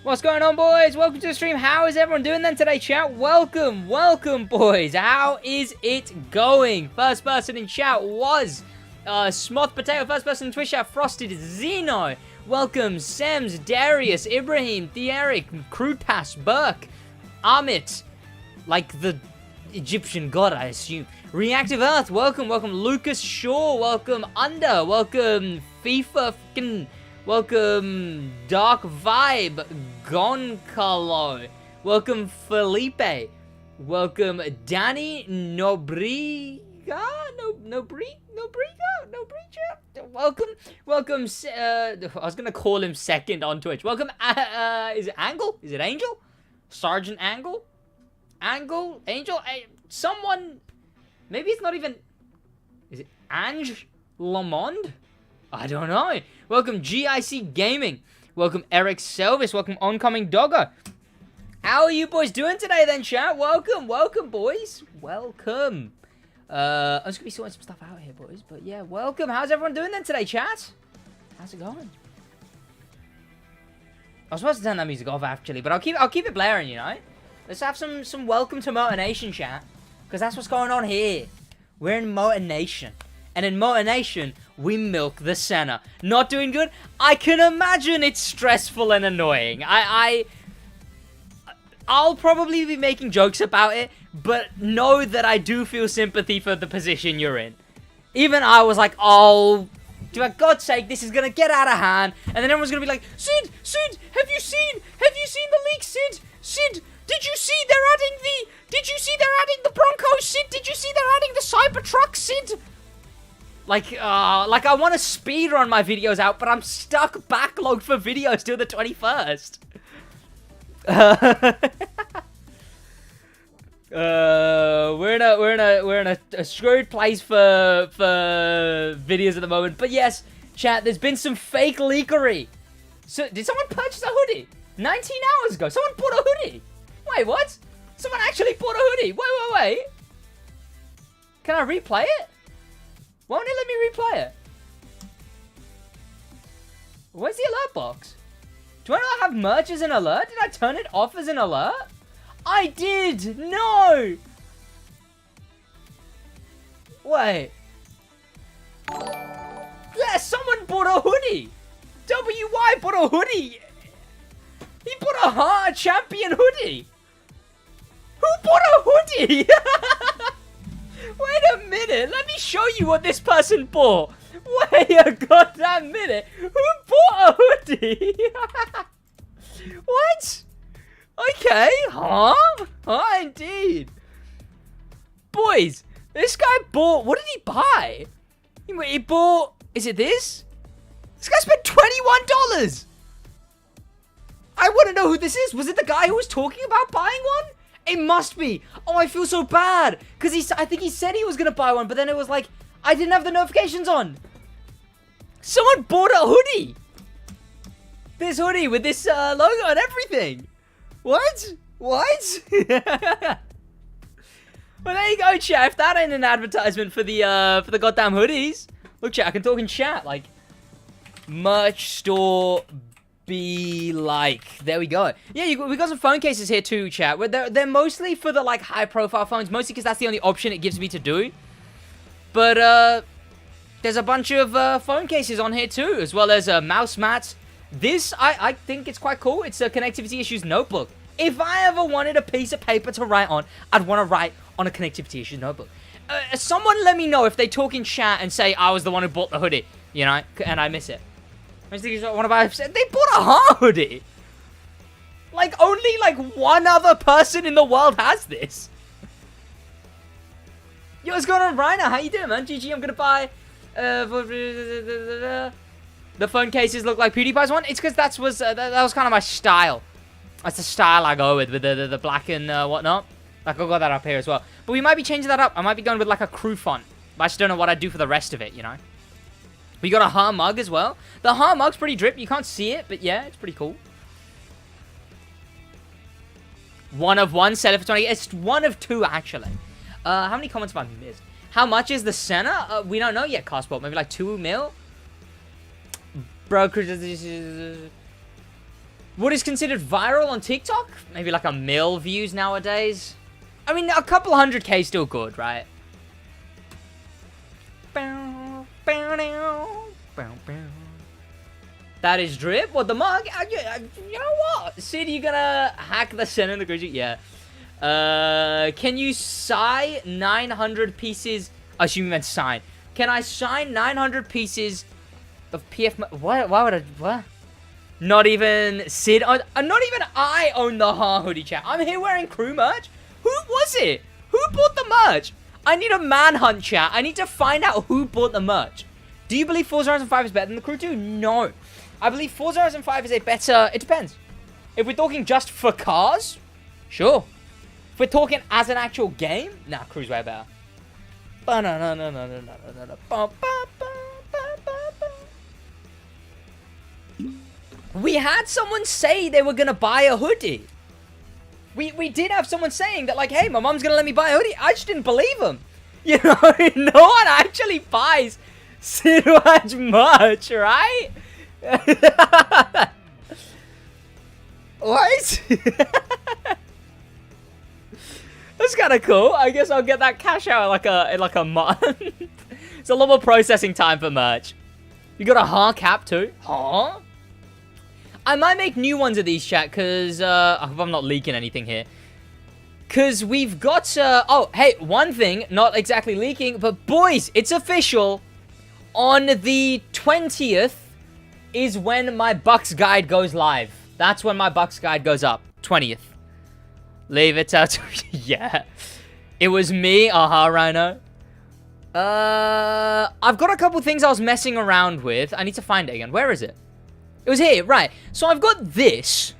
What's going on, boys? Welcome to the stream. How is everyone doing then today, chat? Welcome, boys. How is it going? First person in chat was Smoth Potato. First person in Twitch chat, Frosted Zeno. Welcome, Sems, Darius, Ibrahim, Theeric, Crude Pass, Burke, Amit, like the Egyptian god, I assume. Reactive Earth, welcome. Lucas Shaw, welcome. Under, welcome. FIFA, welcome. Dark Vibe, Goncalo, welcome. Felipe, welcome. Danny Nobriga, welcome. I was gonna call him second on Twitch. Welcome. Is it Angle? Is it Angel? Sergeant Angle? Angel? Someone. Maybe it's not even. Is it Ange Lamond? I don't know. Welcome GIC Gaming. Welcome Eric Selvis. Welcome Oncoming Dogger. How are you boys doing today then, chat? Welcome, boys. Welcome. I'm just gonna be sorting some stuff out here, boys. But yeah, welcome. How's everyone doing then today, chat? How's it going? I was supposed to turn that music off actually, but I'll keep it blaring, you know. Let's have some welcome to Motor Nation, chat, because that's what's going on here. We're in Motor Nation, and in Motor Nation we milk the Senna. Not doing good. I can imagine it's stressful and annoying. I'll probably be making jokes about it, but know that I do feel sympathy for the position you're in. Even I was like, oh, for God's sake, this is gonna get out of hand. And then everyone's gonna be like, Sid, have you seen the leak, Sid, did you see they're adding the Broncos, Sid? Did you see they're adding the Cybertruck, Sid? Like I want to speedrun my videos out, but I'm stuck backlogged for videos till the 21st. We're in a screwed place for videos at the moment. But yes, chat, there's been some fake leakery. So did someone purchase a hoodie? 19 hours ago, someone bought a hoodie. Wait, what? Someone actually bought a hoodie. Wait. Can I replay it? Why won't it let me replay it? Where's the alert box? Do I not have merch as an alert? Did I turn it off as an alert? I did! No! Wait. Yeah, someone bought a hoodie! WY bought a hoodie! He bought a champion hoodie! Who bought a hoodie? Wait a minute, let me show you what this person bought. Wait a goddamn minute. Who bought a hoodie? What? Okay, huh? Huh, indeed. Boys, this guy bought... What did he buy? He bought... Is it this? This guy spent $21. I want to know who this is. Was it the guy who was talking about buying one? It must be. Oh, I feel so bad. Because I think he said he was going to buy one, but then it was like, I didn't have the notifications on. Someone bought a hoodie. This hoodie with this logo and everything. What? What? Well, there you go, chat. If that ain't an advertisement for the goddamn hoodies. Look, chat, I can talk in chat. Like, merch store be like. There we go. Yeah, we got some phone cases here too, chat. They're mostly for the, like, high-profile phones. Mostly because that's the only option it gives me to do. But, there's a bunch of phone cases on here too, as well as mouse mats. This, I think it's quite cool. It's a connectivity issues notebook. If I ever wanted a piece of paper to write on, I'd want to write on a connectivity issues notebook. Someone let me know if they talk in chat and say I was the one who bought the hoodie, you know, and I miss it. I just think one of our said they bought a hoodie. Like, only, like, one other person in the world has this. Yo, what's going on, Rainer? How you doing, man? GG, I'm gonna buy... the phone cases look like PewDiePie's one. It's because that was kind of my style. That's the style I go with the black and whatnot. Like, I've got that up here as well. But we might be changing that up. I might be going with like a crew font. But I just don't know what I'd do for the rest of it, you know. We got a Har mug as well. The Har mug's pretty drip. You can't see it, but yeah, it's pretty cool. One of one, sell it for 20. It's one of two, actually. How many comments have I missed? How much is the Senna? We don't know yet, Cossport. Maybe like 2 mil? Bro, What is considered viral on TikTok? Maybe like a mil views nowadays. I mean, a couple 100K is still good, right? That is drip. What, the mug? You know what? Sid, you gonna hack the Senna in the Gucci? Yeah. Can you sign 900 pieces? I assume you meant sign. Can I sign 900 pieces of PF? What? Why would I? What? Not even Sid. Not even I own the Ha hoodie, chat. I'm here wearing crew merch. Who was it? Who bought the merch? I need a manhunt, chat. I need to find out who bought the merch. Do you believe Forza Horizon 5 is better than the Crew 2? No. I believe Forza Horizon 5 is a better... It depends. If we're talking just for cars, sure. If we're talking as an actual game, nah, Crew's way better. We had someone say they were going to buy a hoodie. We did have someone saying that, like, hey, my mom's going to let me buy a hoodie. I just didn't believe them. You know, no one actually buys SidWaj merch, right? What? That's kind of cool. I guess I'll get that cash out in like a month. It's a lot more processing time for merch. You got a Ha cap too? Huh? I might make new ones of these, chat, because I hope I'm not leaking anything here. Because we've got... oh, hey, one thing, not exactly leaking, but boys, it's official. On the 20th is when my Bucks guide goes live. That's when my Bucks guide goes up. 20th. Leave it out. Yeah. It was me. Aha, Rhino. I've got a couple things I was messing around with. I need to find it again. Where is it? It was here, right. So I've got this.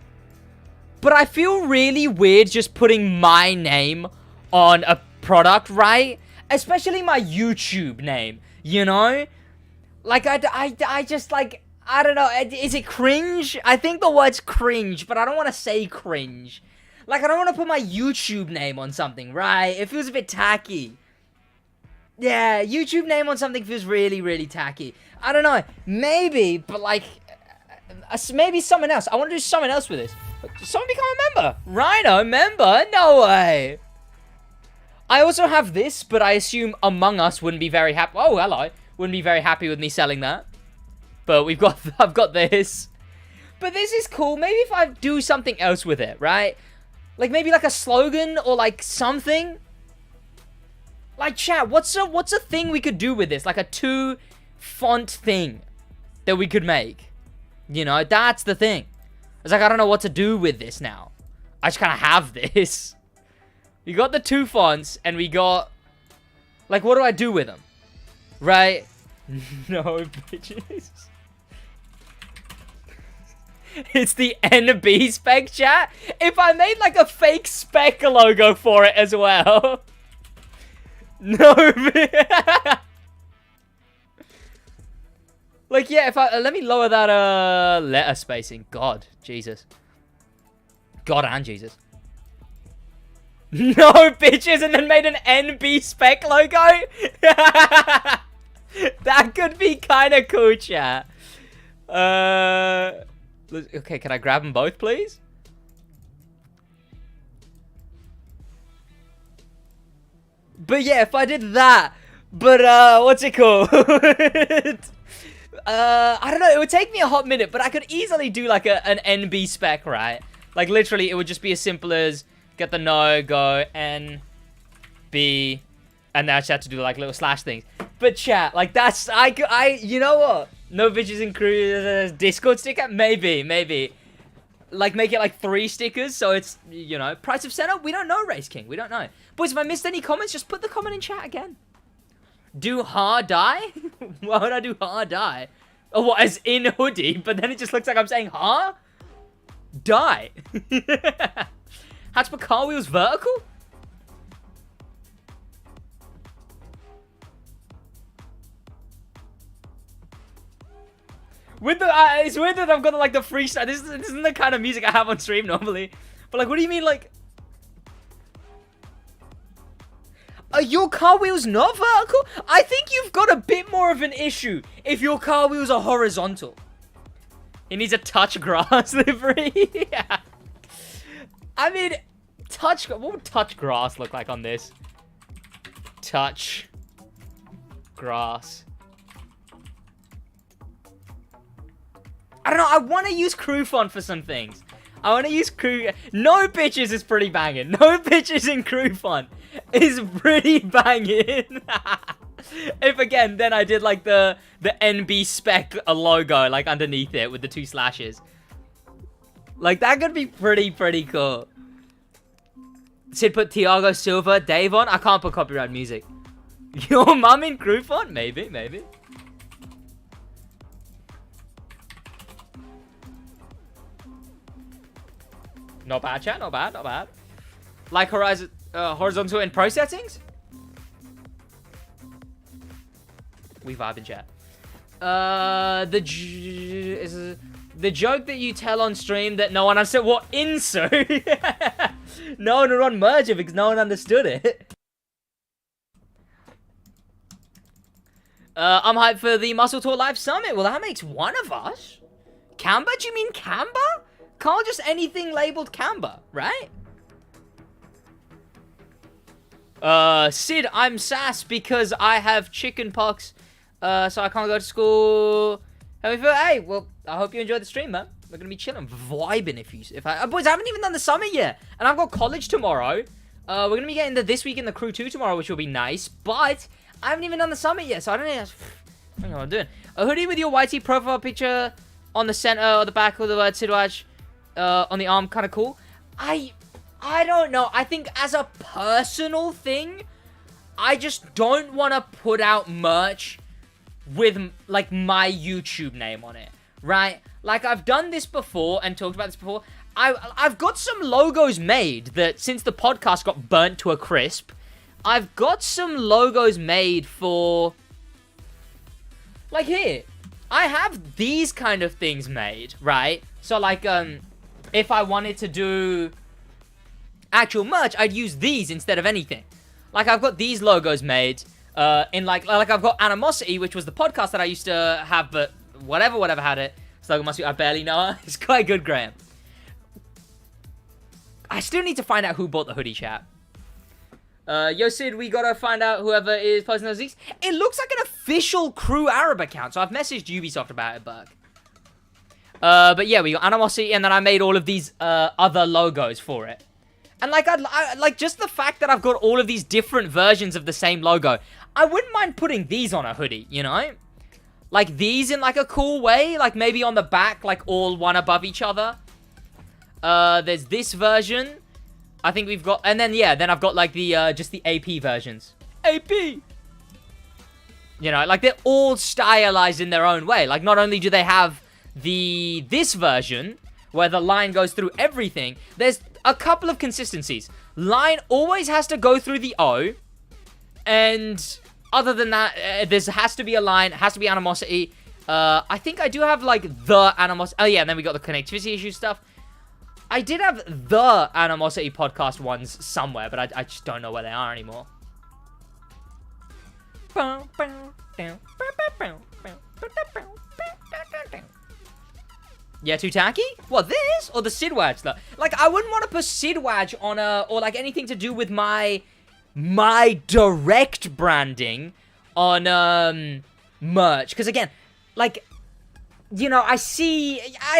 But I feel really weird just putting my name on a product, right? Especially my YouTube name, you know? Like, I just, like, I don't know. Is it cringe? I think the word's cringe, but I don't want to say cringe. Like, I don't want to put my YouTube name on something, right? It feels a bit tacky. Yeah, YouTube name on something feels really, really tacky. I don't know. Maybe, but, like... maybe someone else. I want to do something else with this. Someone become a member. Rhino, member? No way. I also have this, but I assume Among Us wouldn't be very happy. Oh, hello. Wouldn't be very happy with me selling that. But I've got this. But this is cool. Maybe if I do something else with it, right? Like maybe like a slogan or like something. Like, chat, what's a thing we could do with this? Like a 2-font thing that we could make. You know, that's the thing. It's like, I don't know what to do with this now. I just kind of have this. We got the 2 fonts, and we got... Like, what do I do with them? Right? No, bitches. It's the NB spec, chat. If I made, like, a fake spec logo for it as well. No, like, yeah, if I... let me lower that, letter spacing. God, Jesus. God and Jesus. No, bitches, and then made an NB spec logo? That could be kind of cool, chat. Okay, can I grab them both, please? But yeah, if I did that, but, what's it called? I don't know, it would take me a hot minute, but I could easily do, like, an NB spec, right? Like, literally, it would just be as simple as get the no, go, N, B, and then I just have to do, like, little slash things. But, chat, like, that's, you know what? No bitches in crew, Discord sticker? Maybe. Like, make it, like, 3 stickers, so it's, you know, price of Senna? We don't know, Race King, we don't know. Boys, if I missed any comments, just put the comment in chat again. Do hard die? Why would I do hard die? Oh, what, as in hoodie? But then it just looks like I'm saying, huh? Die. Had to put car wheels vertical? With the, it's weird that I've got, like, the freestyle. This isn't the kind of music I have on stream normally. But, like, what do you mean, like... Are your car wheels not vertical? I think you've got a bit more of an issue if your car wheels are horizontal. He needs a touch grass livery. Yeah. I mean, what would touch grass look like on this? Touch grass. I don't know. I want to use crew font for some things. I want to use crew. No pictures is pretty banging. No pictures in crew font is pretty banging. If again, then I did like the NB spec logo like underneath it with the 2 slashes. Like that could be pretty cool. Sid put Thiago Silva, Dave on. I can't put copyright music. Your mum in crew font? Maybe. Not bad, chat. Not bad. Like horizontal in pro settings? We vibe in chat. The joke that you tell on stream that no one understood. What, insert? No one would run merger because no one understood it. I'm hyped for the Muscle Tour Live Summit. Well, that makes one of us. Camber? Do you mean Camber? Can't just anything labeled Camber, right? Sid, I'm sass because I have chicken pox, so I can't go to school. How do you feel? Hey, well, I hope you enjoyed the stream, man. We're gonna be chilling, vibing boys, I haven't even done the summit yet, and I've got college tomorrow. We're gonna be getting this week in the crew 2 tomorrow, which will be nice, but I haven't even done the summit yet, so I don't know what I'm doing. A hoodie with your YT profile picture on the center or the back with the word SidWaj on the arm, kind of cool. I don't know. I think as a personal thing, I just don't want to put out merch with like my YouTube name on it, right? Like I've done this before and talked about this before. I've got some logos made that since the podcast got burnt to a crisp, I've got some logos made for like here. I have these kind of things made, right? So like if I wanted to do actual merch, I'd use these instead of anything. Like I've got these logos made in like I've got Animosity, which was the podcast that I used to have, but whatever had it. So must be, I barely know her. It's quite good, Graham. I still need to find out who bought the hoodie, chat. Yo, Sid, we gotta find out whoever is posting those leaks. It looks like an official Crew Arab account, so I've messaged Ubisoft about it, Burke. But yeah, we got Animosity, and then I made all of these other logos for it. And like, I like just the fact that I've got all of these different versions of the same logo. I wouldn't mind putting these on a hoodie, you know? Like these in like a cool way, like maybe on the back, like all one above each other. There's this version. I think we've got, and then yeah, then I've got like the just the AP versions. AP. You know, like they're all stylized in their own way. Like not only do they have this version where the line goes through everything, there's a couple of consistencies. Line always has to go through the O, and other than that, there has to be a line, has to be Animosity. I think I do have like the Animosity. Oh yeah, and then we got the connectivity issue stuff. I did have the Animosity podcast ones somewhere, but I just don't know where they are anymore. Yeah, too tacky? What, this? Or the SidWaj stuff? Like, I wouldn't want to put SidWaj on or like anything to do with my direct branding on, merch. Because again, like, you know, I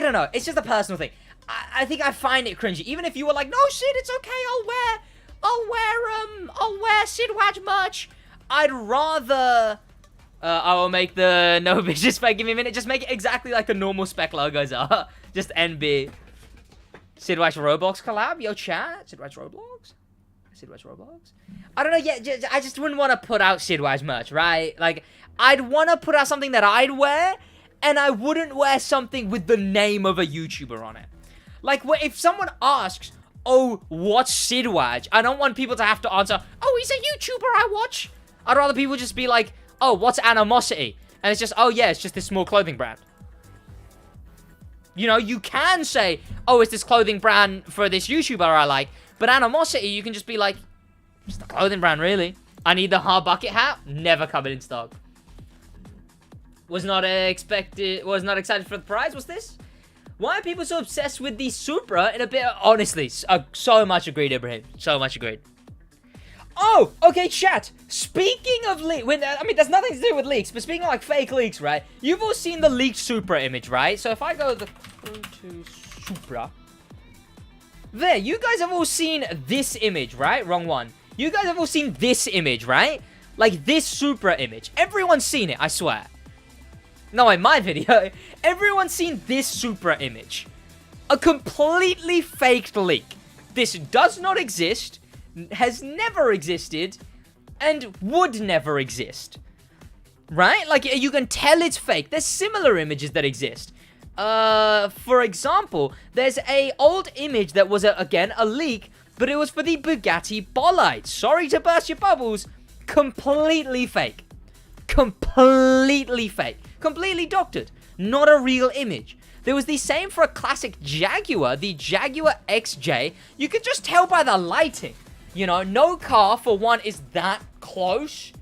don't know. It's just a personal thing. I think I find it cringy. Even if you were like, no, Sid, it's okay. I'll wear SidWaj merch. I'd rather, I will make the no bitches spec. Give me a minute. Just make it exactly like the normal spec logos are. Just NB. SidWaj Roblox collab. Yo, chat. SidWaj Roblox. I don't know. Yeah, I just wouldn't want to put out SidWaj merch, right? Like, I'd want to put out something that I'd wear, and I wouldn't wear something with the name of a YouTuber on it. Like, if someone asks, oh, what's SidWaj? I don't want people to have to answer, oh, he's a YouTuber I watch. I'd rather people just be like, oh, what's Animosity? And it's just, oh, yeah, it's just this small clothing brand. You know, you can say, oh, it's this clothing brand for this YouTuber I like. But Animosity, you can just be like, just a clothing brand, really. I need the hard bucket hat. Never coming in stock. Was not excited for the prize. What's this? Why are people so obsessed with the Supra in a bit? Honestly, so much agreed, Ibrahim. So much agreed. Oh, okay, chat. Speaking of leaks, I mean, there's nothing to do with leaks, but speaking of like fake leaks, right? You've all seen the leaked Supra image, right? So if I go the to Supra, there, you guys have all seen this image, right? Wrong one. You guys have all seen this image, right? Like this Supra image. Everyone's seen it, I swear. No, in my video, everyone's seen this Supra image. A completely faked leak. This does not exist, has never existed, and would never exist. Right? Like, you can tell it's fake. There's similar images that exist. For example, there's a old image that was, again, a leak, but it was for the Bugatti Bolide. Sorry to burst your bubbles. Completely fake. Completely fake. Completely doctored. Not a real image. There was the same for a classic Jaguar, the Jaguar XJ. You could just tell by the lighting. You know, no car, for one, is that close.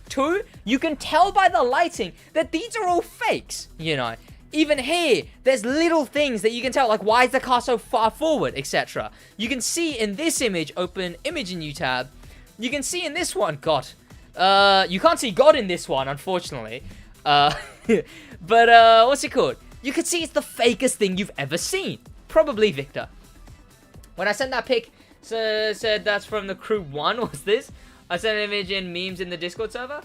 Two, you can tell by the lighting that these are all fakes, you know. Even here, there's little things that you can tell, like why is the car so far forward, etc. You can see in this image, open image in new tab, you can see in this one, God. You can't see God in this one, unfortunately. But, what's it called? You can see it's the fakest thing you've ever seen. Probably Victor. When I sent that pic, said that's from the crew 1, what's this? I sent an image in memes in the Discord server.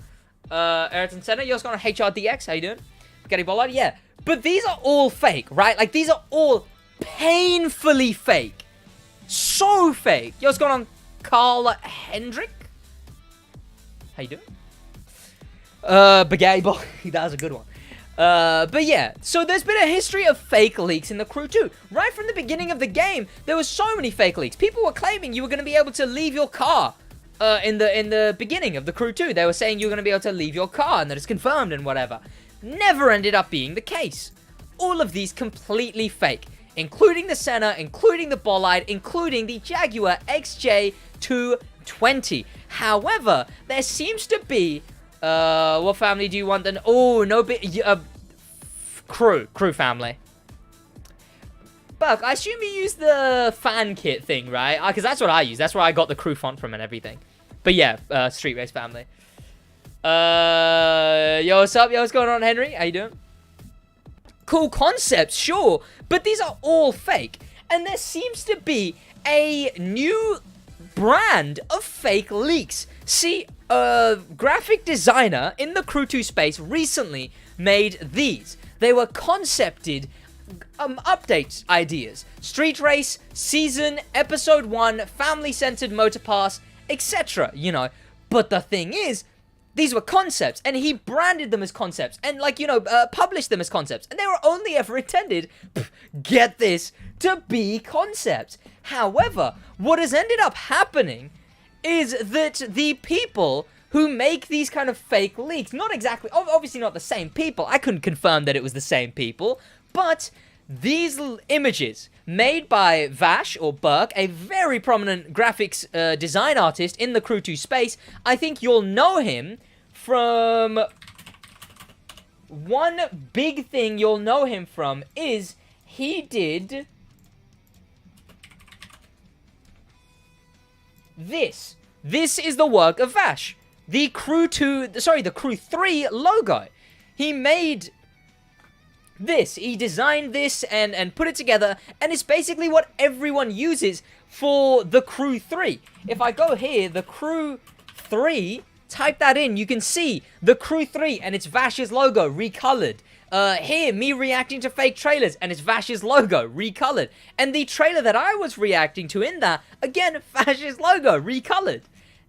Ayrton Senna, yours going on HRDX, how you doing? Getting Bollard, yeah. But these are all fake, right? Like, these are all painfully fake. So fake. Yours going on Carl Hendrick? How you doing? Bagay, that was a good one. But yeah, so there's been a history of fake leaks in the crew too. Right from the beginning of the game, there was so many fake leaks. People were claiming you were going to be able to leave your car in the beginning of the crew 2. They were saying you were going to be able to leave your car and that it's confirmed and whatever. Never ended up being the case. All of these completely fake, including the Senna, including the Bolide, including the Jaguar XJ220. However, there seems to be what family do you want then? Oh, no bit crew family. Buck, I assume you use the fan kit thing, right? Because that's what I use. That's where I got the crew font from and everything. But yeah, Street Race family. Yo, what's up? Yo, what's going on, Henry? How you doing? Cool concepts, sure. But these are all fake. And there seems to be a new brand of fake leaks. See, a graphic designer in the Crew 2 space recently made these. They were concepted update ideas. Street Race, Season, Episode 1, Family-Centered Motor Pass, etc. You know. But the thing is, these were concepts, and he branded them as concepts, and published them as concepts, and they were only ever intended, get this, to be concepts. However, what has ended up happening is that the people who make these kind of fake leaks, not exactly, obviously not the same people, I couldn't confirm that it was the same people, but these images made by Vash, or Burke, a very prominent graphics design artist in the Crew 2 space. I think you'll know him from... One big thing you'll know him from is he did... this. This is the work of Vash. The Crew 3 logo. He made this. He designed this and put it together, and it's basically what everyone uses for the Crew 3. If I go here, the Crew 3, type that in, you can see the Crew 3, and it's Vash's logo, recolored. Here, me reacting to fake trailers, and it's Vash's logo, recolored. And the trailer that I was reacting to in that, again, Vash's logo, recolored.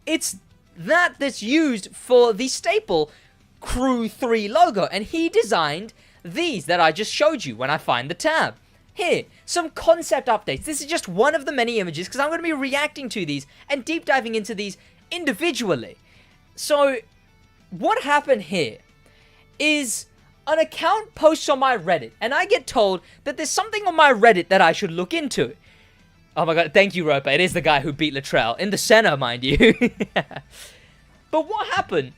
It's that's used for the staple Crew 3 logo, and he designed these that I just showed you when I find the tab. Here, some concept updates. This is just one of the many images, because I'm going to be reacting to these and deep diving into these individually. So, what happened here is an account posts on my Reddit, and I get told that there's something on my Reddit that I should look into. Oh my god, thank you, Roper. It is the guy who beat Luttrell. In the Senna, mind you. But what happened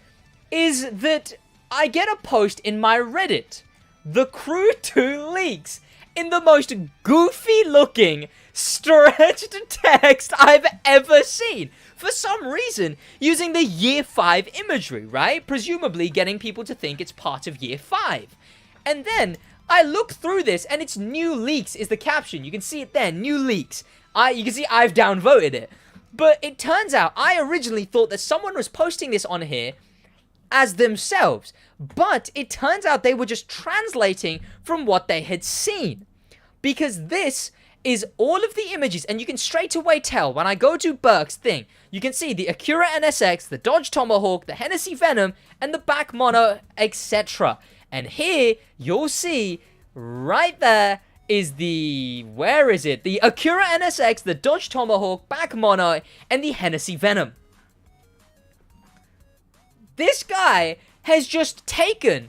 is that I get a post in my Reddit. The Crew 2 leaks. in the most goofy looking stretched text I've ever seen. For some reason, using the year 5 imagery, right? Presumably getting people to think it's part of year 5. And then I look through this and it's new leaks is the caption. You can see it there, new leaks. You can see I've downvoted it. But it turns out I originally thought that someone was posting this on here as themselves. But it turns out they were just translating from what they had seen. Because this is all of the images, and you can straight away tell when I go to Burke's thing. You can see the Acura NSX, the Dodge Tomahawk, the Hennessy Venom, and the back mono, etc. And here, you'll see, right there, is the, where is it? The Acura NSX, the Dodge Tomahawk, back mono, and the Hennessy Venom. This guy has just taken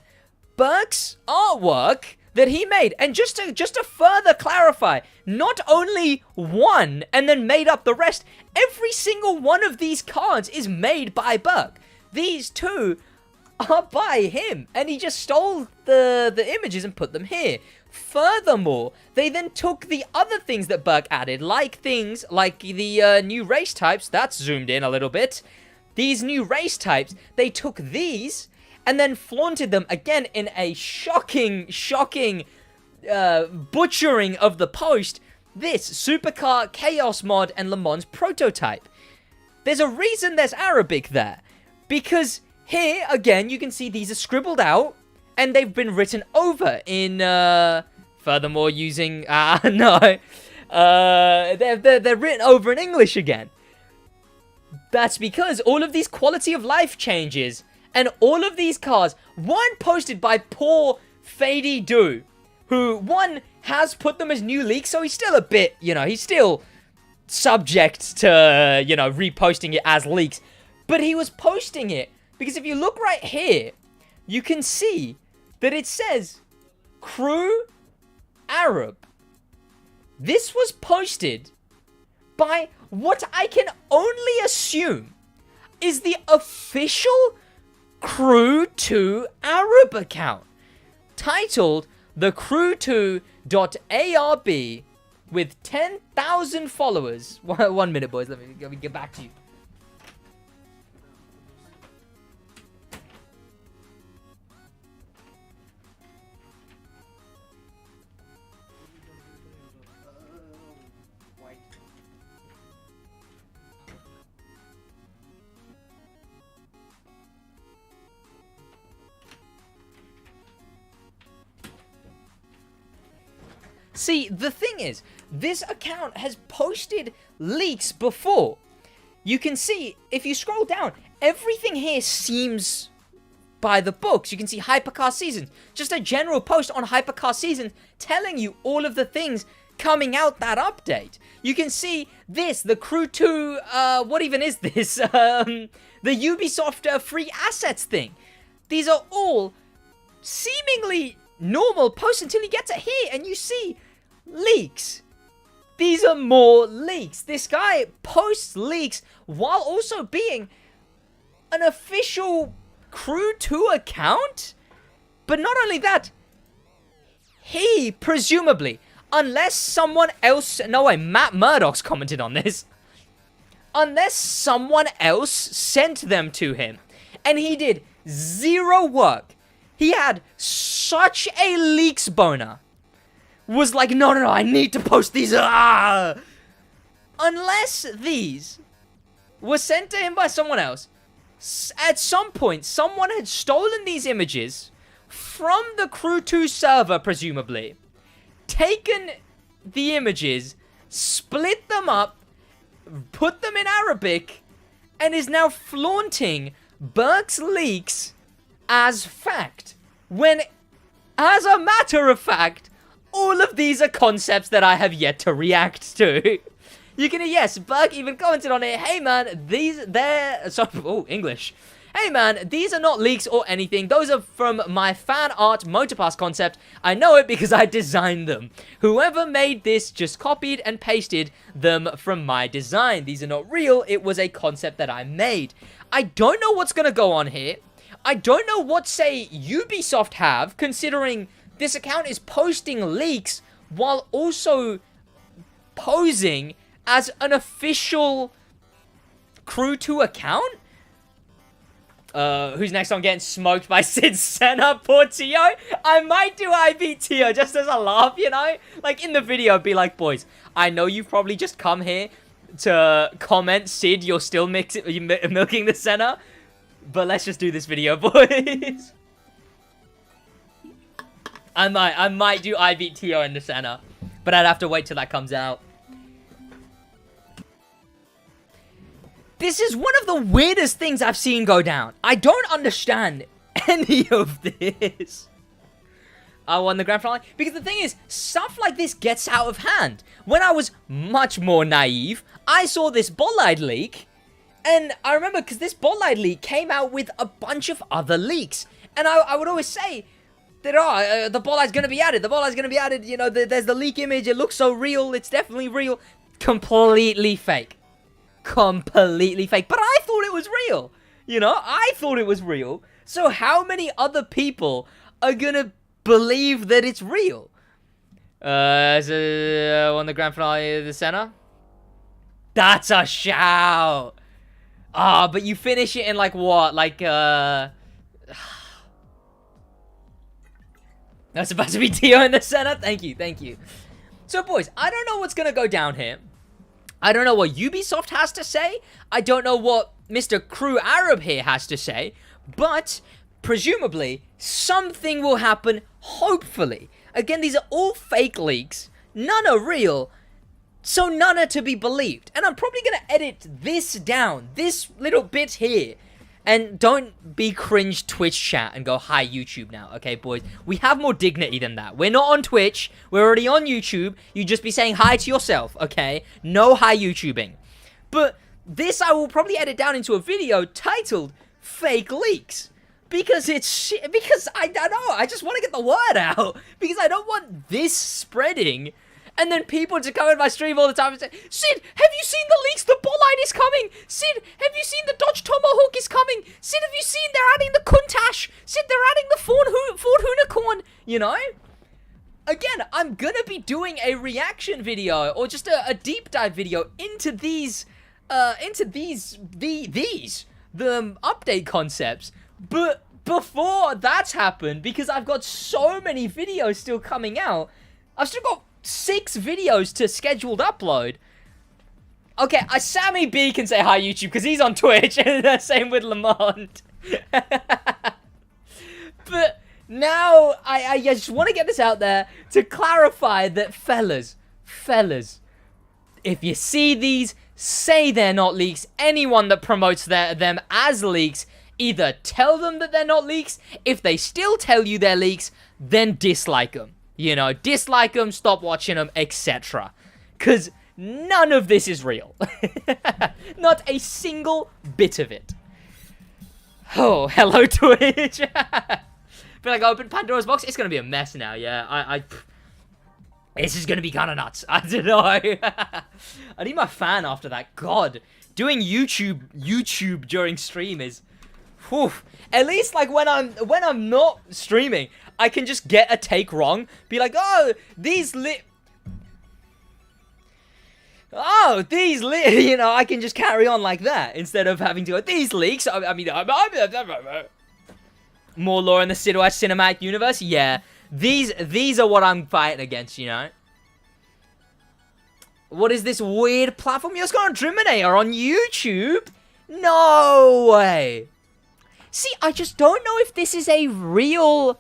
Burke's artwork that he made, and just to further clarify, not only one and then made up the rest, every single one of these cards is made by Burke. These two are by him, and he just stole the images and put them here. Furthermore, they then took the other things that Burke added, like things like the new race types. That's zoomed in a little bit. These new race types, they took these and then flaunted them again in a shocking butchering of the post. This Supercar, Chaos Mod, and Le Mans prototype. There's a reason there's Arabic there, because here again you can see these are scribbled out and they've been written over in furthermore using they're written over in English again. That's because all of these quality of life changes and all of these cars, one posted by poor Fady Doo, who one has put them as new leaks, so he's still a bit, he's still subject to, reposting it as leaks. But he was posting it because if you look right here, you can see that it says Crew Arab. This was posted by what I can only assume is the official Crew 2 Arab account, titled the Crew2.arb with 10,000 followers. 1 minute, boys. Let me get back to you. See, the thing is, this account has posted leaks before. You can see, if you scroll down, everything here seems by the books. You can see Hypercar Seasons, just a general post on Hypercar Seasons telling you all of the things coming out that update. You can see this, the Crew 2, what even is this? The Ubisoft free assets thing. These are all seemingly normal posts until you get to here and you see leaks. These are more leaks. This guy posts leaks while also being an official Crew 2 account. But not only that, he presumably, unless someone else, no way, Matt Murdock's commented on this, unless someone else sent them to him and he did zero work, he had such a leaks boner, was like, no, I need to post these. Unless these were sent to him by someone else, at some point, someone had stolen these images from the Crew 2 server, presumably, taken the images, split them up, put them in Arabic, and is now flaunting Burke's leaks as fact. When, as a matter of fact, all of these are concepts that I have yet to react to. You can, yes, Burke even commented on it. Hey man, English. Hey man, these are not leaks or anything. Those are from my fan art motorpass concept. I know it because I designed them. Whoever made this just copied and pasted them from my design. These are not real. It was a concept that I made. I don't know what's gonna go on here. I don't know what, say, Ubisoft have, considering this account is posting leaks while also posing as an official Crew 2 account? Who's next on getting smoked by Senna? Poor Tio. I might do IB Tio just as a laugh, you know? Like, in the video, be like, boys, I know you've probably just come here to comment, Sid, you're still milking the Senna, but let's just do this video, boys. I might do I beat Tio in the Senna, but I'd have to wait till that comes out. This is one of the weirdest things I've seen go down. I don't understand any of this. I won the grand finale. Because the thing is, stuff like this gets out of hand. When I was much more naive, I saw this bolide leak. And I remember, because this bolide leak came out with a bunch of other leaks. And I would always say that, the bolide's going to be added. The bolide's going to be added. You know, there's the leak image. It looks so real. It's definitely real. Completely fake. Completely fake. But I thought it was real. You know, I thought it was real. So how many other people are going to believe that it's real? On the grand finale of the Senna? That's a shout. Ah, but you finish it in like what? Like, that's about to be Tio in the Senna? Thank you, thank you. So, boys, I don't know what's going to go down here. I don't know what Ubisoft has to say. I don't know what Mr. Crew Arab here has to say. But, presumably, something will happen, hopefully. Again, these are all fake leaks. None are real. So none are to be believed. And I'm probably going to edit this down. This little bit here. And don't be cringe Twitch chat and go, hi YouTube now, okay, boys? We have more dignity than that. We're not on Twitch. We're already on YouTube. You just be saying hi to yourself, okay? No hi YouTubing. But this I will probably edit down into a video titled Fake Leaks. Because because I don't know, I just want to get the word out. Because I don't want this spreading. And then people to come in my stream all the time and say, Sid, have you seen the leaks? The bolide is coming. Sid, have you seen the Dodge Tomahawk is coming? Sid, have you seen they're adding the Countach? Sid, they're adding the Ford Unicorn. You know? Again, I'm going to be doing a reaction video or just a deep dive video into the update concepts. But before that's happened, because I've got so many videos still coming out, I've still got 6 videos to scheduled upload. Okay, Sammy B can say hi YouTube because he's on Twitch, and same with Lamont. But now I just want to get this out there to clarify that fellas, if you see these, say they're not leaks. Anyone that promotes them as leaks, either tell them that they're not leaks. If they still tell you they're leaks, then dislike them. You know, dislike them, stop watching them, etc. Because none of this is real. Not a single bit of it. Oh, hello Twitch. Feel like I opened Pandora's box. It's going to be a mess now, yeah. This is going to be kind of nuts. I don't know. I need my fan after that. God, doing YouTube during stream is... Whew. At least, like, when I'm not streaming, I can just get a take wrong. Be like, you know, I can just carry on like that. Instead of having to go, these leaks, more lore in the SidWaj cinematic universe? Yeah. These are what I'm fighting against, you know? What is this weird platform? You're going to Driminator on YouTube? No way. See, I just don't know if this is a real...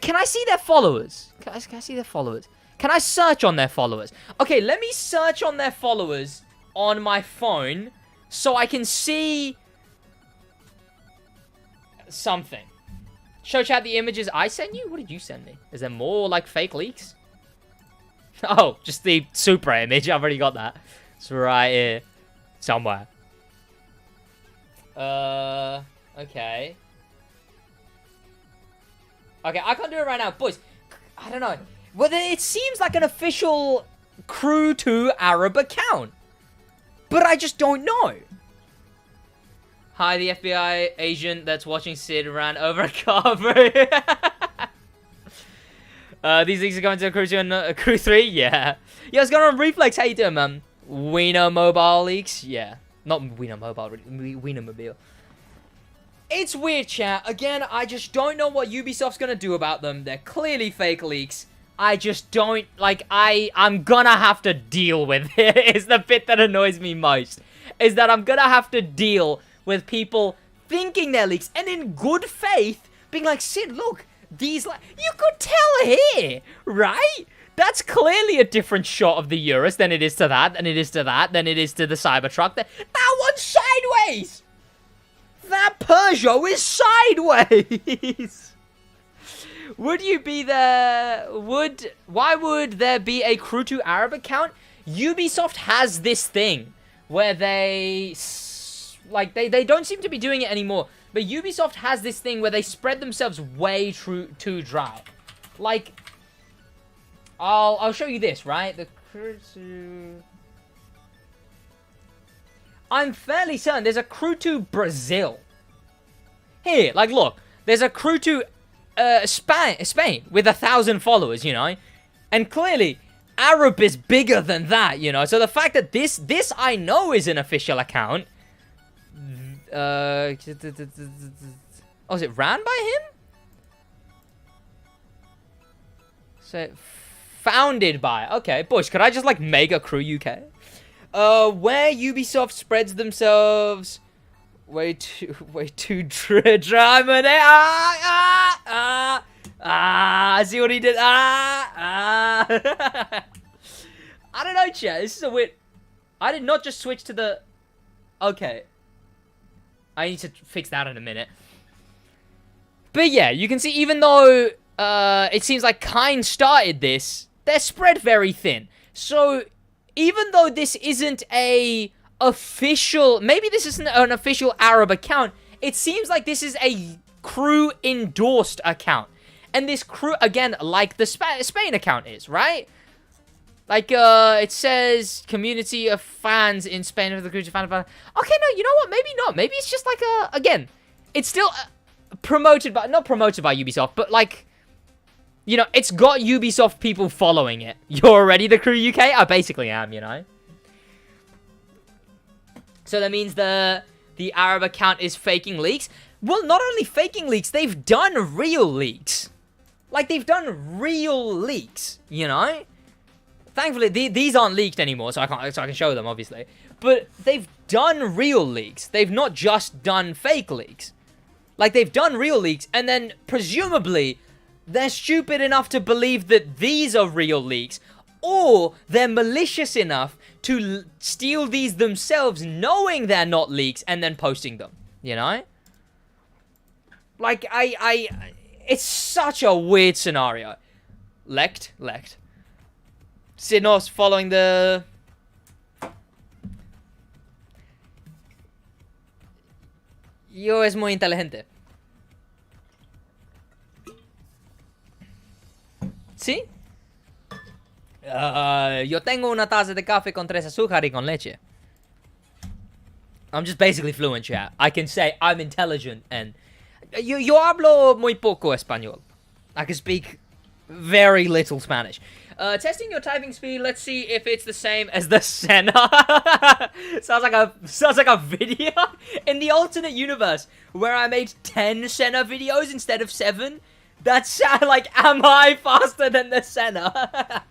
Can I see their followers? Can I see their followers? Can I search on their followers? Okay, let me search on their followers on my phone so I can see something. Show chat the images I sent you? What did you send me? Is there more, like, fake leaks? Oh, just the Supra image. I've already got that. It's right here. Somewhere. Okay. Okay, I can't do it right now. Boys, I don't know. Well, it seems like an official Crew 2 Arab account. But I just don't know. Hi, the FBI agent that's watching Sid ran over a car, bro. These leaks are going to Crew 2 and Crew 3? Yeah. Yo, what's going on, Reflex? How you doing, man? Wiener Mobile leaks? Yeah. Not Wiener Mobile, Wiener Mobile. It's weird, chat. Again, I just don't know what Ubisoft's gonna do about them. They're clearly fake leaks. I just don't, like, I'm gonna have to deal with it. It's the bit that annoys me most. Is that I'm gonna have to deal with people thinking they're leaks and in good faith being like, Sid, look, these, like, you could tell here, right? That's clearly a different shot of the Urus than it is to that, than it is to that, than it is to the Cybertruck. That one's sideways! That Peugeot is sideways! Would you be there? Why would there be a Crew 2 Arab account? Ubisoft has this thing where they don't seem to be doing it anymore. But Ubisoft has this thing where they spread themselves way too dry. Like, I'll show you this, right? The Crew 2... I'm fairly certain there's a Crew 2 Brazil. Here, like, look. There's a Crew 2 Spain with 1,000 followers, you know? And clearly, Arab is bigger than that, you know? So the fact that this I know is an official account. Oh, is it ran by him? So, founded by. Okay, Bush, could I just, like, make a Crew UK? Where Ubisoft spreads themselves way too dry, man. I see what he did. I don't know, chat. This is a weird. I did not just switch to the. Okay. I need to fix that in a minute. But yeah, you can see even though it seems like Kind started this, they're spread very thin. So even though this isn't a official, maybe this isn't an official Arab account, it seems like this is a Crew endorsed account. And this Crew, again, like the Spain account is, right? Like, it says community of fans in Spain of the Crew fan. Okay, no, you know what? Maybe not. Maybe it's just like again, it's still promoted by, not promoted by Ubisoft, but like, you know, it's got Ubisoft people following it. You're already the Crew UK? I basically am, you know? So that means the Arab account is faking leaks. Well, not only faking leaks, they've done real leaks. Like, they've done real leaks, you know? Thankfully, these aren't leaked anymore, so I can show them, obviously. But they've done real leaks. They've not just done fake leaks. Like, they've done real leaks, and then, presumably, they're stupid enough to believe that these are real leaks, or they're malicious enough to steal these themselves, knowing they're not leaks, and then posting them, you know? Like, it's such a weird scenario. Lekt. Sidnos following the... Yo es muy inteligente. ¿Sí? Yo tengo una taza de café con 3 azúcar y con leche. I'm just basically fluent, chat. I can say I'm intelligent and... Yo hablo muy poco español. I can speak very little Spanish. Testing your typing speed. Let's see if it's the same as the Senna. sounds like a video in the alternate universe where I made 10 Senna videos instead of 7. That's like, am I faster than the Senna?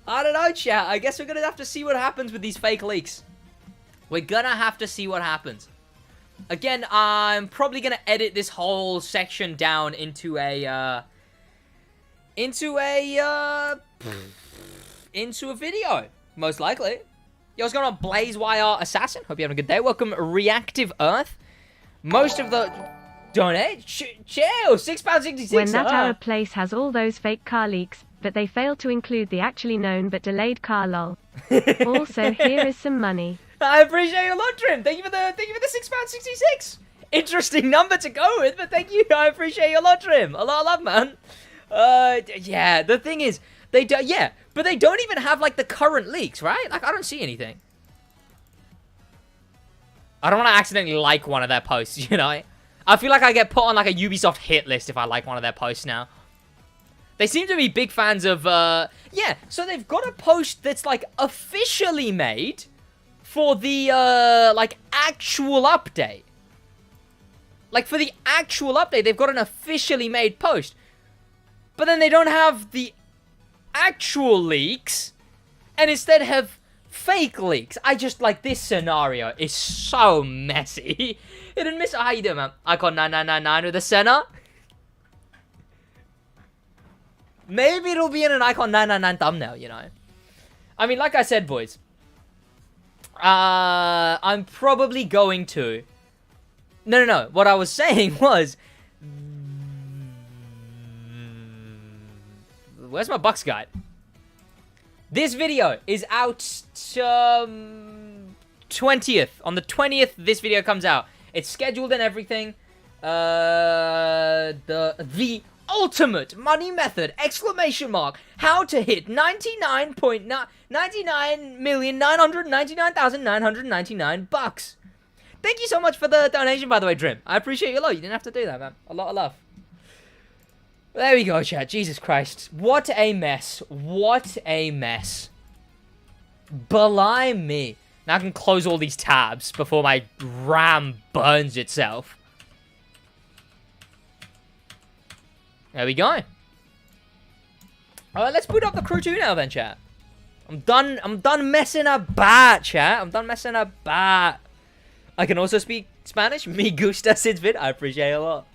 I don't know, chat. I guess we're gonna have to see what happens with these fake leaks. We're gonna have to see what happens. Again, I'm probably gonna edit this whole section down into a video, most likely. Yo, what's going on, BlazeYR Assassin? Hope you're having a good day. Welcome, Reactive Earth. Most of the donate. Chill, £6.66. When that Arab place has all those fake car leaks, but they failed to include the actually known but delayed car lol. Also, here is some money. I appreciate your lot, Trim. Thank you for the £6.66. Interesting number to go with, but thank you. I appreciate your lot, Trim. A lot of love, man. Yeah, the thing is, they do, yeah, but they don't even have, like, the current leaks, right? Like, I don't see anything. I don't want to accidentally like one of their posts, you know? I feel like I get put on, like, a Ubisoft hit list if I like one of their posts now. They seem to be big fans of, yeah, so they've got a post that's, like, officially made for the, like, actual update. Like, for the actual update, they've got an officially made post. But then they don't have the actual leaks, and instead have fake leaks. I just, like, this scenario is so messy. It didn't miss. How you doing, man? Icon 9999 with a Senna. Maybe it'll be in an Icon 999 thumbnail, you know. I mean, like I said, boys. I'm probably going to... No. What I was saying was... Where's my Bucks guide? This video is out 20th. On the 20th, this video comes out. It's scheduled and everything. The ultimate money method! Exclamation mark! How to hit 99,999,999 bucks. Thank you so much for the donation, by the way, Drim. I appreciate you a lot. You didn't have to do that, man. A lot of love. There we go, chat. Jesus Christ. What a mess. What a mess. Belie me. Now I can close all these tabs before my RAM burns itself. There we go. Alright, let's boot up the crew 2 now then, chat. I'm done messing about, chat. I'm done messing about. I can also speak Spanish. Me gusta Sidsvid. I appreciate it a lot.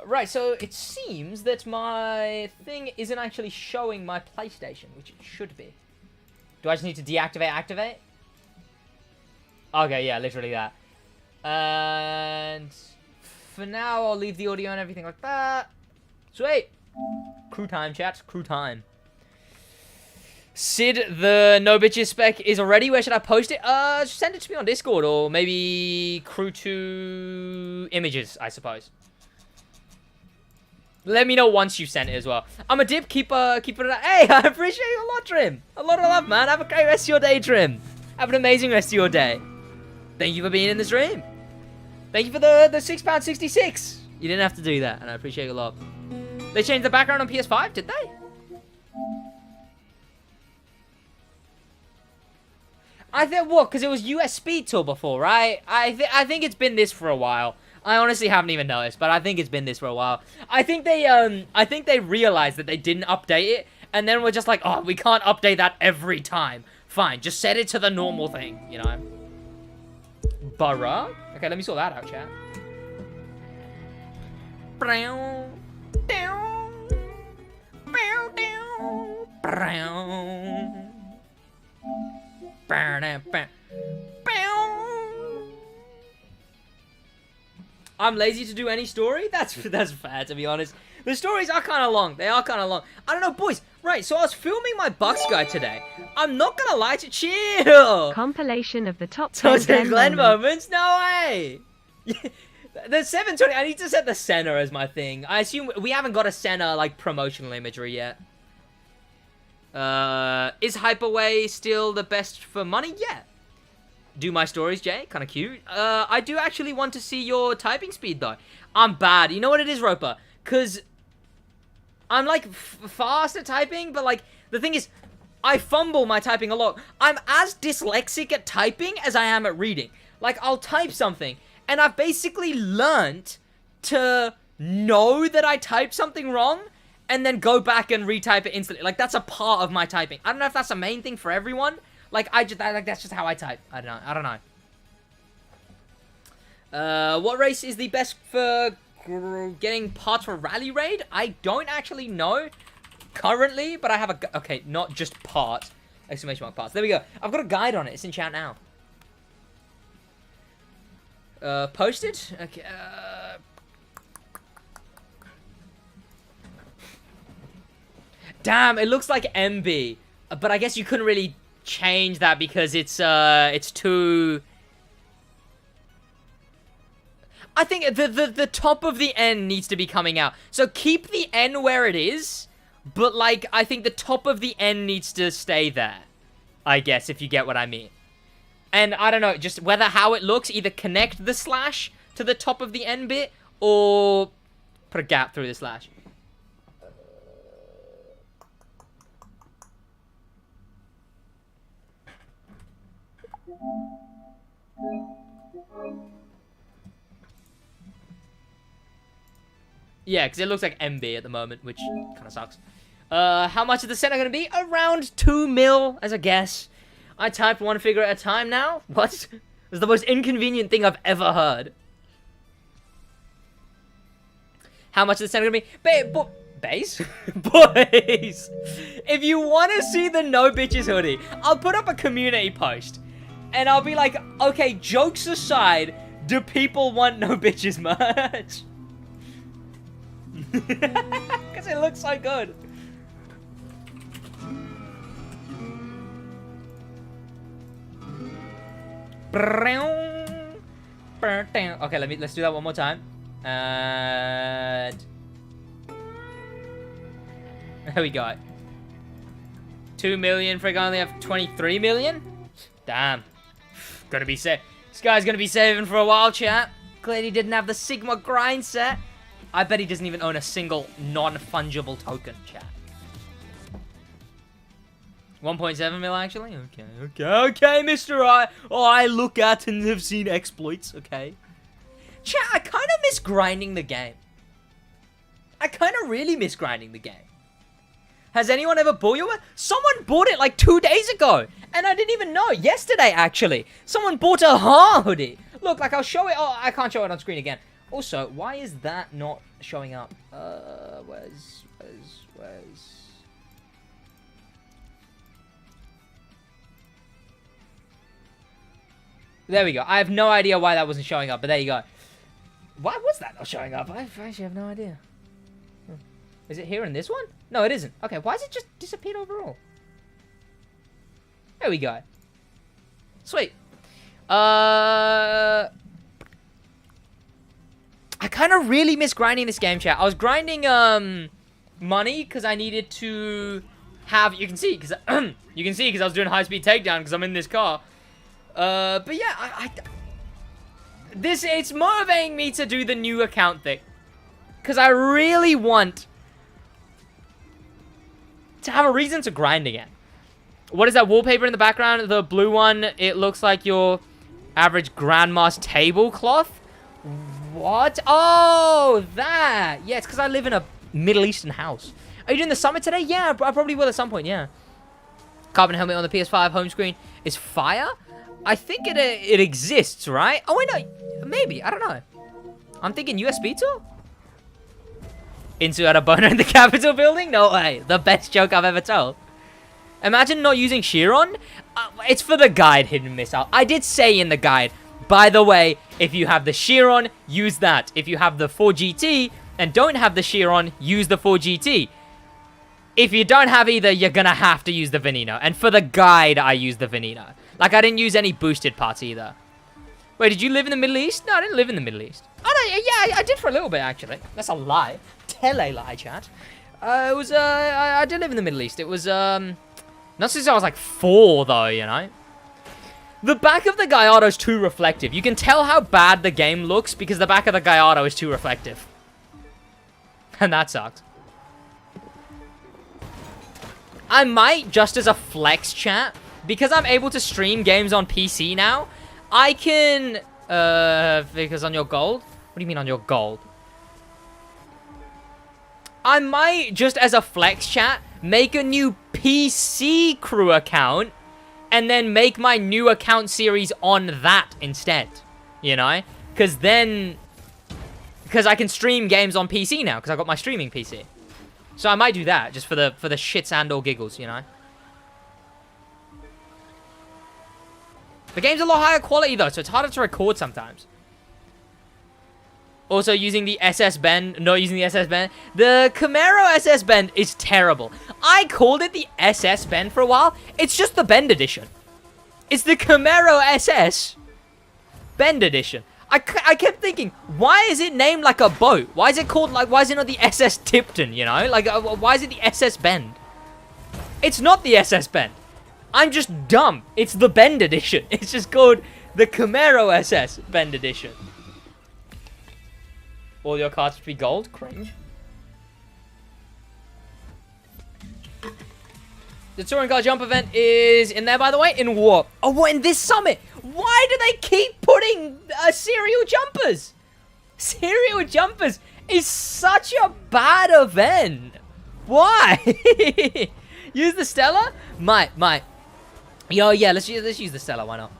Right, so it seems that my thing isn't actually showing my PlayStation, which it should be. Do I just need to deactivate, activate? Okay, yeah, literally that. And for now, I'll leave the audio and everything like that. Sweet. Crew time, chat. Crew time. Sid, the no bitches spec is already. Where should I post it? Send it to me on Discord or maybe crew 2 images, I suppose. Let me know once you sent it as well. I'm a dip. Keep it. Hey, I appreciate you a lot, Trim. A lot of love, man. Have a great rest of your day, Trim. Have an amazing rest of your day. Thank you for being in the stream. Thank you for the £6.66. You didn't have to do that, and I appreciate you a lot. They changed the background on PS5, did they? I think what? Because it was US Speed Tool before, right? I think it's been this for a while. I honestly haven't even noticed, but I think it's been this for a while. I think they realized that they didn't update it, and then we're just like, oh, we can't update that every time. Fine, just set it to the normal thing, you know? Borough? Okay, let me sort that out, chat. I'm lazy to do any story? That's fair, to be honest. The stories are kind of long. They are kind of long. I don't know, boys. Right, so I was filming my Bucks guide today. I'm not going to lie to chill. Compilation of the top 10 Glenn moments? No way. The 720, I need to set the Senna as my thing. I assume we haven't got a Senna, like, promotional imagery yet. Is Hyperway still the best for money? Yeah. Do my stories, Jay. Kind of cute. I do actually want to see your typing speed, though. I'm bad. You know what it is, Roper? Because I'm, like, fast at typing, but, like, the thing is, I fumble my typing a lot. I'm as dyslexic at typing as I am at reading. Like, I'll type something, and I've basically learnt to know that I typed something wrong, and then go back and retype it instantly. Like, that's a part of my typing. I don't know if that's the main thing for everyone. Like, that's just how I type. I don't know. What race is the best for getting parts for Rally Raid? I don't actually know currently, but I have a... Okay, not just parts. Exclamation mark parts. There we go. I've got a guide on it. It's in chat now. Posted? Okay, Damn, it looks like MB. But I guess you couldn't really change that because it's too... I think the top of the N needs to be coming out. So keep the N where it is, but, like, I think the top of the N needs to stay there. I guess, if you get what I mean. And, I don't know, just whether how it looks, either connect the slash to the top of the N bit, or put a gap through the slash. Yeah, because it looks like MB at the moment, which kind of sucks. How much is the Senna going to be? Around 2 mil, as a guess. I type one figure at a time now? What? It's the most inconvenient thing I've ever heard. How much is the Senna going to be? Base? Boys! If you want to see the No Bitches hoodie, I'll put up a community post. And I'll be like, okay, jokes aside, do people want No Bitches merch? Because it looks so good. Okay, let's do that one more time. And there we go. 2 million. Frick, I only have 23 million. Damn. Gonna be saved. This guy's gonna be saving for a while, chat. Glad he didn't have the Sigma grind set. I bet he doesn't even own a single non-fungible token, chat. 1.7 mil, actually? Okay, Mr. I look at and have seen exploits, okay? Chat, I kind of miss grinding the game. I kind of really miss grinding the game. Has anyone ever bought you one? Someone bought it like 2 days ago, and I didn't even know. Yesterday, actually. Someone bought a hoodie. Look, like, I'll show it. Oh, I can't show it on screen again. Also, why is that not showing up? Where's... There we go. I have no idea why that wasn't showing up, but there you go. Why was that not showing up? I actually have no idea. Is it here in this one? No, it isn't. Okay, why has it just disappeared overall? There we go. Sweet. I kind of really miss grinding this game, chat. I was grinding money because I needed to have. You can see because I was doing high-speed takedown because I'm in this car. But yeah, it's motivating me to do the new account thing because I really want to have a reason to grind again. What is that wallpaper in the background? The blue one. It looks like your average grandma's tablecloth. What? Oh, that. Yeah, it's because I live in a Middle Eastern house. Are you doing the summit today? Yeah, I probably will at some point, yeah. Carbon helmet on the PS5 home screen is fire. I think it exists, right? Oh, wait, no. Maybe. I don't know. I'm thinking USB tool? Insu had a boner in the Capitol building? No way. The best joke I've ever told. Imagine not using Chiron. It's for the guide, hidden missile. I did say in the guide, by the way, if you have the Chiron, use that. If you have the 4GT and don't have the Chiron, use the 4GT. If you don't have either, you're gonna have to use the Veneno. And for the guide, I use the Veneno. Like, I didn't use any boosted parts either. Wait, did you live in the Middle East? No, I didn't live in the Middle East. Oh, no, yeah, I did for a little bit, actually. That's a lie. Tell a lie, chat. I did live in the Middle East. It was, not since I was like 4, though, you know? The back of the Gallardo is too reflective. You can tell how bad the game looks because the back of the Gallardo is too reflective. And that sucks. I might, just as a flex, chat, because I'm able to stream games on PC now, I can, because on your gold? What do you mean on your gold? I might, just as a flex, chat, make a new PC crew account and then make my new account series on that instead, you know? Because then, because I can stream games on PC now, because I got my streaming PC. So I might do that, just for the shits and or giggles, you know? The game's a lot higher quality, though, so it's harder to record sometimes. Also, using the SS bend, not using the SS bend. The Camaro SS bend is terrible. I called it the SS bend for a while. It's just the bend edition. It's the Camaro SS bend edition. I kept thinking, why is it named like a boat? Why is it called, like, why is it not the SS Tipton, you know? Like, why is it the SS bend? It's not the SS bend. I'm just dumb. It's the bend edition. It's just called the Camaro SS bend edition. All your cards be gold? Cringe. The touring car jump event is in there, by the way, in what? Oh, what, in this summit? Why do they keep putting serial jumpers? Serial jumpers is such a bad event. Why? Use the Stella? Might. Yo, yeah, let's use the Stella, why not?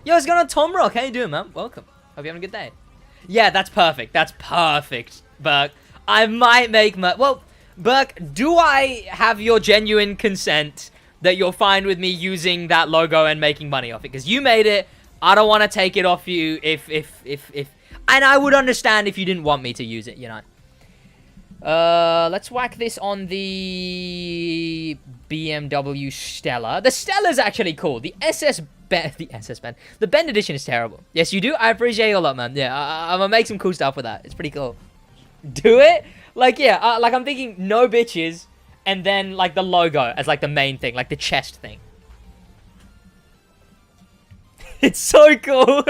Yo, what's going on, Tom Rock? How you doing, man? Welcome. Hope you're having a good day. Yeah, that's perfect. That's perfect, Burke. I might make well, Burke, do I have your genuine consent that you're fine with me using that logo and making money off it? Because you made it. I don't want to take it off you if... And I would understand if you didn't want me to use it, you know. Let's whack this on the BMW Stella. The Stella's actually cool. The the Bend Edition is terrible. Yes, you do. I appreciate you a lot, man. Yeah, I'm gonna make some cool stuff with that. It's pretty cool. Do it? Like, yeah, like I'm thinking no bitches, and then like the logo as like the main thing, like the chest thing. It's so cool.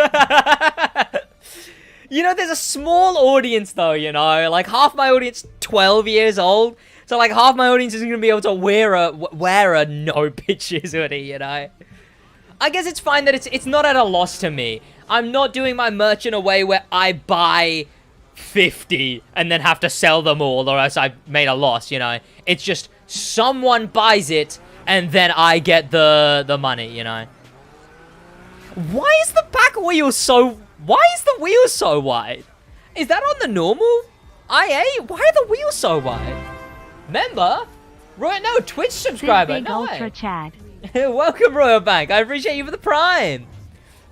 You know, there's a small audience though, you know, like half my audience 12 years old. So like half my audience isn't going to be able to wear a no bitches hoodie, you know. I guess it's fine that it's not at a loss to me. I'm not doing my merch in a way where I buy 50 and then have to sell them all or else I made a loss, you know. It's just someone buys it and then I get the money, you know. Why is the back wheel so... Why is the wheel so wide? Is that on the normal IA? Why are the wheels so wide? Member? Right, no, Twitch subscriber. No way. Ultra Chad. Welcome, Royal Bank. I appreciate you for the Prime.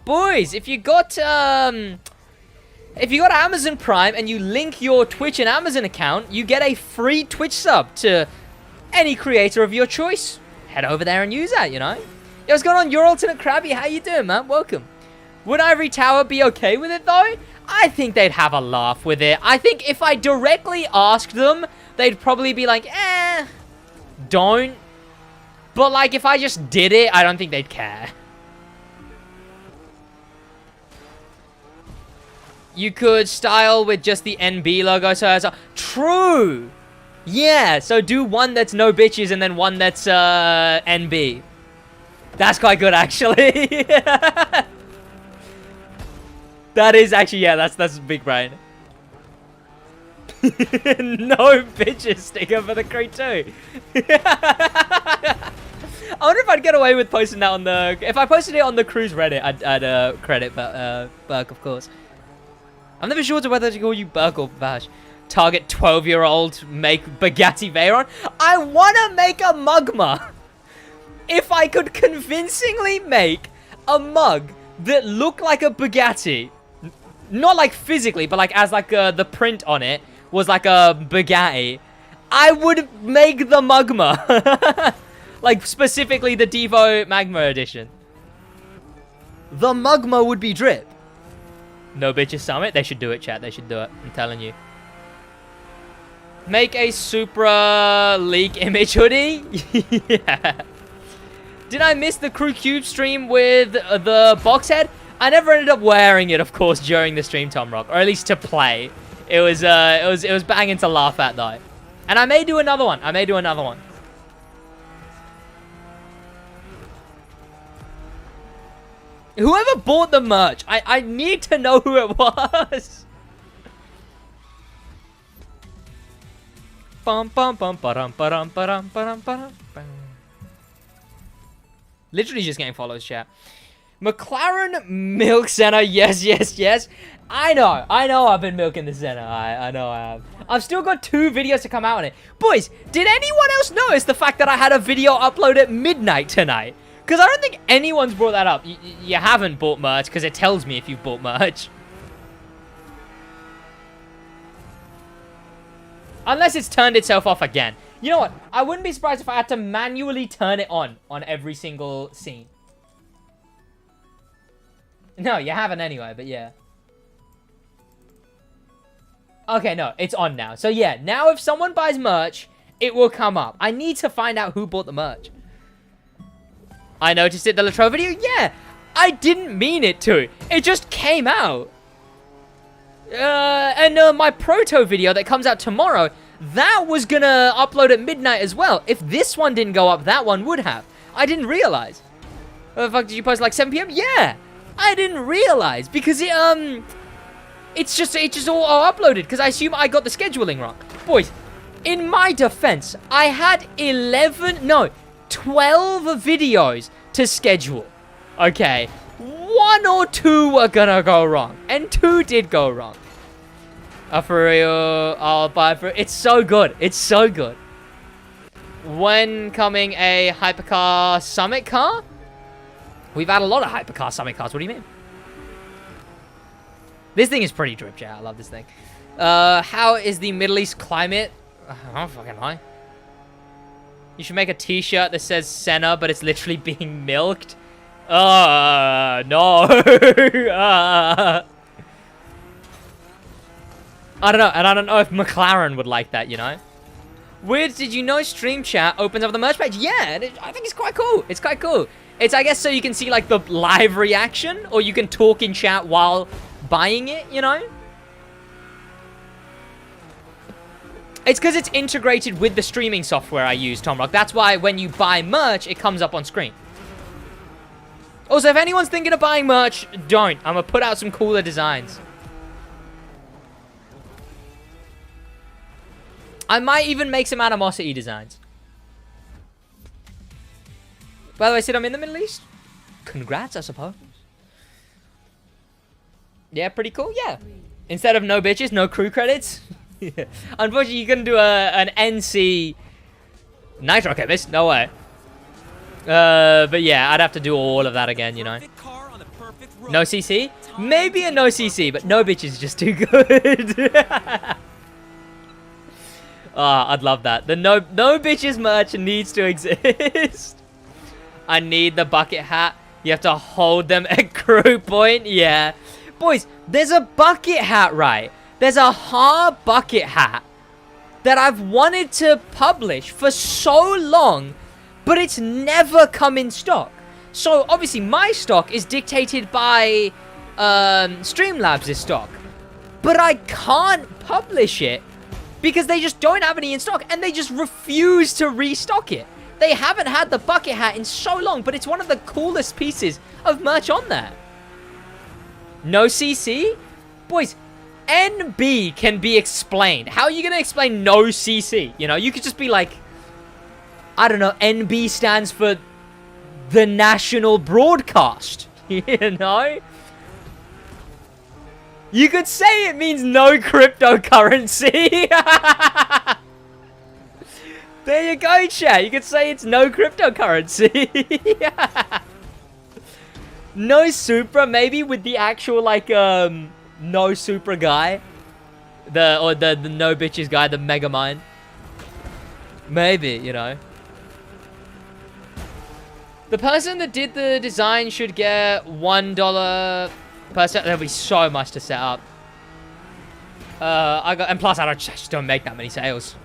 Boys, if you got Amazon Prime and you link your Twitch and Amazon account, you get a free Twitch sub to any creator of your choice. Head over there and use that, you know. Yo, what's going on? Your Alternate Krabby. How you doing, man? Welcome. Would Ivory Tower be okay with it, though? I think they'd have a laugh with it. I think if I directly asked them, they'd probably be like, don't. But, like, if I just did it, I don't think they'd care. You could style with just the NB logo, so it's true! Yeah, so do one that's no bitches and then one that's, NB. That's quite good, actually. That is actually, yeah, that's big brain. No bitches sticker for the Creed 2. I wonder if I'd get away with posting that on the... If I posted it on the Cruise Reddit, I'd credit Burke, of course. I'm never sure whether to call you Burke or Bash. Target 12-year-old, make Bugatti Veyron. I want to make a Mugma. If I could convincingly make a mug that looked like a Bugatti... Not like physically, but like as like the print on it was like a Bugatti, I would make the Mugma. Like specifically the Devo Magma edition. The Mugma would be drip. No bitches summit. They should do it, chat. They should do it. I'm telling you. Make a Supra leak image hoodie. Yeah. Did I miss the Crew Cube stream with the box head? I never ended up wearing it, of course, during the stream, Tom Rock, or at least to play. It was banging to laugh at though, and I may do another one. Whoever bought the merch, I need to know who it was. Bum bum bum ba-dum ba-dum ba-dum ba-dum ba-dum. Literally just getting follows, chat. McLaren milk Senna, yes. I know I've been milking the Senna. I know I have. I've still got 2 videos to come out on it. Boys, did anyone else notice the fact that I had a video upload at midnight tonight? Because I don't think anyone's brought that up. You haven't bought merch, because it tells me if you've bought merch. Unless it's turned itself off again. You know what? I wouldn't be surprised if I had to manually turn it on every single scene. No, you haven't anyway, but yeah. Okay, no, it's on now. So yeah, now if someone buys merch, it will come up. I need to find out who bought the merch. I noticed it, the Latro video? Yeah, I didn't mean it to. It just came out. And my proto video that comes out tomorrow, That was gonna upload at midnight as well. If this one didn't go up, that one would have. I didn't realize. What the fuck, did you post like 7 p.m.? Yeah, I didn't realize because it's just all uploaded because I assume I got the scheduling wrong. Boys, in my defense, I had 12 videos to schedule. Okay, 1 or 2 were gonna go wrong, and 2 did go wrong. For real, I'll buy for it's so good. It's so good. When coming a hypercar summit car? We've had a lot of hypercar summit cars. What do you mean? This thing is pretty drip, chat. I love this thing. How is the Middle East climate? I don't fucking know. You should make a t-shirt that says Senna, but it's literally being milked. No. I don't know, and I don't know if McLaren would like that, you know? Weird, did you know stream chat opens up the merch page? Yeah, I think it's quite cool. It's quite cool. It's, I guess, so you can see, like, the live reaction, or you can talk in chat while buying it, you know? It's because it's integrated with the streaming software I use, Tomrock. That's why when you buy merch, it comes up on screen. Also, if anyone's thinking of buying merch, don't. I'm going to put out some cooler designs. I might even make some animosity designs. By the way, Sid, I'm in the Middle East. Congrats, I suppose. Yeah, pretty cool. Yeah. Instead of no bitches, no crew credits. Yeah. Unfortunately, you couldn't do an NC Nitro chemist. No way. But yeah, I'd have to do all of that again, you know. No CC? Maybe a no CC, but no bitches is just too good. I'd love that. The no bitches merch needs to exist. I need the bucket hat. You have to hold them at crew point. Yeah. Boys, there's a bucket hat, right? There's a hard bucket hat that I've wanted to publish for so long, but it's never come in stock. So, obviously, my stock is dictated by Streamlabs' stock. But I can't publish it because they just don't have any in stock, and they just refuse to restock it. They haven't had the bucket hat in so long, but it's one of the coolest pieces of merch on there. No CC? Boys, NB can be explained. How are you going to explain no CC? You know, you could just be like, I don't know, NB stands for the national broadcast. You know? You could say it means no cryptocurrency. There you go, chat. You could say it's no cryptocurrency. No Supra, maybe with the actual, like, no Supra guy. The no bitches guy, the Megamind. Maybe, you know. The person that did the design should get $1 per set. There'll be so much to set up. And plus I just don't make that many sales.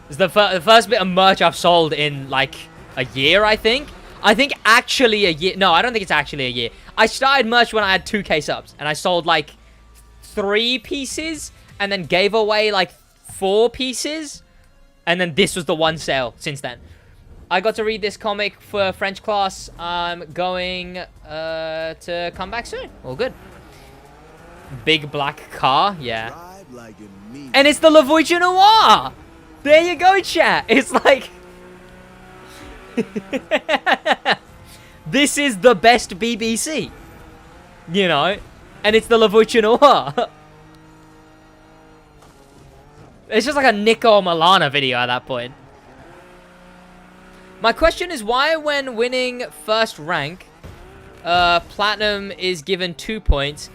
It's the first bit of merch I've sold in like a year, I think. I think actually a year. No, I don't think it's actually a year. I started merch when I had 2K subs, and I sold like 3 pieces, and then gave away like 4 pieces, and then this was the one sale since then. I got to read this comic for French class. I'm going to come back soon. All good. Big black car, yeah. And it's the La Voiture Noir. There you go, chat. It's like... This is the best BBC. You know? And it's the La Voiture Noir. It's just like a Nico Milana video at that point. My question is why when winning first rank, platinum is given 2 points,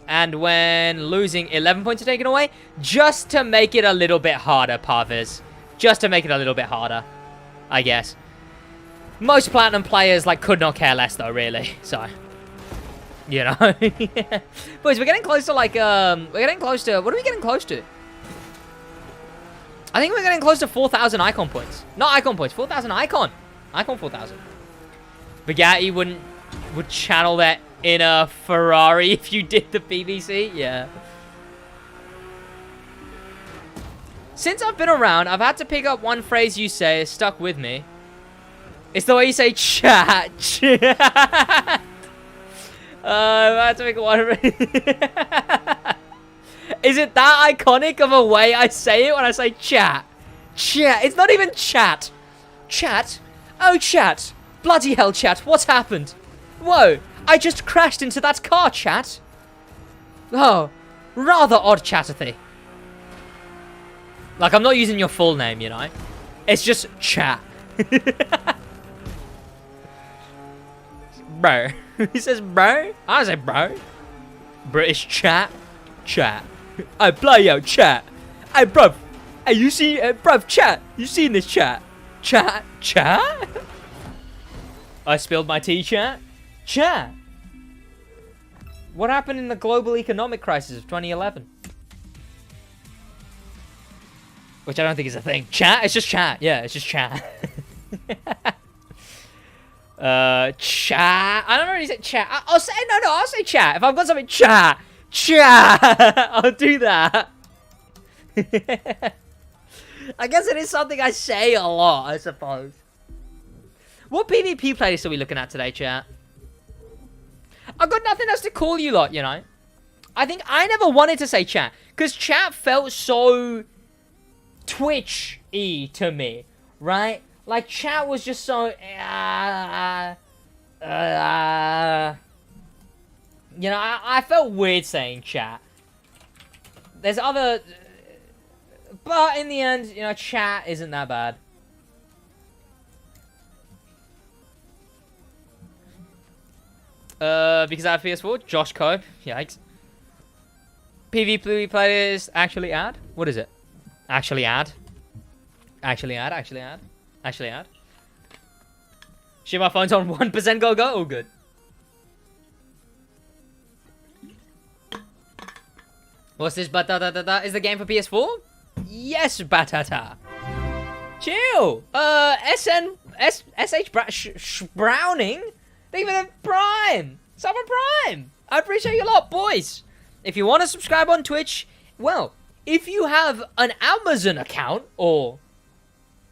and when losing 11 points are taken away? Just to make it a little bit harder, Parviz. Just to make it a little bit harder, I guess. Most platinum players, like, could not care less, though, really. So, you know. Yeah. Boys, we're getting close to, like, we're getting close to... What are we getting close to? I think we're getting close to 4,000 icon points. Not icon points, 4,000 icon. Icon 4,000. Bugatti would channel that in a Ferrari if you did the BBC. Yeah. Since I've been around, I've had to pick up one phrase you say. It's stuck with me. It's the way you say chat. Chat. I had to pick one. Is it that iconic of a way I say it when I say chat? Chat. It's not even chat. Chat? Oh, chat. Bloody hell, chat. What's happened? Whoa. I just crashed into that car, chat. Oh. Rather odd, chatterthy. Like, I'm not using your full name, you know? It's just chat. Bro. He says bro? I say bro. British chat. Chat. I bloody hell, chat. Hey, bruv. Hey, you see, bruv, chat. You seen this chat? Chat. Chat? I spilled my tea, chat. Chat. What happened in the global economic crisis of 2011? Which I don't think is a thing. Chat? It's just chat. Yeah, it's just chat. Chat. I don't really say chat. I'll say, no, I'll say chat. If I've got something, chat. Chat. I'll do that. I guess it is something I say a lot, I suppose. What PvP playlist are we looking at today, chat? I've got nothing else to call you lot, you know? I think I never wanted to say chat. Because chat felt so Twitch-y to me, right? Like, chat was just so... you know, I felt weird saying chat. There's other... But in the end, you know, chat isn't that bad. Because I have PS4, Josh Cope. Yikes. PvP playlist actually add? What is it? Actually add? Actually add? Actually add? Actually add? Shit, my phone's on 1% go. Oh, good. What's this batata? Is the game for PS4? Yes, batata. Chill. Browning? Thank you for the Prime. Summer Prime. I appreciate you a lot, boys. If you want to subscribe on Twitch, well, if you have an Amazon account, or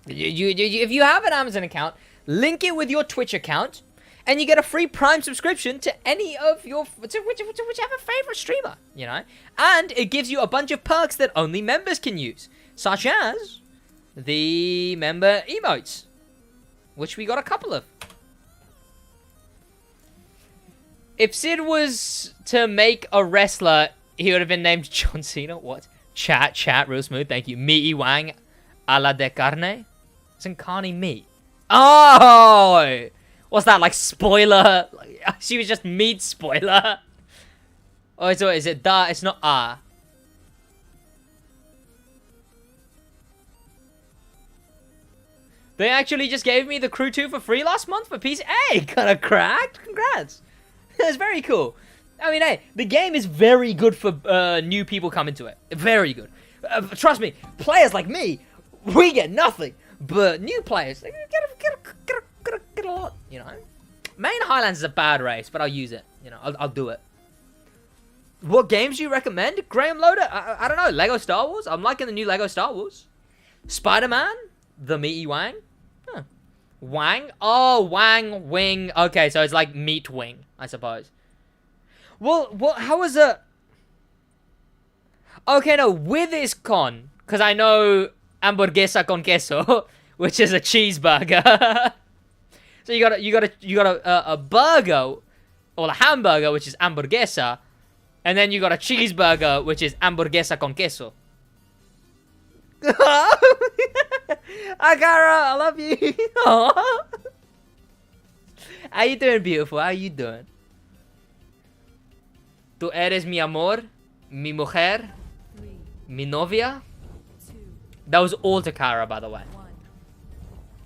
if you have an Amazon account, link it with your Twitch account, and you get a free Prime subscription to any of your, to whichever favorite streamer, you know? And it gives you a bunch of perks that only members can use, such as the member emotes, which we got a couple of. If Sid was to make a wrestler, he would have been named John Cena. What? Chat, real smooth. Thank you. Meaty Wang a la de carne. It's in carne meat. Oh! What's that, like, spoiler? She was just meat spoiler. Oh, so is it da? It's not ah. They actually just gave me the Crew 2 for free last month for PC. Hey, kinda cracked. Congrats. That's very cool. I mean, hey, the game is very good for new people coming to it. Very good. Trust me, players like me, we get nothing. But new players, they get a lot, you know. Main Highlands is a bad race, but I'll use it. You know, I'll do it. What games do you recommend? Graham Loader? I don't know. Lego Star Wars? I'm liking the new Lego Star Wars. Spider-Man? The Meaty Wang? Huh. Wang? Oh, Wang, Wing. Okay, so it's like Meat Wing, I suppose. Well, how was it? Okay, no, with is con. Because I know hamburguesa con queso, which is a cheeseburger. So you got a burger, or a hamburger, which is hamburguesa. And then you got a cheeseburger, which is hamburguesa con queso. Akara, I love you. How you doing, beautiful? How you doing? Tú eres mi amor, mi mujer, mi novia. That was all to Kara, by the way.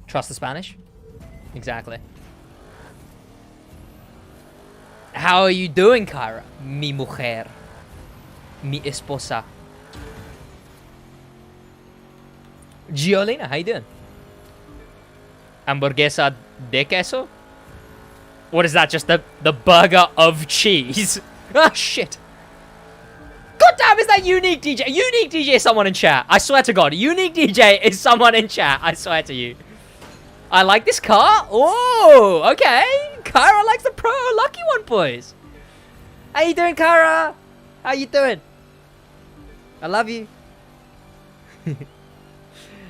Trust the Spanish? Exactly. How are you doing, Kara? Mi mujer. Mi esposa. Giolina, how you doing? Hamburguesa de queso? What is that? Just the burger of cheese? Ah, shit. God damn is that Unique DJ? Unique DJ is someone in chat. I swear to God. Unique DJ is someone in chat. I swear to you. I like this car. Oh, okay. Kara likes the pro. Lucky one, boys. How you doing, Kara? How you doing? I love you.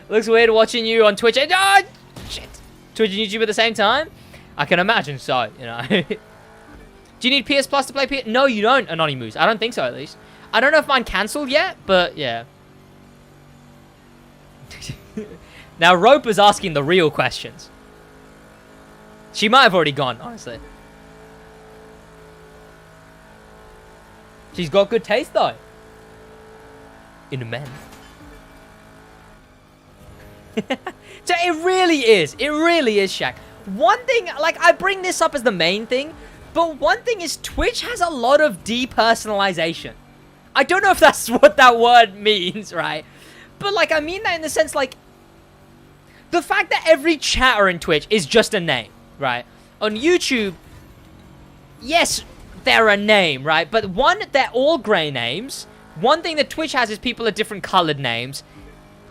Looks weird watching you on Twitch. Oh, shit. Twitch and YouTube at the same time? I can imagine so, you know. Do you need PS Plus to play PS? No, you don't, Anonymous. I don't think so, at least. I don't know if mine cancelled yet, but yeah. Now, Roper's asking the real questions. She might have already gone, honestly. She's got good taste, though. In men. So it really is. It really is, Shaq. One thing, like, I bring this up as the main thing, but one thing is Twitch has a lot of depersonalization. I don't know if that's what that word means, right? But, like, I mean that in the sense, like, the fact that every chatter in Twitch is just a name, right? On YouTube, yes, they're a name, right? But one, they're all gray names. One thing that Twitch has is people are different colored names.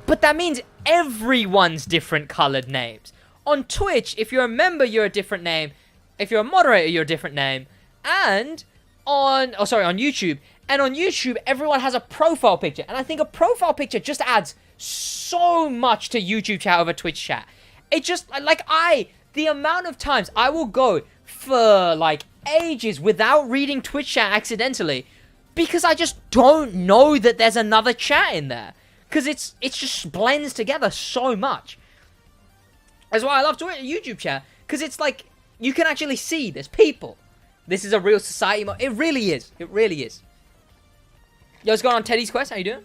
But that means everyone's different colored names. On Twitch, if you're a member, you're a different name. If you're a moderator, you're a different name. And on YouTube. And on YouTube, everyone has a profile picture. And I think a profile picture just adds so much to YouTube chat over Twitch chat. It just, like, the amount of times I will go for, like, ages without reading Twitch chat accidentally because I just don't know that there's another chat in there. Because it's just blends together so much. That's why I love YouTube chat. Because it's like, you can actually see there's people. This is a real society. It really is. It really is. Yo, what's going on, Teddy's Quest? How you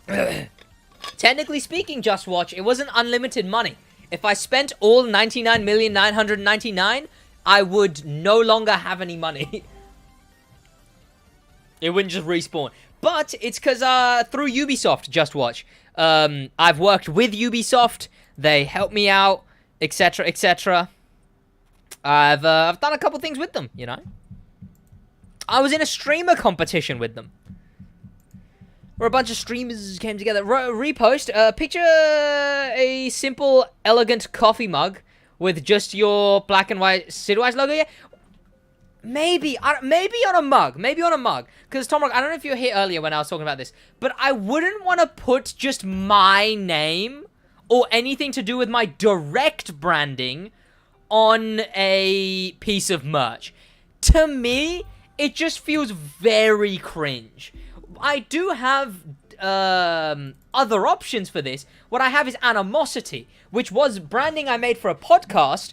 doing? Technically speaking, Just Watch, it wasn't unlimited money. If I spent all 99,999,000, I would no longer have any money. It wouldn't just respawn. But it's because through Ubisoft, Just Watch. I've worked with Ubisoft. They help me out, etc., etc. I've done a couple things with them, you know. I was in a streamer competition with them, where a bunch of streamers came together. Repost. Picture a simple, elegant coffee mug with just your black and white SidWaj logo. Yeah. Maybe on a mug. Maybe on a mug. Because, Tom Rock, I don't know if you were here earlier when I was talking about this, but I wouldn't want to put just my name or anything to do with my direct branding on a piece of merch. To me, it just feels very cringe. I do have other options for this. What I have is Animosity, which was branding I made for a podcast,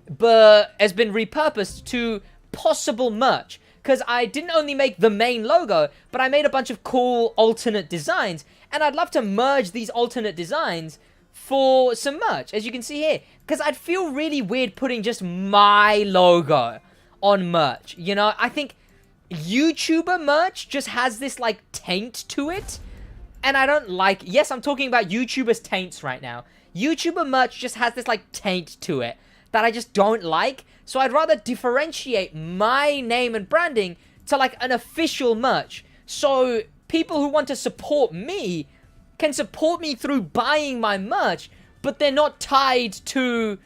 but has been repurposed to possible merch, because I didn't only make the main logo, but I made a bunch of cool alternate designs, and I'd love to merge these alternate designs for some merch, as you can see here, because I'd feel really weird putting just my logo on merch, you know. I think YouTuber merch just has this, like, taint to it, and I don't like, yes, I'm talking about YouTubers' taints right now. YouTuber merch just has this, like, taint to it that I just don't like. So I'd rather differentiate my name and branding to, like, an official merch. So people who want to support me can support me through buying my merch, but they're not tied to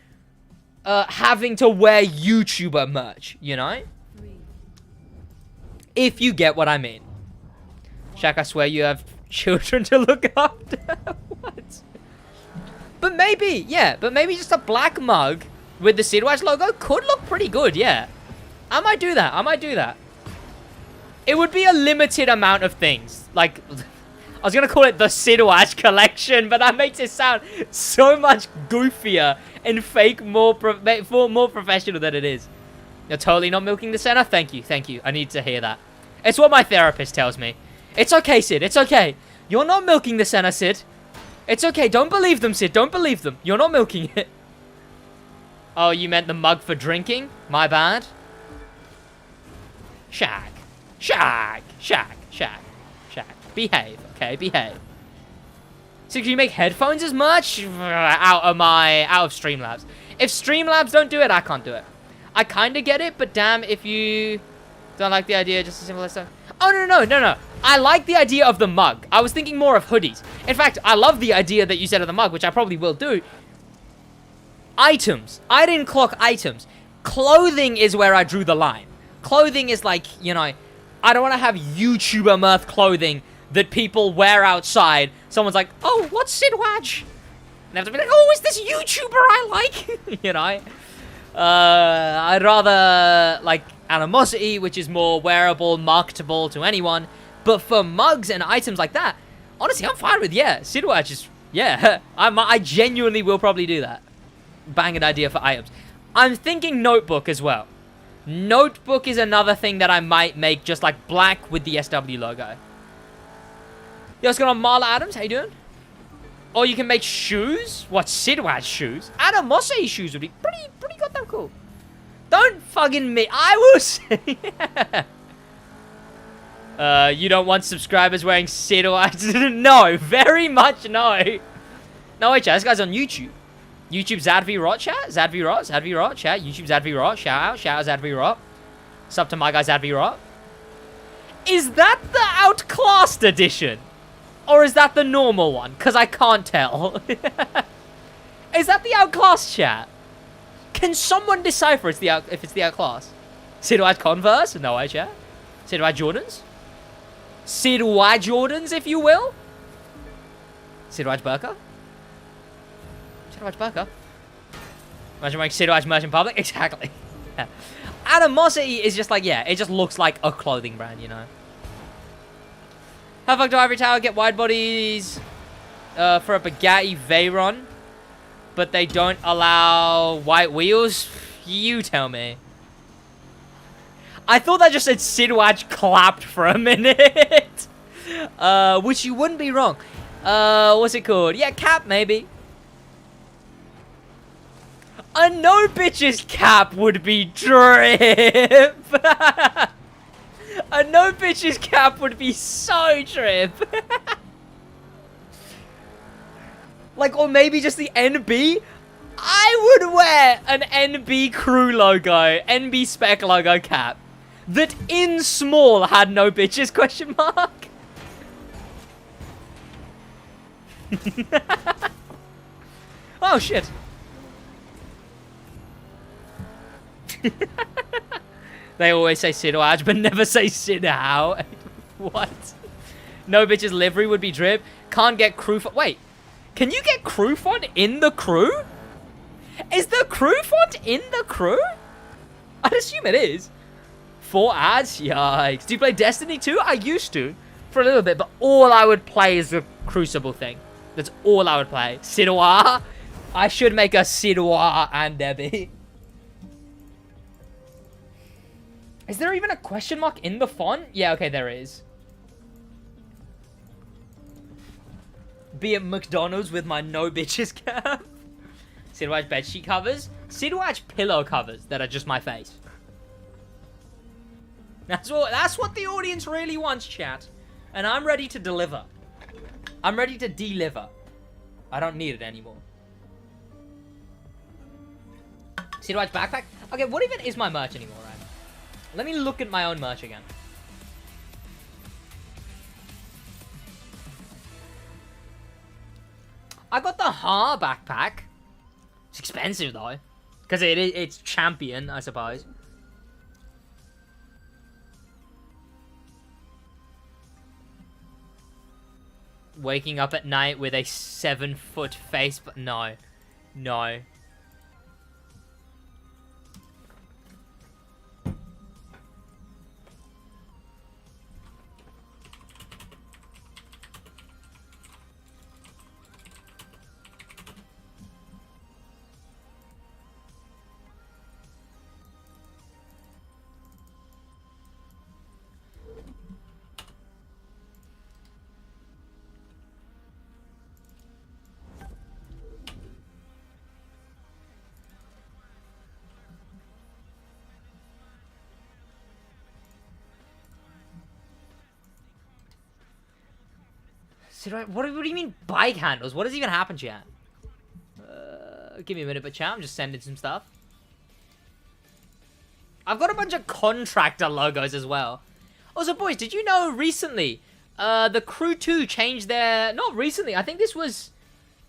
having to wear YouTuber merch, you know? If you get what I mean. Shaq, I swear you have children to look after. What? But maybe, yeah, but maybe just a black mug with the SidWaj logo could look pretty good, yeah. I might do that. I might do that. It would be a limited amount of things. Like, I was going to call it the SidWaj collection, but that makes it sound so much goofier and fake, more professional than it is. You're totally not milking the Senna? Thank you. Thank you. I need to hear that. It's what my therapist tells me. It's okay, Sid. It's okay. You're not milking the Senna, Sid. It's okay. Don't believe them, Sid. Don't believe them. You're not milking it. Oh, you meant the mug for drinking? My bad. Shaq. Shaq. Shaq. Shaq. Shaq. Behave, okay? Behave. So can you make headphones as much? Out of Streamlabs. If Streamlabs don't do it, I can't do it. I kind of get it, but damn if you don't like the idea, just a simple as stuff. Oh, no. I like the idea of the mug. I was thinking more of hoodies. In fact, I love the idea that you said of the mug, which I probably will do. Items. I didn't clock items. Clothing is where I drew the line. Clothing is like, you know, I don't want to have YouTuber mirth clothing that people wear outside. Someone's like, oh, what's SidWaj? And they have to be like, oh, is this YouTuber I like? You know? I'd rather, like, animosity, which is more wearable, marketable to anyone. But for mugs and items like that, honestly, I'm fine with, yeah. SidWaj is, yeah. I genuinely will probably do that. Bang an idea for items. I'm thinking notebook as well. Notebook is another thing that I might make just like black with the SW logo. Yo, what's going on, Marla Adams? How you doing? Or you can make shoes. What, SidWaj shoes? Animosity shoes would be pretty goddamn cool. Don't fucking me. I will say. You don't want subscribers wearing SidWaj? No, very much no. No, wait, chat. This guy's on YouTube. YouTube ZadVRot, chat. ZadVRot, chat. YouTube ZadVRot. Shout out ZadVRot. Sub to my guy ZadVRot. Is that the Outclassed edition? Or is that the normal one? Because I can't tell. Is that the Outclassed, chat? Can someone decipher if it's the Outclassed? SidWaj Converse? No way, chat. SidWaj Jordans? SidWaj Jordans, if you will? SidWaj Burka? SidWaj Burka? Imagine wearing SidWaj merch in public? Exactly. Yeah. Animosity is just like, yeah, it just looks like a clothing brand, you know? How the fuck do Ivory Tower get wide bodies for a Bugatti Veyron, but they don't allow white wheels? You tell me. I thought that just said SidWaj clapped for a minute. Which you wouldn't be wrong. What's it called? Yeah, cap maybe. A no bitches cap would be drip. A no bitches cap would be so drip. Like, or maybe just the NB. I would wear an NB crew logo, NB spec logo cap that in small had no bitches question mark. Oh shit. They always say SidWaj, but never say SidHow. What? No bitches livery would be drip. Can't get crew font. Wait, can you get crew font in the crew? Is the crew font in the crew? I'd assume it is. 4 ads? Yikes. Do you play Destiny 2? I used to. For a little bit, but all I would play is the Crucible thing. That's all I would play. SidWaj. I should make a SidWaj and Debbie. Is there even a question mark in the font? Yeah, okay, there is. Be at McDonald's with my no bitches cap. SidWaj bedsheet covers. SidWaj pillow covers that are just my face. That's what the audience really wants, chat. And I'm ready to deliver. I'm ready to deliver. I don't need it anymore. SidWaj backpack? Okay, what even is my merch anymore, right? Let me look at my own merch again. I got the backpack. It's expensive though, because it's champion, I suppose. Waking up at night with a 7-foot face, but no. What do you mean bike handles? What has even happened, chat? Give me a minute, but chat, I'm just sending some stuff. I've got a bunch of contractor logos as well. Also, boys, did you know recently, the Crew 2 changed their... Not recently, I think this was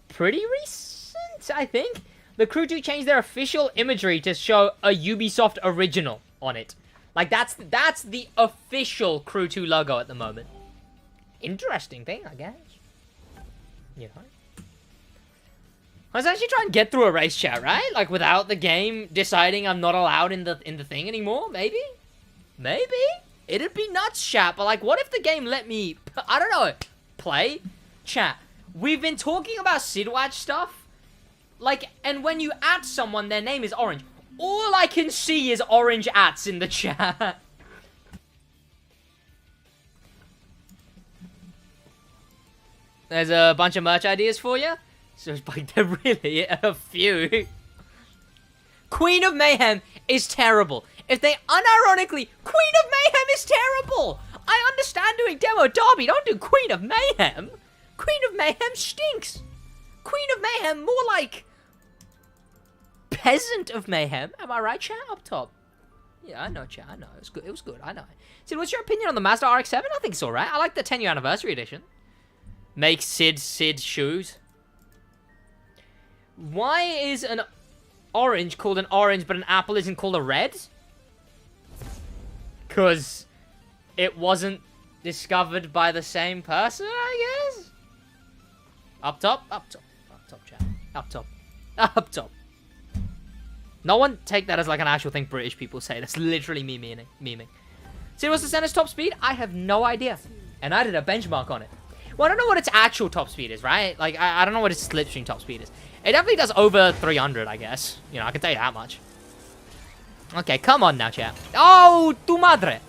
pretty recent, I think. The Crew 2 changed their official imagery to show a Ubisoft original on it. Like, that's the official Crew 2 logo at the moment. Interesting thing, I guess. You know. I was actually trying to get through a race chat, right? Like, without the game deciding I'm not allowed in the thing anymore, maybe? Maybe? It'd be nuts, chat, but like, what if the game let me, I don't know, play? Chat, we've been talking about SidWaj stuff, like, and when you at someone, their name is orange. All I can see is orange ats in the chat. There's a bunch of merch ideas for you. So it's like, there really a few. Queen of Mayhem is terrible. If they unironically, Queen of Mayhem is terrible. I understand doing demo derby. Don't do Queen of Mayhem. Queen of Mayhem stinks. Queen of Mayhem, more like Peasant of Mayhem. Am I right, chat? Up top. Yeah, I know, chat. I know. It was good. It was good. I know. Sid, what's your opinion on the Mazda RX-7? I think it's alright. I like the 10-year anniversary edition. Make Sid shoes. Why is an orange called an orange, but an apple isn't called a red? Because it wasn't discovered by the same person, I guess? Up top? Up top. Up top, chat. Up top. Up top. No one take that as like an actual thing British people say. That's literally me memeing. See, what's the Senna's top speed? I have no idea. And I did a benchmark on it. Well, I don't know what its actual top speed is, right? Like, I don't know what its slipstream top speed is. It definitely does over 300, I guess. You know, I can tell you that much. Okay, come on now, chat. Oh, tu madre.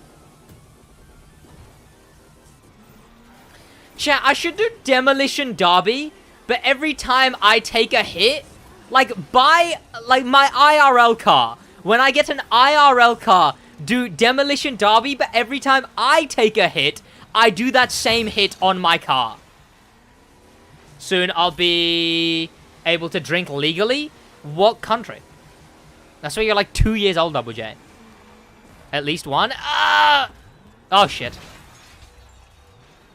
Chat, I should do Demolition Derby, but every time I take a hit, like, buy, like, my IRL car. When I get an IRL car, do Demolition Derby, but every time I take a hit, I do that same hit on my car. Soon I'll be able to drink legally. What country? That's why you're like 2 years old, Double J. At least one. Oh shit.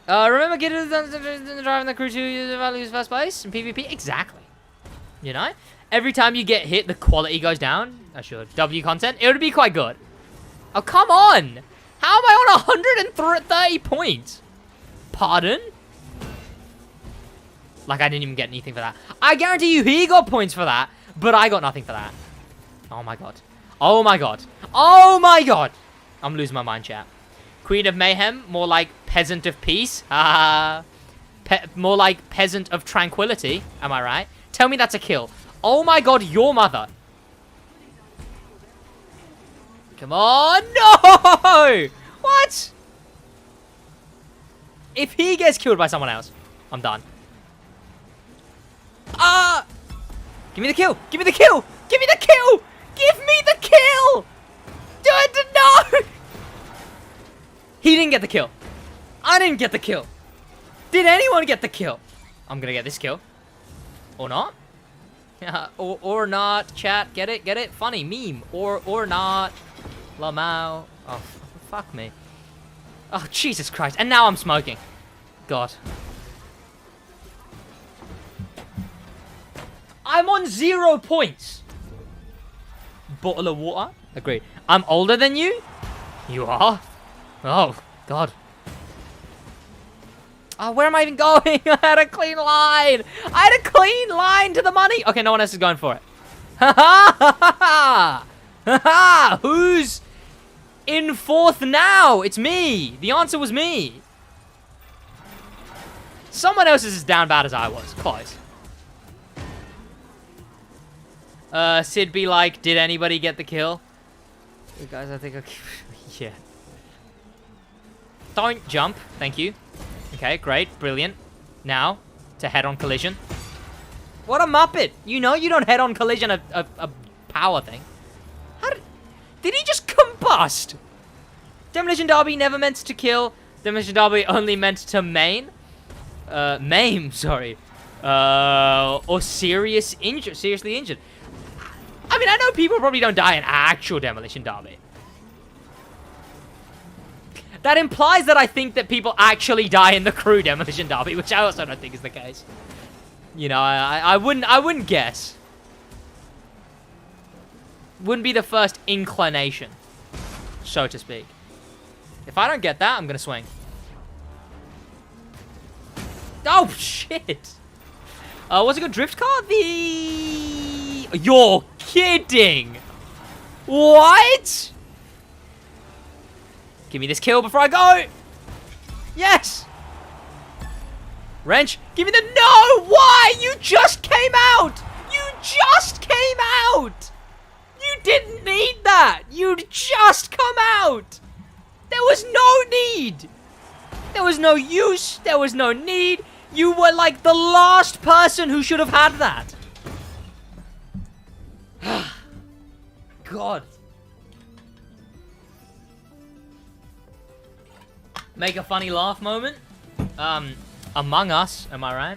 Remember getting driving the Crew 2 values first place in PvP? Exactly. You know? Every time you get hit, the quality goes down. I should. W content. It would be quite good. Oh, come on. How am I on 130 points? Pardon? Like, I didn't even get anything for that. I guarantee you he got points for that, but I got nothing for that. Oh my god. Oh my god. Oh my god. I'm losing my mind, chat. Queen of Mayhem, more like Peasant of Peace. More like Peasant of Tranquility. Am I right? Tell me that's a kill. Oh my god, your mother. Come on. No! What? If he gets killed by someone else, I'm done. Give me the kill. Give me the kill. Give me the kill. Give me the kill. No. He didn't get the kill. I didn't get the kill. Did anyone get the kill? I'm gonna get this kill. Or not. Yeah, or not, chat. Get it? Get it? Funny meme. Or not. Lamau. Oh, fuck me. Oh, Jesus Christ. And now I'm smoking. God. I'm on 0 points. Bottle of water. Agreed. I'm older than you? You are? Oh, God. Oh, where am I even going? I had a clean line. I had a clean line to the money. Okay, no one else is going for it. Ha ha ha ha ha ha. Who's in 4th now? It's me. The answer was me. Someone else is as down bad as I was. Close. Sid be like, did anybody get the kill? You guys, I think yeah. Don't jump. Thank you. Okay, great. Brilliant. Now, to head-on collision. What a muppet. You know you don't head-on collision a power thing. How did he just combust? Demolition Derby never meant to kill. Demolition Derby only meant to maim, sorry. Or seriously injured. I mean, I know people probably don't die in actual Demolition Derby. That implies that I think that people actually die in the crew demolition derby, which I also don't think is the case. You know, I wouldn't guess. Wouldn't be the first inclination, so to speak. If I don't get that, I'm gonna swing. Oh shit! What's a good drift car? You're kidding! What? Give me this kill before I go! Yes! Wrench, give me the... No! Why? You just came out! You just came out! You didn't need that! You'd just come out! There was no need! There was no use, there was no need. You were like the last person who should have had that. God. Make a funny laugh moment. Among Us, am I right?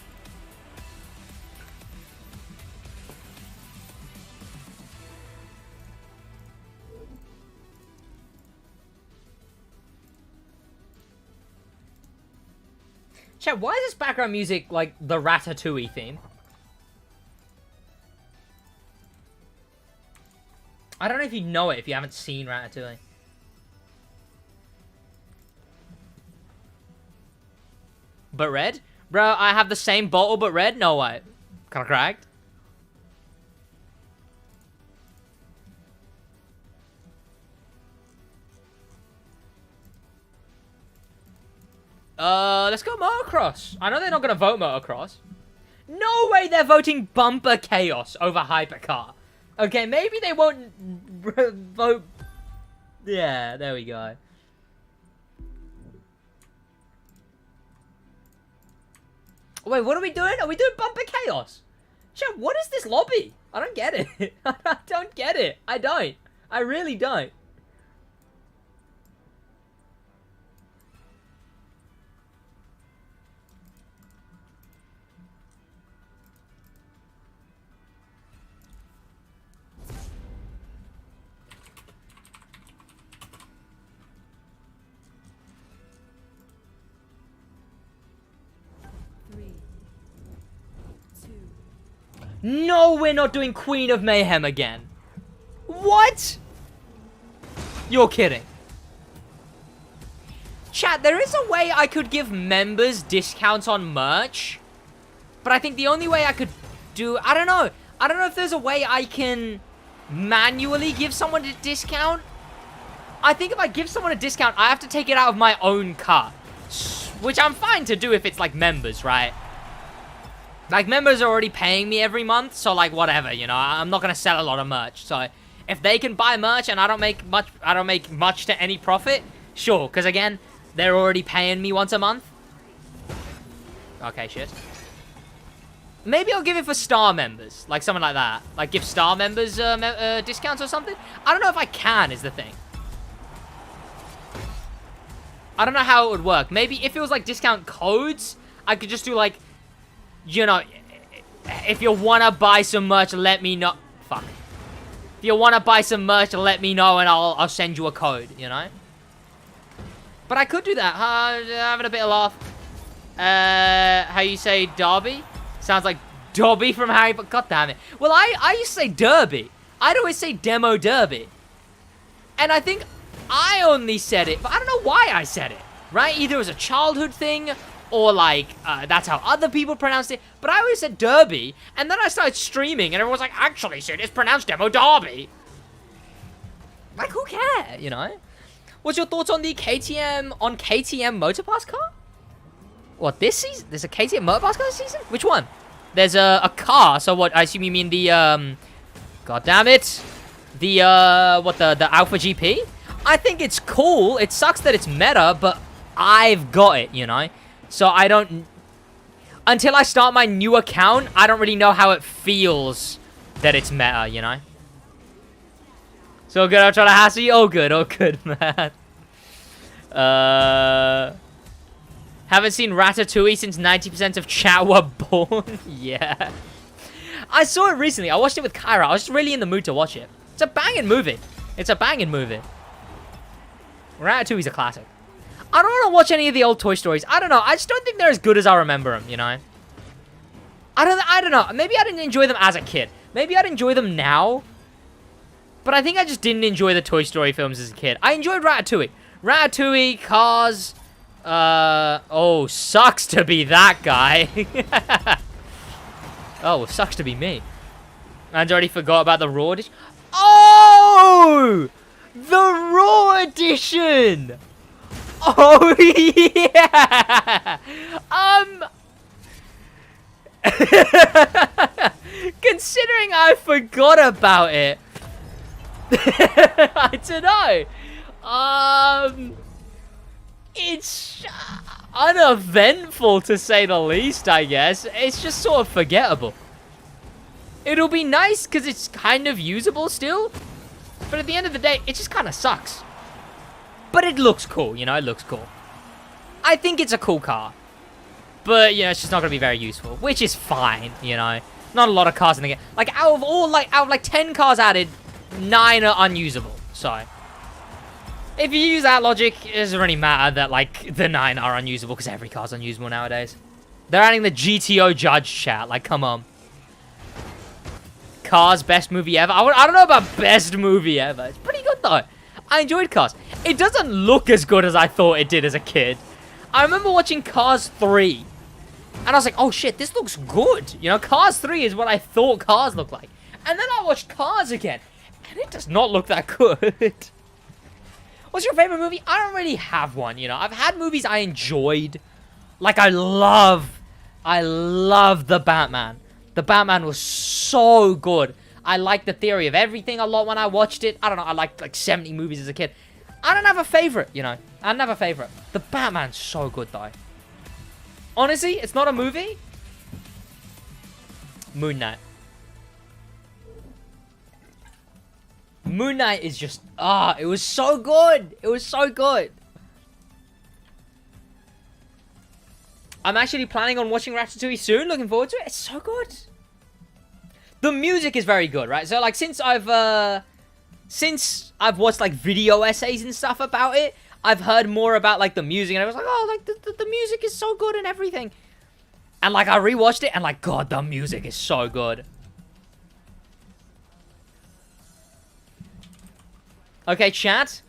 Chat, why is this background music like the Ratatouille theme? I don't know if you know it if you haven't seen Ratatouille. But red? Bro, I have the same bottle but red? No way. Kinda cracked. Let's go motocross. I know they're not gonna vote motocross. No way they're voting bumper chaos over hypercar. Okay, maybe they won't vote... Yeah, there we go. Wait, what are we doing? Are we doing bumper chaos? Chat, what is this lobby? I don't get it. I don't get it. I don't. I really don't. No, we're not doing Queen of Mayhem again. What? You're kidding. Chat, there is a way I could give members discounts on merch. But I think the only way I could do... I don't know. I don't know if there's a way I can manually give someone a discount. I think if I give someone a discount, I have to take it out of my own car. Which I'm fine to do if it's like members, right? Like, members are already paying me every month, so, like, whatever, you know? I'm not gonna sell a lot of merch, so... If they can buy merch and I don't make much to any profit, sure. Because, again, they're already paying me once a month. Okay, shit. Maybe I'll give it for star members. Like, something like that. Like, give star members discounts or something. I don't know if I can, is the thing. I don't know how it would work. Maybe if it was, like, discount codes, I could just do, like... You know, if you want to buy some merch, let me know. Fuck. If you want to buy some merch, let me know and I'll send you a code, you know? But I could do that. Having a bit of laugh. How you say Derby? Sounds like Dobby from Harry Potter. God damn it. Well, I used to say Derby. I'd always say Demo Derby. And I think I only said it, but I don't know why I said it, right? Either it was a childhood thing... Or, like, that's how other people pronounced it. But I always said Derby. And then I started streaming. And everyone was like, actually, Sid, it's pronounced Demo Derby. Like, who cares, you know? What's your thoughts on the KTM Motorpass car? What, this season? There's a KTM Motorpass car this season? Which one? There's a car. So what, I assume you mean the, God damn it. The Alpha GP? I think it's cool. It sucks that it's meta, but I've got it, you know? So I don't... Until I start my new account, I don't really know how it feels that it's meta, you know? So good, I'm trying to hassle you. Oh good, man. Haven't seen Ratatouille since 90% of chat were born. Yeah. I saw it recently. I watched it with Kyra. I was just really in the mood to watch it. It's a banging movie. It's a banging movie. Ratatouille's a classic. I don't want to watch any of the old Toy Stories. I don't know. I just don't think they're as good as I remember them, you know? I don't know. Maybe I didn't enjoy them as a kid. Maybe I'd enjoy them now. But I think I just didn't enjoy the Toy Story films as a kid. I enjoyed Ratatouille. Ratatouille, Cars. Oh, sucks to be that guy. Oh, well, sucks to be me. I already forgot about the Raw edition. Oh! The Raw edition! Oh, yeah! Considering I forgot about it. I don't know. It's uneventful to say the least, I guess. It's just sort of forgettable. It'll be nice because it's kind of usable still. But at the end of the day, it just kind of sucks. But it looks cool, you know, it looks cool. I think it's a cool car. But, you know, it's just not going to be very useful. Which is fine, you know. Not a lot of cars in the game. Like, out of 10 cars added, 9 are unusable. So, if you use that logic, it doesn't really matter that, like, the 9 are unusable. Because every car's unusable nowadays. They're adding the GTO judge chat. Like, come on. Cars, best movie ever. I don't know about best movie ever. It's pretty good, though. I enjoyed Cars. It doesn't look as good as I thought it did as a kid. I remember watching Cars 3. And I was like, oh shit, this looks good. You know, Cars 3 is what I thought Cars looked like. And then I watched Cars again. And it does not look that good. What's your favorite movie? I don't really have one, you know. I've had movies I enjoyed. Like, I love The Batman. The Batman was so good. I liked the theory of everything a lot when I watched it. I don't know, I liked like 70 movies as a kid. I don't have a favorite, you know. I don't have a favorite. The Batman's so good, though. Honestly, it's not a movie. Moon Knight. Moon Knight is just... it was so good. It was so good. I'm actually planning on watching Ratatouille soon. Looking forward to it. It's so good. The music is very good, right? So, like, since I've watched, like, video essays and stuff about it, I've heard more about, like, the music, and I was like, oh, like, the music is so good and everything. And, like, I rewatched it, and, like, God, the music is so good. Okay, chat.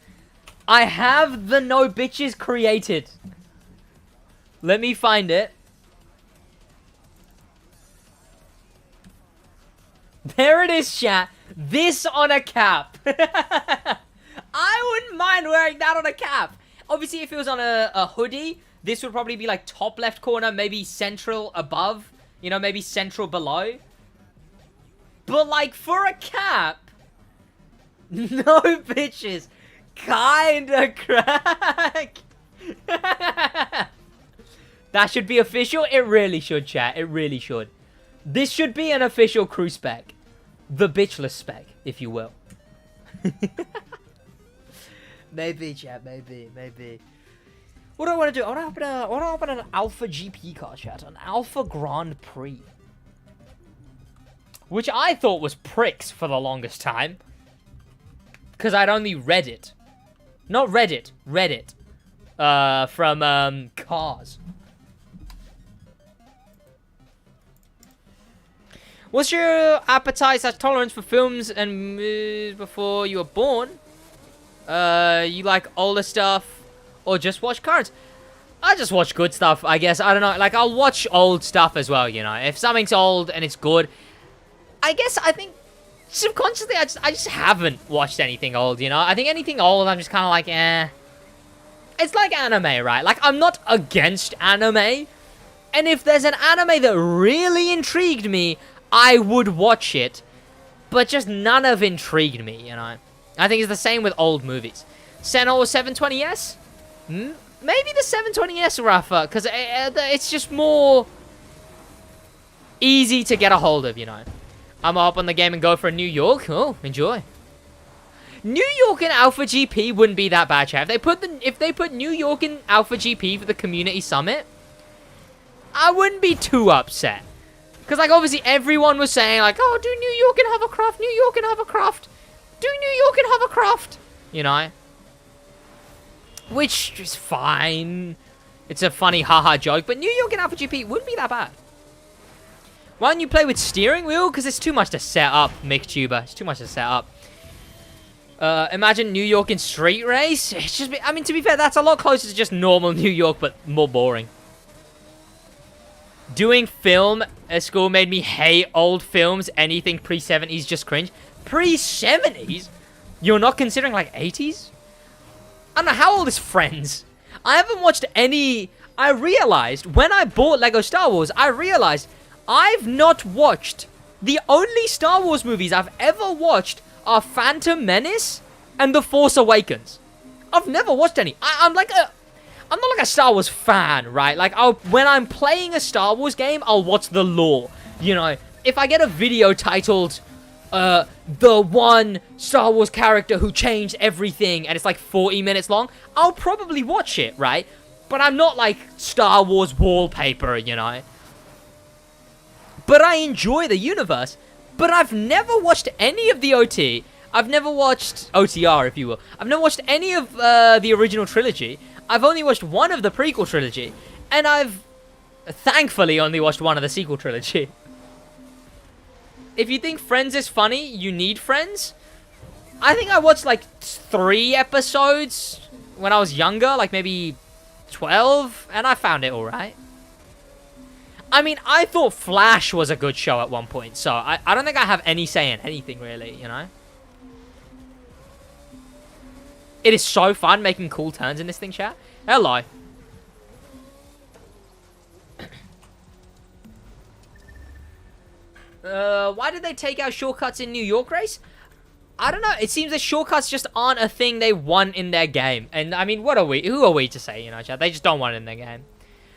I have the No Bitches created. Let me find it. There it is, chat. This on a cap. I wouldn't mind wearing that on a cap. Obviously, if it was on a hoodie, this would probably be like top left corner, maybe central above. You know, maybe central below. But like for a cap, no bitches. Kinda crack. That should be official. It really should, chat. It really should. This should be an official crew spec. The bitchless spec, if you will. Maybe, chat. Maybe. What do I want to do? I want to open an Alpha GP car, chat. An Alpha Grand Prix. Which I thought was pricks for the longest time. Because I'd only read it. Not Reddit. Reddit. From, Cars. What's your appetite/tolerance for films and movies before you were born? You like older stuff or just watch current? I just watch good stuff, I guess. I don't know. Like, I'll watch old stuff as well, you know. If something's old and it's good, I guess I think subconsciously I just haven't watched anything old, you know. I think anything old, I'm just kind of like, eh. It's like anime, right? Like, I'm not against anime. And if there's an anime that really intrigued me, I would watch it, but just none of intrigued me, you know. I think it's the same with old movies. Senna or 720S? Maybe the 720S, Rafa, because it's just more easy to get a hold of, you know. I'm gonna hop on the game and go for a New York. Oh, enjoy. New York and Alpha GP wouldn't be that bad, chat. If they put New York and Alpha GP for the Community Summit, I wouldn't be too upset. Because, like, obviously everyone was saying, like, oh, do New York and Hovercraft, New York and Hovercraft. Do New York and Hovercraft. You know? which is fine. It's a funny haha joke, but New York in Alpha GP wouldn't be that bad. Why don't you play with steering wheel? Because it's too much to set up, Mick Tuber. It's too much to set up. Imagine New York in street race. It's just, I mean, to be fair, that's a lot closer to just normal New York, but more boring. Doing film at school made me hate old films. Anything pre-70s just cringe. Pre-70s? You're not considering, like, 80s? I don't know, how old is Friends? I haven't watched any... I realized, when I bought Lego Star Wars, I realized I've not watched... The only Star Wars movies I've ever watched are Phantom Menace and The Force Awakens. I've never watched any. I'm not like a Star Wars fan, right? Like, when I'm playing a Star Wars game, I'll watch the lore. You know, if I get a video titled, the one Star Wars character who changed everything, and it's like 40 minutes long, I'll probably watch it, right? But I'm not like Star Wars wallpaper, you know? But I enjoy the universe. But I've never watched any of the OT. I've never watched OTR, if you will. I've never watched any of the original trilogy. I've only watched one of the prequel trilogy. And I've thankfully only watched one of the sequel trilogy. If you think Friends is funny, you need Friends. I think I watched like 3 episodes when I was younger, like maybe 12, and I found it alright. I mean, I thought Flash was a good show at one point, so I don't think I have any say in anything, really, you know? It is so fun making cool turns in this thing, chat. Hello. Why did they take out shortcuts in New York race? I don't know. It seems that shortcuts just aren't a thing they want in their game. And, I mean, what are we? Who are we to say, you know, chat? They just don't want it in their game.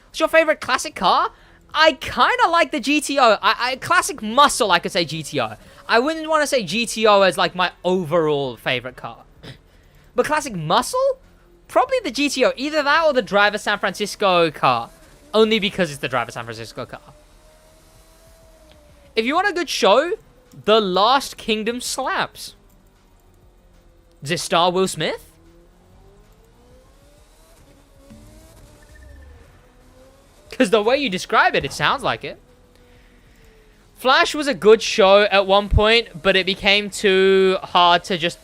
What's your favorite classic car? I kind of like the GTO. Classic muscle, I could say GTO. I wouldn't want to say GTO as, like, my overall favorite car. But classic muscle? Probably the GTO. Either that or the Driver San Francisco car. Only because it's the Driver San Francisco car. If you want a good show, The Last Kingdom slaps. Does it star Will Smith? Because the way you describe it, it sounds like it. Flash was a good show at one point, but it became too hard to just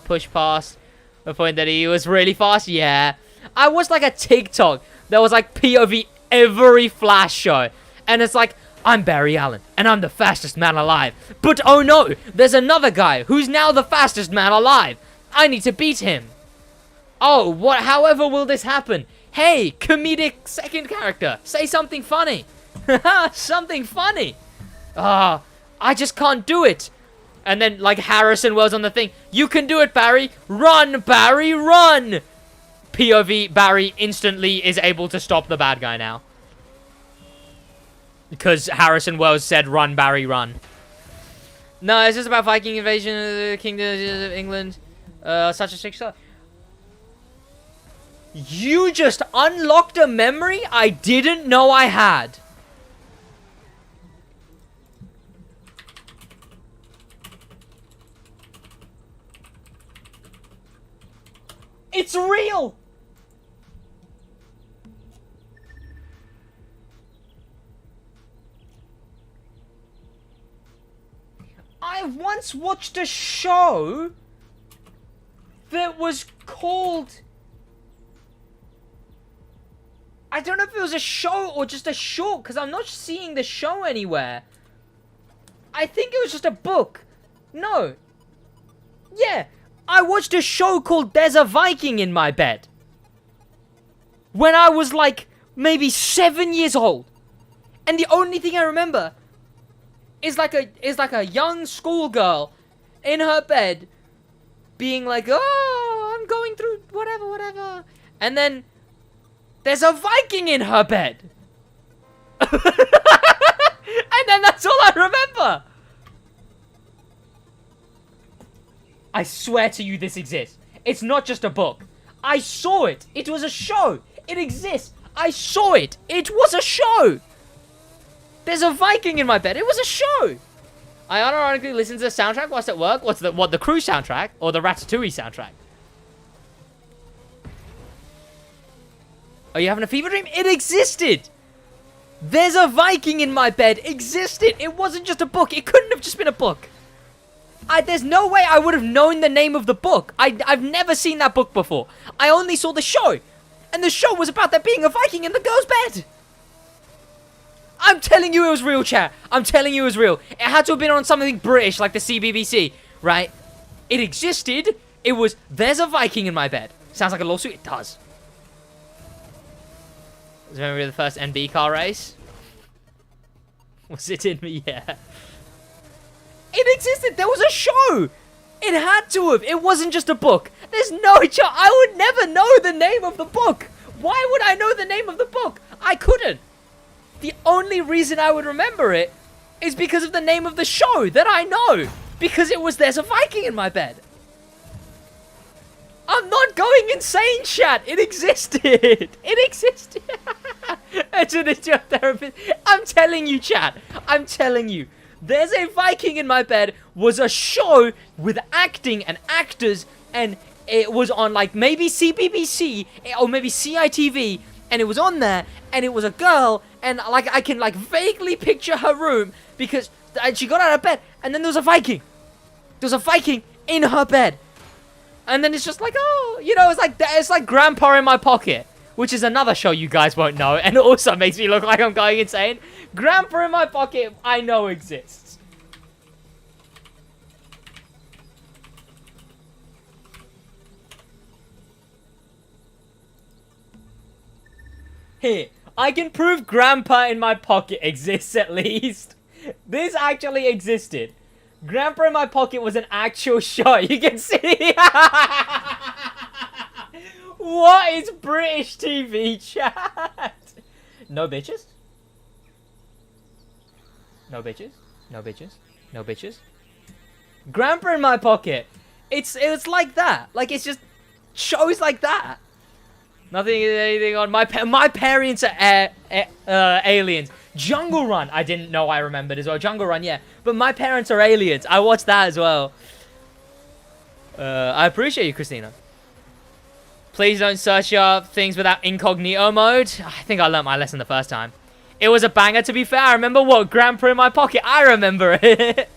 push past the point that he was really fast. Yeah. I watched like a TikTok that was like POV every Flash show. And it's like, I'm Barry Allen, and I'm the fastest man alive. But oh no, there's another guy who's now the fastest man alive. I need to beat him. Oh, what? However will this happen? Hey, comedic second character, say something funny. Something funny. I just can't do it. And then, like, Harrison Wells on the thing. You can do it, Barry. Run, Barry, run. POV, Barry instantly is able to stop the bad guy now. Because Harrison Wells said, run, Barry, run. No, it's just about Viking invasion of the Kingdom of England. Such a sick show. You just unlocked a memory I didn't know I had. It's real! I once watched a show that was called... I don't know if it was a show or just a short, because I'm not seeing the show anywhere. I think it was just a book. No. Yeah. I watched a show called There's a Viking in My Bed. When I was like, maybe 7 years old. And the only thing I remember is like a young schoolgirl in her bed being like, oh, I'm going through whatever. And then there's a Viking in her bed. And then that's all I remember. I swear to you this exists. It's not just a book. I saw it. It was a show. It exists. I saw it. It was a show. There's a Viking in my bed. It was a show. I unironically listened to the soundtrack whilst at work. What, the Cruise soundtrack or the Ratatouille soundtrack? Are you having a fever dream? It existed! There's a Viking in my bed existed! It wasn't just a book. It couldn't have just been a book. There's no way I would have known the name of the book. I've never seen that book before. I only saw the show. And the show was about there being a Viking in the girl's bed. I'm telling you it was real, chat. I'm telling you it was real. It had to have been on something British like the CBBC, right? It existed. It was, there's a Viking in my bed. Sounds like a lawsuit? It does. Does it remember the first NB car race? Was it in me? Yeah. It existed. There was a show. It had to have. It wasn't just a book. There's no chance. I would never know the name of the book. Why would I know the name of the book? I couldn't. The only reason I would remember it is because of the name of the show that I know. Because it was There's a Viking in my bed. I'm not going insane, chat. It existed. It existed. I'm telling you, chat. I'm telling you. There's a Viking in my bed was a show with acting and actors, and it was on like maybe CBBC or maybe CITV, and it was on there, and it was a girl, and like I can like vaguely picture her room because she got out of bed, and then there was a Viking. There was a Viking in her bed, and then it's just like, oh, you know, it's like Grandpa in My Pocket, which is another show you guys won't know, and it also makes me look like I'm going insane. Grandpa in My Pocket, I know exists. Here, I can prove Grandpa in My Pocket exists at least. This actually existed. Grandpa in My Pocket was an actual show. You can see. What is British TV, chat? No bitches? No bitches? No bitches? No bitches? Grandpa in My Pocket. It's like that. Like, it's just shows like that. Nothing, anything on my parents are aliens. Jungle Run, I didn't know I remembered as well. Jungle Run, yeah. But My Parents Are Aliens. I watched that as well. I appreciate you, Christina. Please don't search up things without incognito mode. I think I learnt my lesson the first time. It was a banger, to be fair. I remember what? Grandpa in My Pocket. I remember it.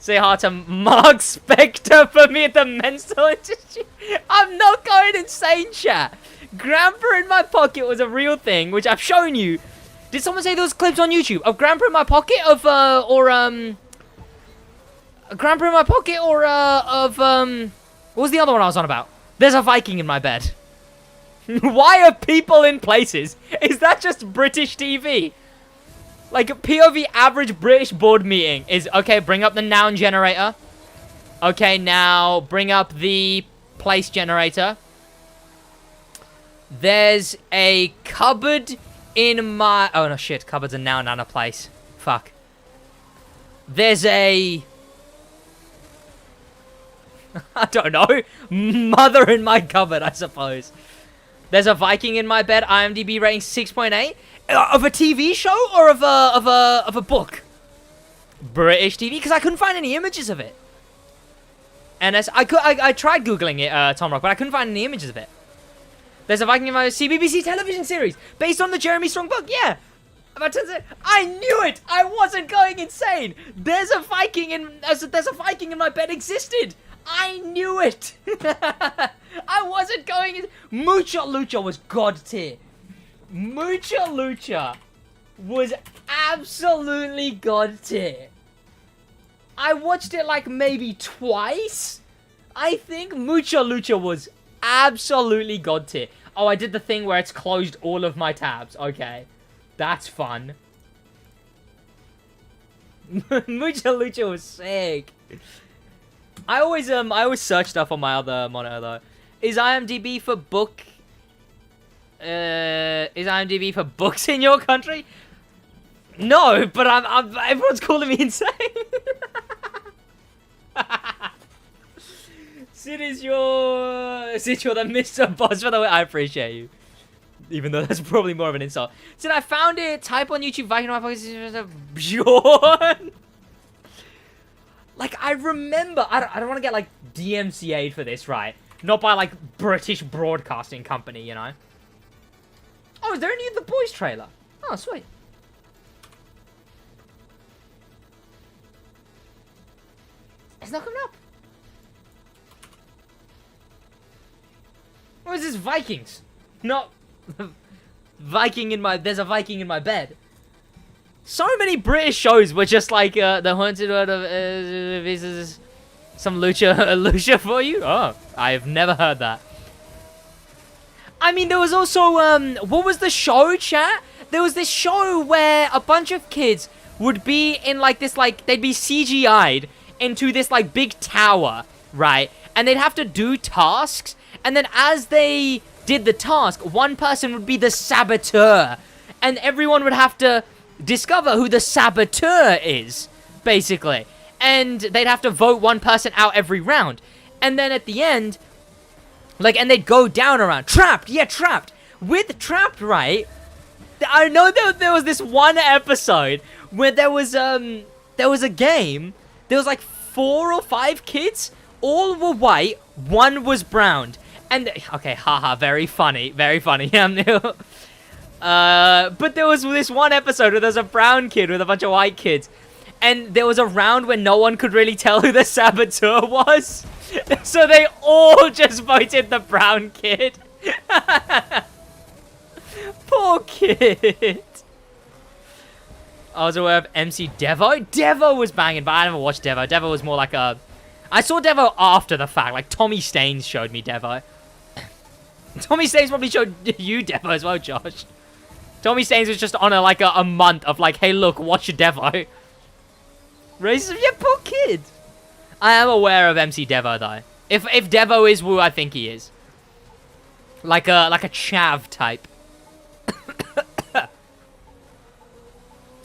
Say hi to Mark Spector for me at the mental institute. I'm not going insane, chat. Grandpa in My Pocket was a real thing, which I've shown you. Did someone say there was clips on YouTube of Grandpa in My Pocket Grandpa in My Pocket what was the other one I was on about? There's a Viking in my bed. Why are people in places? Is that just British TV? Like, a POV average British board meeting is, okay, bring up the noun generator. Okay, now bring up the place generator. There's a cupboard in my... Oh, no, shit. Cupboard's a noun and a place. Fuck. There's a... I don't know. Mother in my cupboard, I suppose. There's a Viking in my bed. IMDb rating 6.8. Of a TV show or of a book? British TV, because I couldn't find any images of it. And I tried googling it, Tom Rock, but I couldn't find any images of it. There's a Viking in my CBBC television series based on the Jeremy Strong book. Yeah. I knew it. I wasn't going insane. There's a Viking in my bed existed. I knew it. I wasn't going in. Mucha Lucha was god tier. Mucha Lucha was absolutely god tier. I watched it like maybe twice. I think Mucha Lucha was absolutely god tier. Oh, I did the thing where it's closed all of my tabs. Okay. That's fun. Mucha Lucha was sick. I always search stuff on my other monitor though. Is IMDb for book? Is IMDb for books in your country? No, but everyone's calling me insane. Sid, you're the Mr. Boss, by the way. I appreciate you. Even though that's probably more of an insult. Sid, I found it. Type on YouTube, Viking in My Pocket. Bjorn. Like, I remember, I don't want to get, like, DMCA'd for this, right? Not by, like, British Broadcasting Company, you know? Oh, is there a new The Boys trailer? Oh, sweet. It's not coming up. What is this? Vikings? Not... Viking in my... There's a Viking in my bed. So many British shows were just like, The Haunted World of... some lucha for you? Oh, I've never heard that. I mean, there was also, what was the show, chat? There was this show where a bunch of kids would be in, like, this, like, they'd be CGI'd into this, like, big tower, right? And they'd have to do tasks, and then as they did the task, one person would be the saboteur, and everyone would have to discover who the saboteur is, basically. And they'd have to vote one person out every round. And then at the end, like, and they'd go down around. Trapped! Yeah, Trapped! With Trapped, right? I know there was this one episode where there was a game. There was like 4 or 5 kids. All were white. One was brown. And, okay, haha, very funny. Very funny. But there was this one episode where there's a brown kid with a bunch of white kids. And there was a round where no one could really tell who the saboteur was. So they all just voted the brown kid. Poor kid. I was aware of MC Devo. Devo was banging, but I never watched Devo. Devo was more like a... I saw Devo after the fact. Like, Tommy Staines showed me Devo. Tommy Staines probably showed you Devo as well, Josh. Tommy Staines was just on a month of like, hey, look, watch your Devo. Racism? Yeah, poor kid. I am aware of MC Devo, though. If Devo is who I think he is. Like a chav type.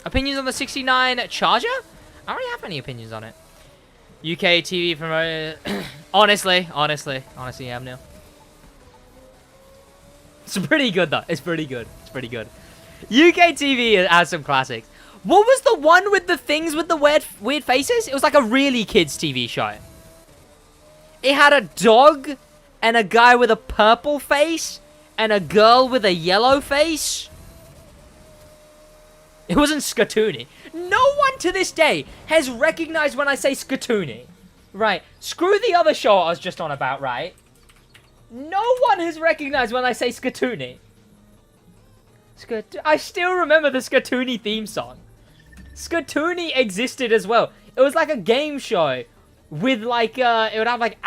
Opinions on the 69 Charger? I don't really have any opinions on it. UK TV promoted... honestly, yeah, I'm new. It's pretty good, though. It's pretty good. UK TV has some classics. What was the one with the things with the weird faces? It was like a really kids TV show. It had a dog and a guy with a purple face and a girl with a yellow face. It wasn't Skatoony. No one to this day has recognized when I say Skatoony. Right. Screw the other show I was just on about, right? No one has recognized when I say Skatoony. I still remember the Skatoony theme song. Skatoony existed as well. It was like a game show with like it would have like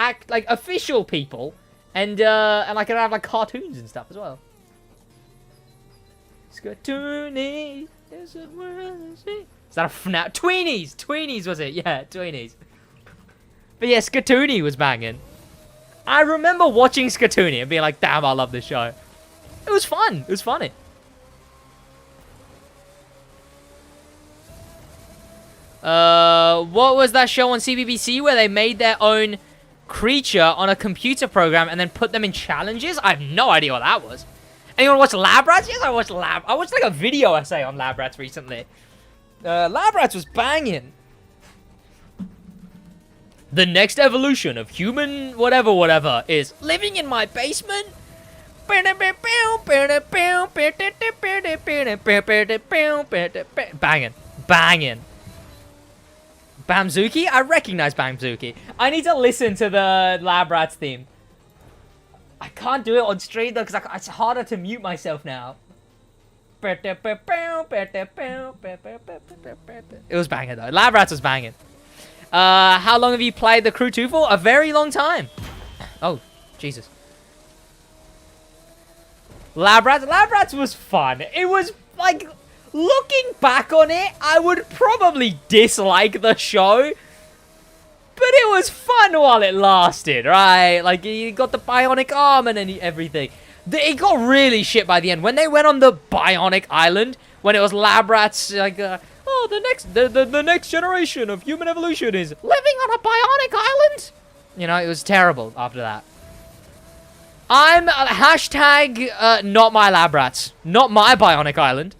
official people and like it would have like cartoons and stuff as well. Skatoony is a word. Is that a FNAF? Tweenies was it? Yeah, Tweenies. But yeah, Skatoony was banging. I remember watching Skatoony and being like, damn, I love this show. It was fun. It was funny. What was that show on CBBC where they made their own creature on a computer program and then put them in challenges? I have no idea what that was. Anyone watch Lab Rats? Yes, I watched I watched like a video essay on Lab Rats recently. Lab Rats was banging. The next evolution of human whatever is living in my basement. Banging. Bamzuki? I recognize Bamzuki. I need to listen to the Lab Rats theme. I can't do it on stream though, because it's harder to mute myself now. It was banging though. Lab Rats was banging. How long have you played The Crew 2 for? A very long time. Oh, Jesus. Lab Rats was fun. It was like... Looking back on it, I would probably dislike the show. But it was fun while it lasted, right? Like, you got the bionic arm and everything. It got really shit by the end. When they went on the bionic island, when it was Lab Rats, like, oh, the next generation of human evolution is living on a bionic island? You know, it was terrible after that. I'm, hashtag, not my Lab Rats. Not my bionic island.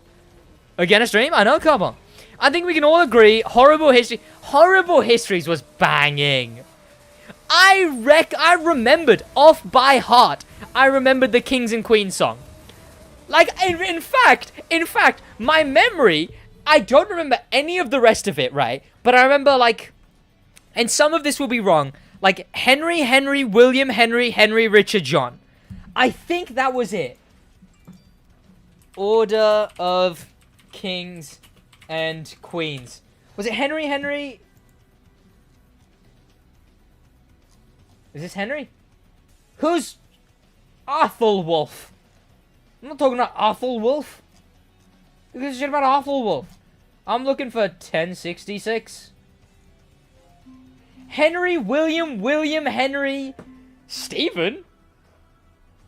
Again, a stream? I know, come on. I think we can all agree, Horrible Histories was banging. I remembered off by heart. I remembered the Kings and Queens song. Like, in fact, my memory, I don't remember any of the rest of it, right? But I remember, like, and some of this will be wrong, like, Henry, William, Henry, Richard, John. I think that was it. Order of Kings and Queens. Was it Henry? Is this Henry? Who's Athelwulf? I'm not talking about Athelwulf. Who gives a shit about Athelwulf? I'm looking for 1066. Henry, William, Henry, Stephen?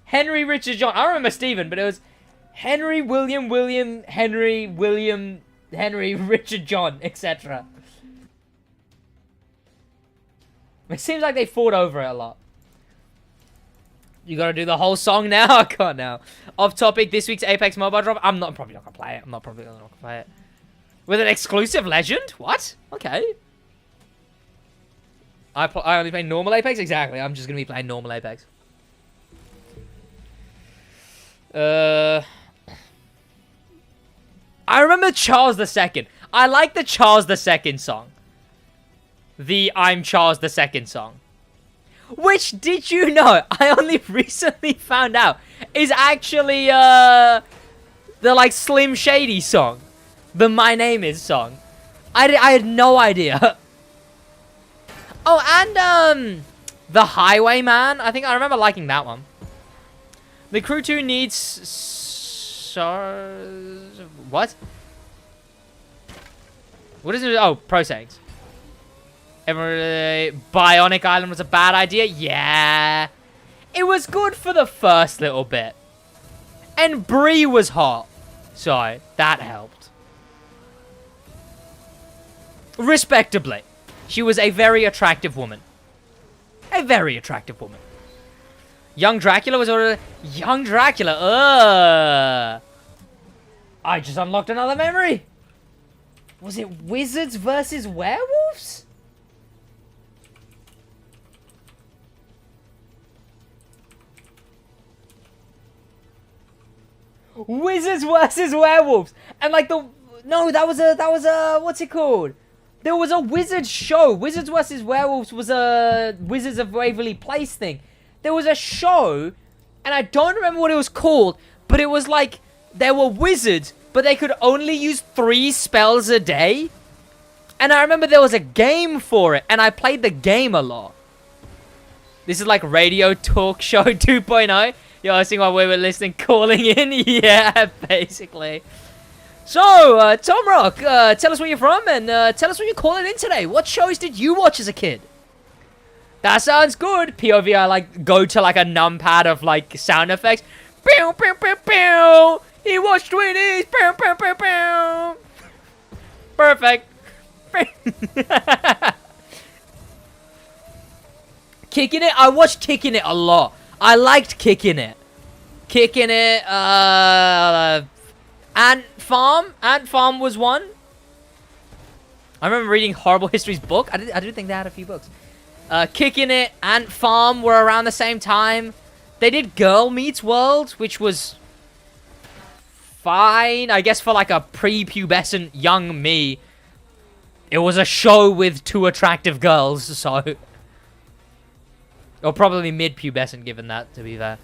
Henry, Richard, John. I remember Stephen, but it was Henry, William, Henry, Richard, John, etc. It seems like they fought over it a lot. You gotta do the whole song now? I can't now. Off topic, this week's Apex mobile drop. I'm probably not gonna play it. I'm probably not gonna play it. With an exclusive legend? What? Okay. I only play normal Apex? Exactly. I'm just gonna be playing normal Apex. I remember Charles II. I like the Charles II song. The I'm Charles II song. Which, did you know, I only recently found out, is actually, the, like, Slim Shady song. The My Name Is song. I had no idea. Oh, and, The Highwayman. I think I remember liking that one. The Crew 2 needs... What? What is it? Oh, Pro Settings. Bionic Island was a bad idea? Yeah. It was good for the first little bit. And Bree was hot. So, that helped. Respectably. She was a very attractive woman. A very attractive woman. Young Dracula was ordered... Young Dracula. I just unlocked another memory. Was it Wizards versus Werewolves? Wizards versus Werewolves. And like the... No, that was a... What's it called? There was a Wizards show. Wizards versus Werewolves was a Wizards of Waverly Place thing. There was a show, and I don't remember what it was called, but it was like, there were wizards, but they could only use 3 spells a day. And I remember there was a game for it, and I played the game a lot. This is like Radio Talk Show 2.0. You're asking while we were listening, calling in? Yeah, basically. So, Tom Rock, tell us where you're from, and tell us what you're calling in today. What shows did you watch as a kid? That sounds good. POV, I like go to like a numpad of like sound effects. Pew, pew, pew, pew. He watched Twinnies. Pew, pew, pew, pew. Perfect. Kicking It. I watched Kicking It a lot. I liked Kicking It. Kicking It. Ant Farm. Ant Farm was one. I remember reading Horrible History's book. I do think they had a few books. Kicking It, Ant Farm were around the same time. They did Girl Meets World, which was fine. I guess for like a pre-pubescent young me, it was a show with 2 attractive girls, so... Or probably mid-pubescent, given that, to be fair.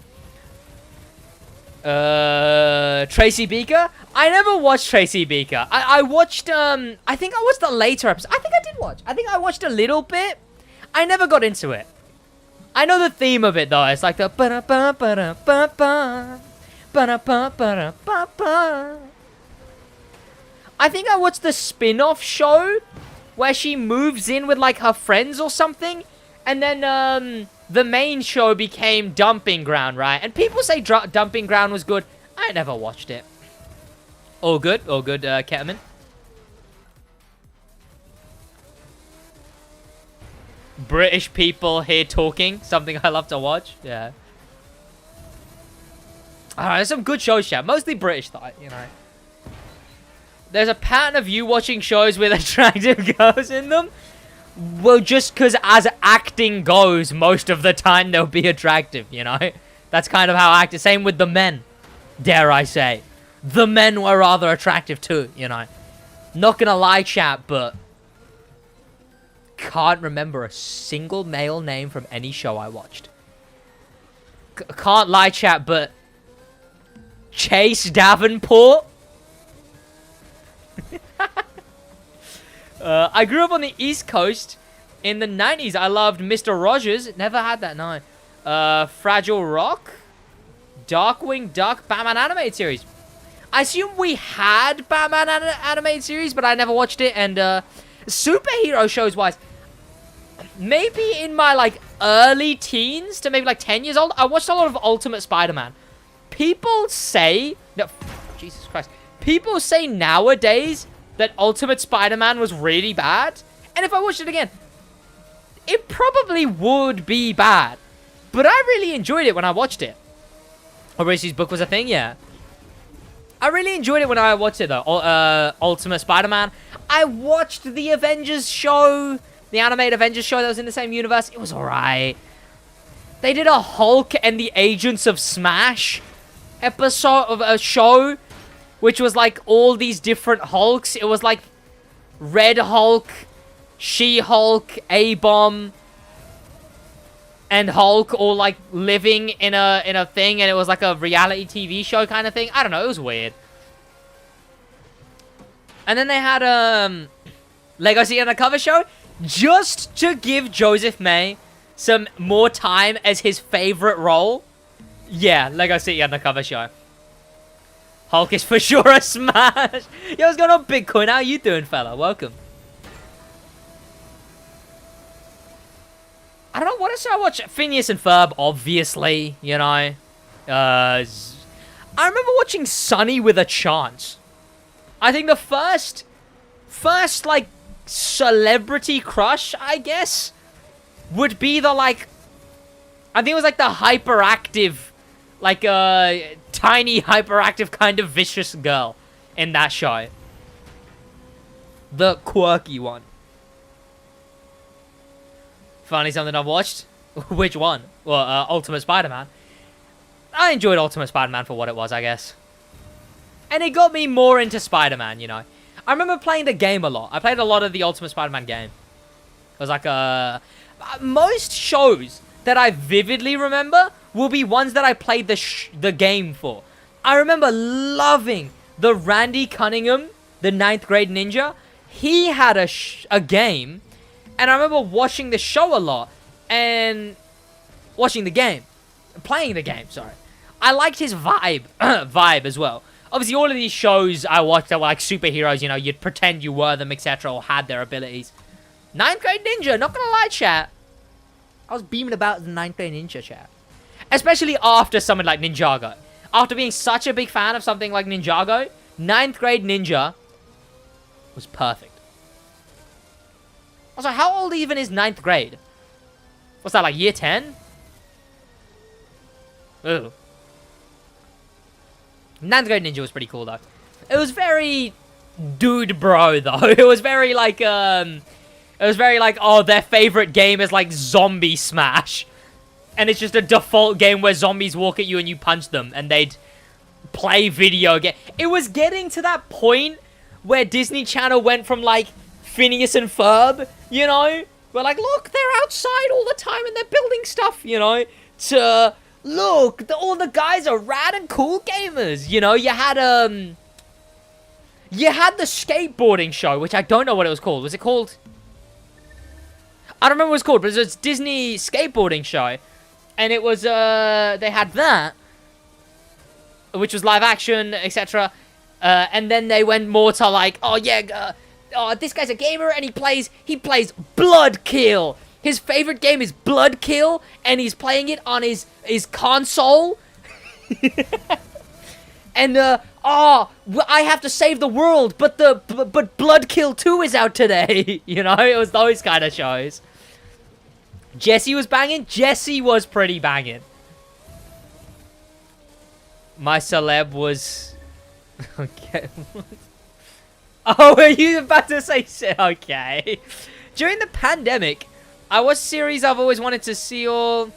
Tracy Beaker? I never watched Tracy Beaker. I watched, I think I watched the later episode. I think I did watch. I think I watched a little bit. I never got into it. I know the theme of it though. It's like the I think I watched the spin-off show where she moves in with like her friends or something, and then the main show became Dumping Ground, right? And people say Dumping Ground was good. I never watched it. All good, Ketamine. British people here talking, something I love to watch. Yeah. There's some good shows, chat. Mostly British, though, you know. There's a pattern of you watching shows with attractive girls in them. Well, just because as acting goes, most of the time they'll be attractive, you know? That's kind of how acting... Same with the men, dare I say. The men were rather attractive too, you know? Not gonna lie, chat, but... Can't remember a single male name from any show I watched. Can't lie, chat, but... Chase Davenport? I grew up on the East Coast in the 90s. I loved Mr. Rogers. Never had that, no. Fragile Rock? Darkwing Duck? Batman animated series. I assume we had Batman animated series, but I never watched it. And superhero shows wise, maybe in my like early teens to maybe like 10 years old, I watched a lot of Ultimate Spider-Man. People say... No, Jesus Christ. People say nowadays that Ultimate Spider-Man was really bad. And if I watched it again, it probably would be bad. But I really enjoyed it when I watched it. Obviously, book was a thing, yeah. I really enjoyed it when I watched it, though. Ultimate Spider-Man. I watched the Avengers show. The animated Avengers show that was in the same universe. It was alright. They did a Hulk and the Agents of Smash episode of a show, which was like all these different Hulks. It was like Red Hulk, She-Hulk, A-Bomb, and Hulk all like living in a thing, and it was like a reality TV show kind of thing. I don't know, it was weird. And then they had Lego City Undercover show just to give Joseph May some more time as his favorite role. Yeah, Lego City Undercover show. Hulk is for sure a smash. Yo, what's going on, Bitcoin? How you doing, fella? Welcome. I don't know, what else did I watch? Phineas and Ferb, obviously, you know. I remember watching Sunny with a Chance. I think the first, like, celebrity crush, I guess, would be the, like, I think it was, like, the hyperactive, like, tiny, hyperactive, kind of vicious girl in that show. The quirky one. Finally, something I've watched. Which one? Well, Ultimate Spider-Man. I enjoyed Ultimate Spider-Man for what it was, I guess. And it got me more into Spider-Man, you know. I remember playing the game a lot. I played a lot of the Ultimate Spider-Man game. It was like most shows that I vividly remember will be ones that I played the game for. I remember loving the Randy Cunningham, the 9th grade ninja. He had a game, and I remember watching the show a lot, and watching the game, playing the game, sorry. I liked his vibe as well. Obviously, all of these shows I watched that were like superheroes, you know, you'd pretend you were them, etc., or had their abilities. 9th grade ninja, not gonna lie, chat. I was beaming about the 9th grade ninja, chat. Especially after something like Ninjago. After being such a big fan of something like Ninjago, 9th grade ninja was perfect. Also, how old even is 9th grade? What's that, like year 10? Ooh. 9th grade ninja was pretty cool, though. It was very dude bro, though. It was very like, oh, their favorite game is like Zombie Smash. And it's just a default game where zombies walk at you and you punch them, and they'd play video game. It was getting to that point where Disney Channel went from like Phineas and Ferb, you know? We're like, look, they're outside all the time and they're building stuff, you know? To, look, all the guys are rad and cool gamers, you know? You had the skateboarding show, which I don't know what it was called. Was it called? I don't remember what it was called, but it was a Disney skateboarding show. And it was, they had that, which was live action, etc. And then they went more to like, oh yeah, this guy's a gamer and he plays Blood Kill. His favorite game is Blood Kill, and he's playing it on his console. And I have to save the world, but Blood Kill 2 is out today. You know, it was those kind of shows. Jesse was banging. Jesse was pretty banging. My celeb was... Okay. Oh, are you about to say... Okay. During the pandemic, I watched series I've always wanted to see all,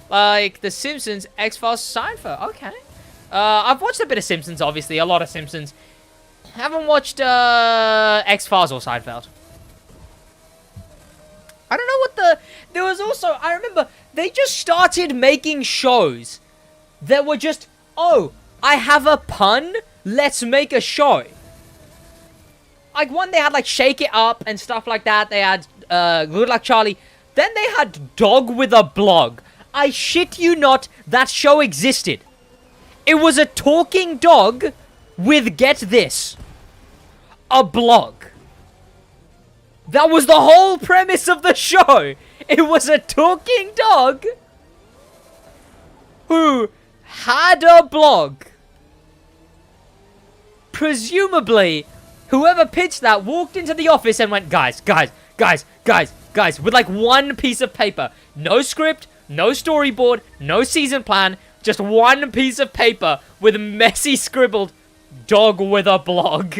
like The Simpsons, X-Files, Seinfeld. Okay. I've watched a bit of Simpsons, obviously, a lot of Simpsons. Haven't watched X-Files or Seinfeld. I don't know what there was also, I remember, they just started making shows that were just, oh, I have a pun, let's make a show. Like, one, they had, like, Shake It Up and stuff like that. They had, Good Luck Charlie. Then they had Dog with a Blog. I shit you not, that show existed. It was a talking dog with, get this, a blog. That was the whole premise of the show. It was a talking dog who had a blog. Presumably, whoever pitched that walked into the office and went, guys, with like one piece of paper. No script, no storyboard, no season plan, just one piece of paper with messy scribbled dog with a blog.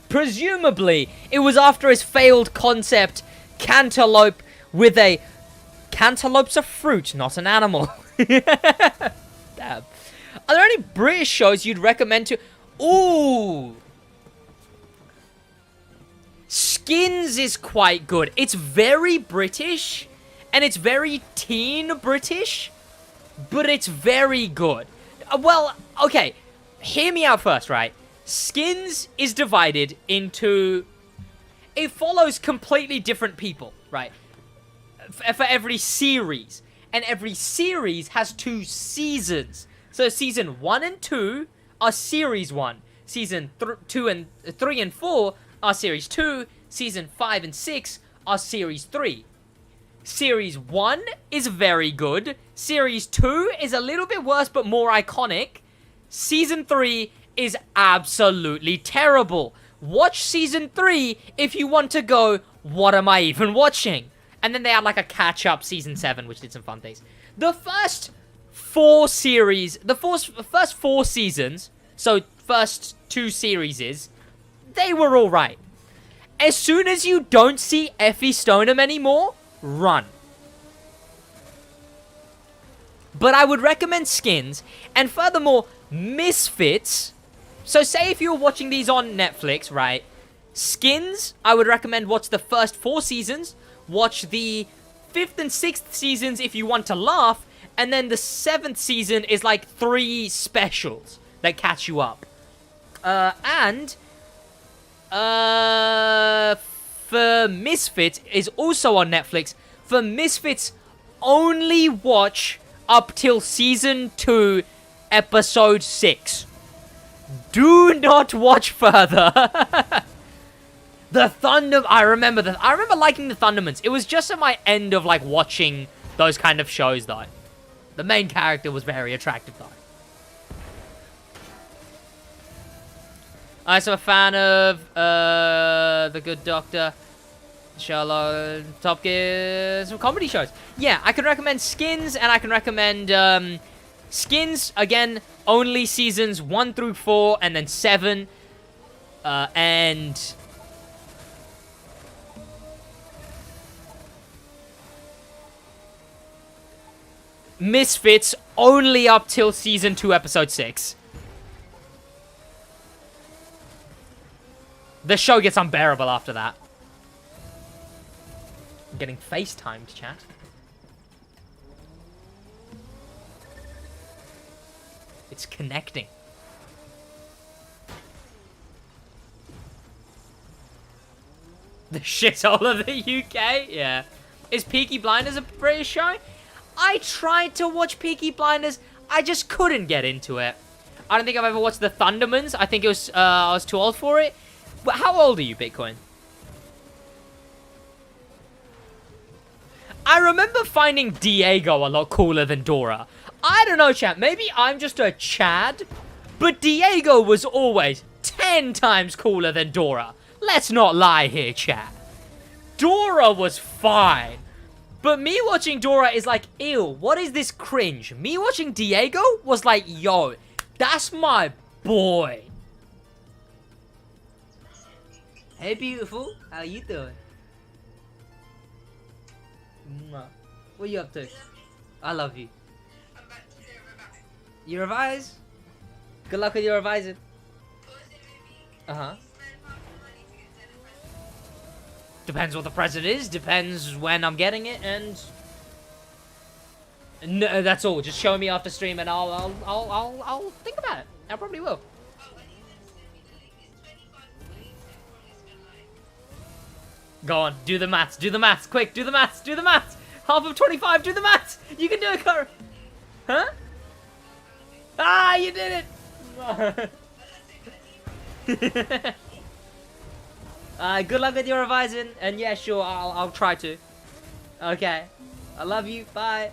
Presumably, it was after his failed concept, Cantaloupe with a... Cantaloupe's a fruit, not an animal. Damn. Are there any British shows you'd recommend to... Ooh! Skins is quite good. It's very British, and it's very teen British, but it's very good. Well, okay, hear me out first, right? Skins is divided into... It follows completely different people, right? For every series. And every series has 2 seasons. So season 1 and 2 are series 1. Season 3 and 4 are series 2. Season 5 and 6 are series 3. Series 1 is very good. Series 2 is a little bit worse but more iconic. Season 3 is absolutely terrible. Watch season 3 if you want to go, what am I even watching? And then they had like a catch-up season 7, which did some fun things. The first 4 series, the first 4 seasons, so first 2 series, they were alright. As soon as you don't see Effie Stoneham anymore, run. But I would recommend Skins, and furthermore, Misfits. So say if you were watching these on Netflix, right? Skins, I would recommend watch the first 4 seasons. Watch the 5th and 6th seasons if you want to laugh. And then the 7th season is like 3 specials that catch you up. For Misfits is also on Netflix. For Misfits, only watch up till season 2, episode 6. Do not watch further. I remember liking the Thundermans. It was just at my end of like watching those kind of shows though. The main character was very attractive though. I'm also a fan of The Good Doctor, Sherlock, Top Gear, some comedy shows. Yeah, I can recommend Skins, and I can recommend Skins, again, only seasons 1 through 4, and then 7. And... Misfits, only up till season 2, episode 6. The show gets unbearable after that. I'm getting FaceTimed, chat. It's connecting. The shithole of the UK? Yeah. Is Peaky Blinders a British show? I tried to watch Peaky Blinders. I just couldn't get into it. I don't think I've ever watched The Thundermans. I think it was, I was too old for it. But how old are you, Bitcoin? I remember finding Diego a lot cooler than Dora. I don't know, chat. Maybe I'm just a Chad. But Diego was always 10 times cooler than Dora. Let's not lie here, chat. Dora was fine. But me watching Dora is like, ew, what is this cringe? Me watching Diego was like, yo, that's my boy. Hey, beautiful. How you doing? Mwah. What you up to? I love you. You revise? Good luck with your revising. Uh-huh. Depends what the present is. Depends when I'm getting it, and no, that's all. Just show me after stream, and I'll think about it. I probably will. Go on, do the maths. Do the maths, quick. Do the maths. Do the maths. Half of 25. Do the maths. You can do it, Cara. Huh? Ah, you did it. Good luck with your revising, and yeah, sure, I'll try to. Okay, I love you. Bye.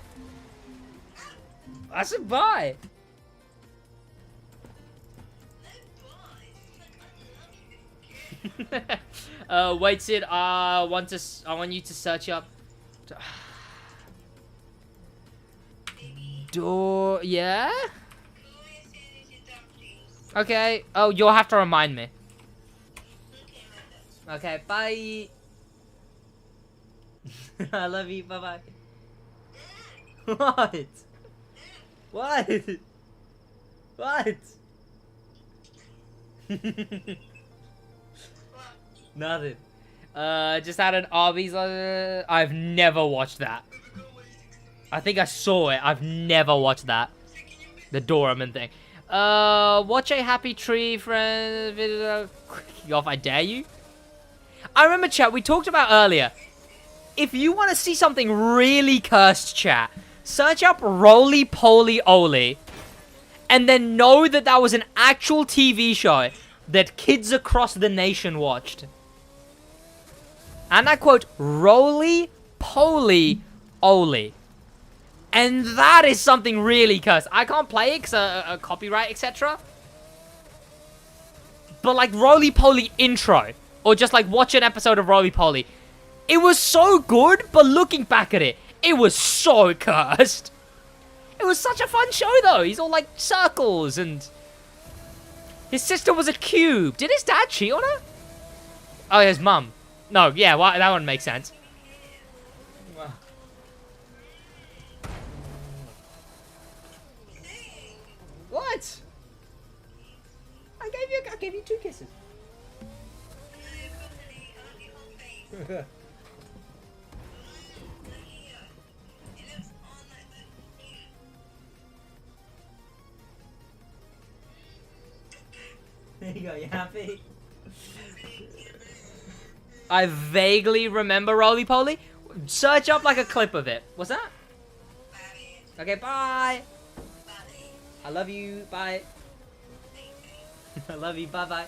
I said bye. Wait, Sid. I want you to search up. Door. Yeah. Okay. Oh, you'll have to remind me. Okay, bye. I love you. Bye bye. What? What? What? Nothing. Just had an Arby's. I've never watched that. I think I saw it. I've never watched that. The Doraemon thing. Watch a happy tree friend video. Off, I dare you. I remember, chat, we talked about earlier. If you want to see something really cursed, chat, search up Roly Poly Oly, and then know that that was an actual TV show that kids across the nation watched. And I quote, Roly Poly Oly. And that is something really cursed. I can't play it because copyright, etc. But like Roly Poly intro. Or just like watch an episode of Roly Poly. It was so good, but looking back at it, it was so cursed. It was such a fun show though. He's all like circles and his sister was a cube. Did his dad cheat on her? Oh, his mum. No, yeah, well, that one makes sense. What? I gave you 2 kisses. There you go, you happy? I vaguely remember Roly Poly. Search up like a clip of it. What's that? Okay, bye. I love you, bye. I love you, bye-bye.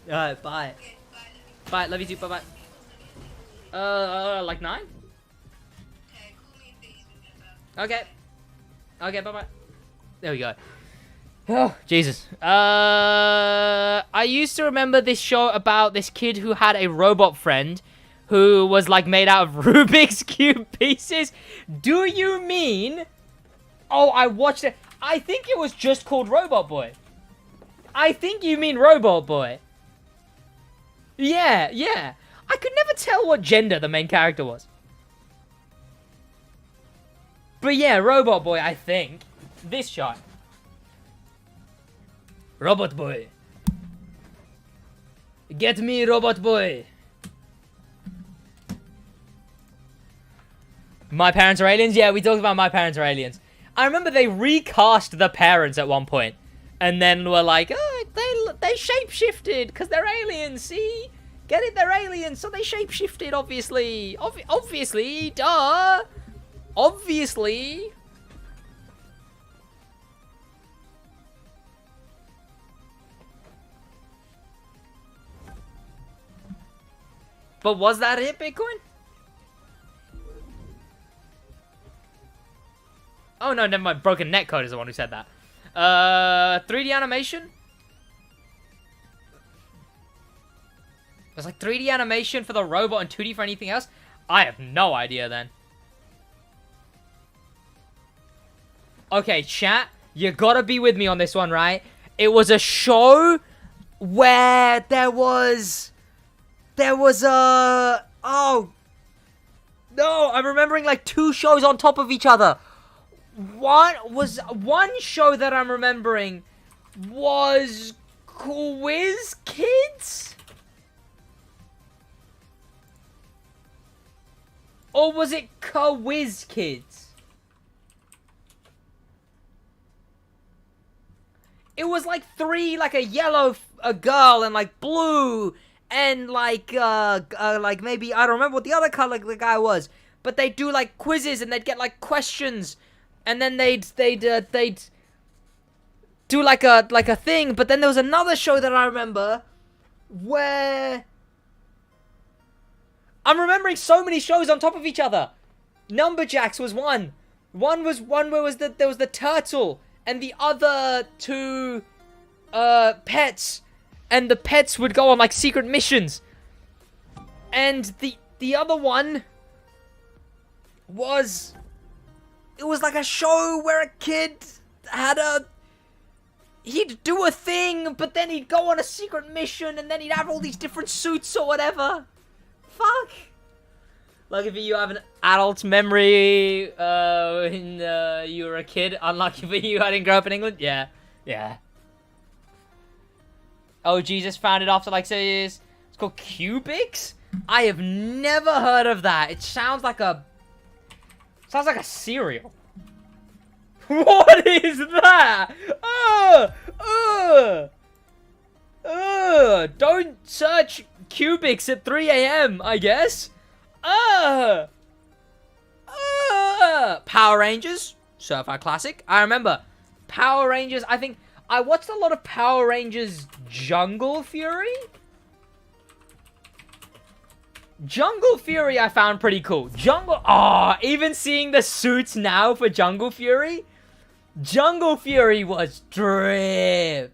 Alright, bye. Bye, love you too, bye-bye. Like 9? Okay. Okay, bye-bye. There we go. Oh, Jesus. I used to remember this show about this kid who had a robot friend who was, like, made out of Rubik's Cube pieces. Do you mean... Oh, I watched it. I think it was just called Robot Boy. I think you mean Robot Boy. Yeah, yeah. I could never tell what gender the main character was. But yeah, Robot Boy, I think. This shot. Robot Boy. Get me, Robot Boy. My Parents Are Aliens? Yeah, we talked about My Parents Are Aliens. I remember they recast the parents at one point. And then were like, oh, they shape-shifted because they're aliens, see? Get it? They're aliens, so they shape-shifted, obviously. Obviously, duh. Obviously. But was that it, Bitcoin? Oh, no, never mind. Broken Netcode is the one who said that. 3D animation? There's like 3D animation for the robot and 2D for anything else? I have no idea then. Okay, chat, you gotta be with me on this one, right? It was a show where there was a... Oh, no, I'm remembering like 2 shows on top of each other. One show that I'm remembering was Quiz Kids? Or was it Quiz Kids? It was like 3, like a yellow a girl and like blue and like maybe, I don't remember what the other color the guy was, but they'd do like quizzes and they'd get like questions, and then they'd do like a thing. But then there was another show that I remember where I'm remembering so many shows on top of each other. Numberjacks was one. One where there was the turtle and the other 2 pets, and the pets would go on like secret missions. And the other one was, it was like a show where a kid he'd do a thing, but then he'd go on a secret mission, and then he'd have all these different suits or whatever. Fuck. Lucky for you, I have an adult memory when you were a kid. Unlucky for you, I didn't grow up in England. Yeah. Oh, Jesus, found it after like 6 years. It's called Cubics? I have never heard of that. It sounds like a cereal. What is that? Don't search Cubics at 3 a.m., I guess. Power Rangers, Certified Classic. I remember Power Rangers. I think I watched a lot of Power Rangers Jungle Fury. Jungle Fury I found pretty cool. Even seeing the suits now for Jungle Fury. Jungle Fury was drip.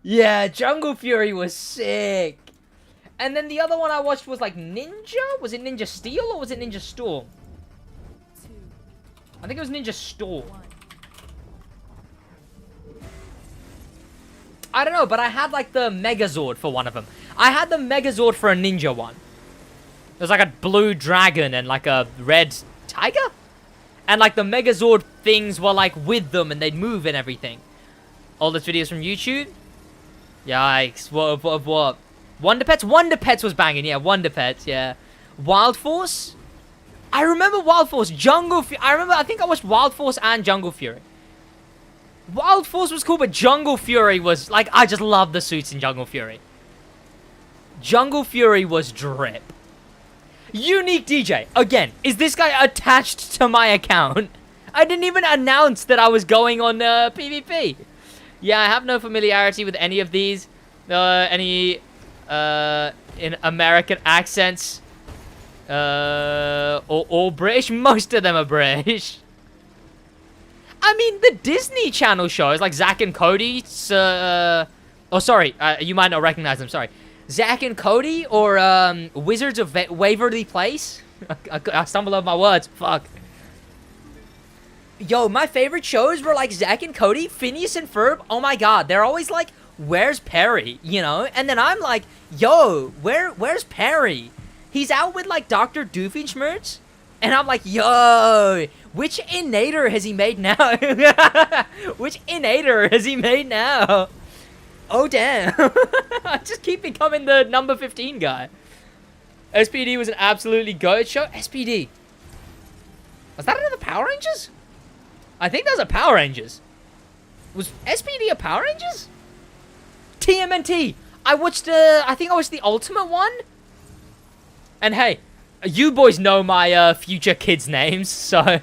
Yeah, Jungle Fury was sick. And then the other one I watched was like Ninja? Was it Ninja Steel or was it Ninja Storm? I think it was Ninja Storm. I don't know, but I had like the Megazord for one of them. I had the Megazord for a Ninja one. There's like a blue dragon and like a red tiger? And like the Megazord things were like with them and they'd move and everything. All those videos from YouTube? Yikes. What? Wonder Pets? Wonder Pets was banging, yeah. Wonder Pets, yeah. Wild Force? I remember Wild Force. Jungle Fury. I think I watched Wild Force and Jungle Fury. Wild Force was cool, but Jungle Fury was, like, I just love the suits in Jungle Fury. Jungle Fury was drip. Unique DJ. Again, is this guy attached to my account? I didn't even announce that I was going on PvP. Yeah, I have no familiarity with any of these. In American accents. Or British. Most of them are British. I mean, the Disney Channel shows like Zack and Cody. Oh, sorry. You might not recognize them. Sorry. Zack and Cody or Wizards of Waverly Place. I stumble over my words. Fuck. Yo, my favorite shows were like Zack and Cody, Phineas and Ferb. Oh my god, they're always like, "Where's Perry?" You know, and then I'm like, "Yo, where's Perry? He's out with like Dr. Doofenshmirtz," and I'm like, "Yo, which innator has he made now? Which innator has he made now?" Oh damn! I just keep becoming the number 15 guy. SPD was an absolutely goat show. SPD. Was that another Power Rangers? I think that was a Power Rangers. Was SPD a Power Rangers? TMNT. I think I watched the Ultimate one. And hey, you boys know my future kids' names, so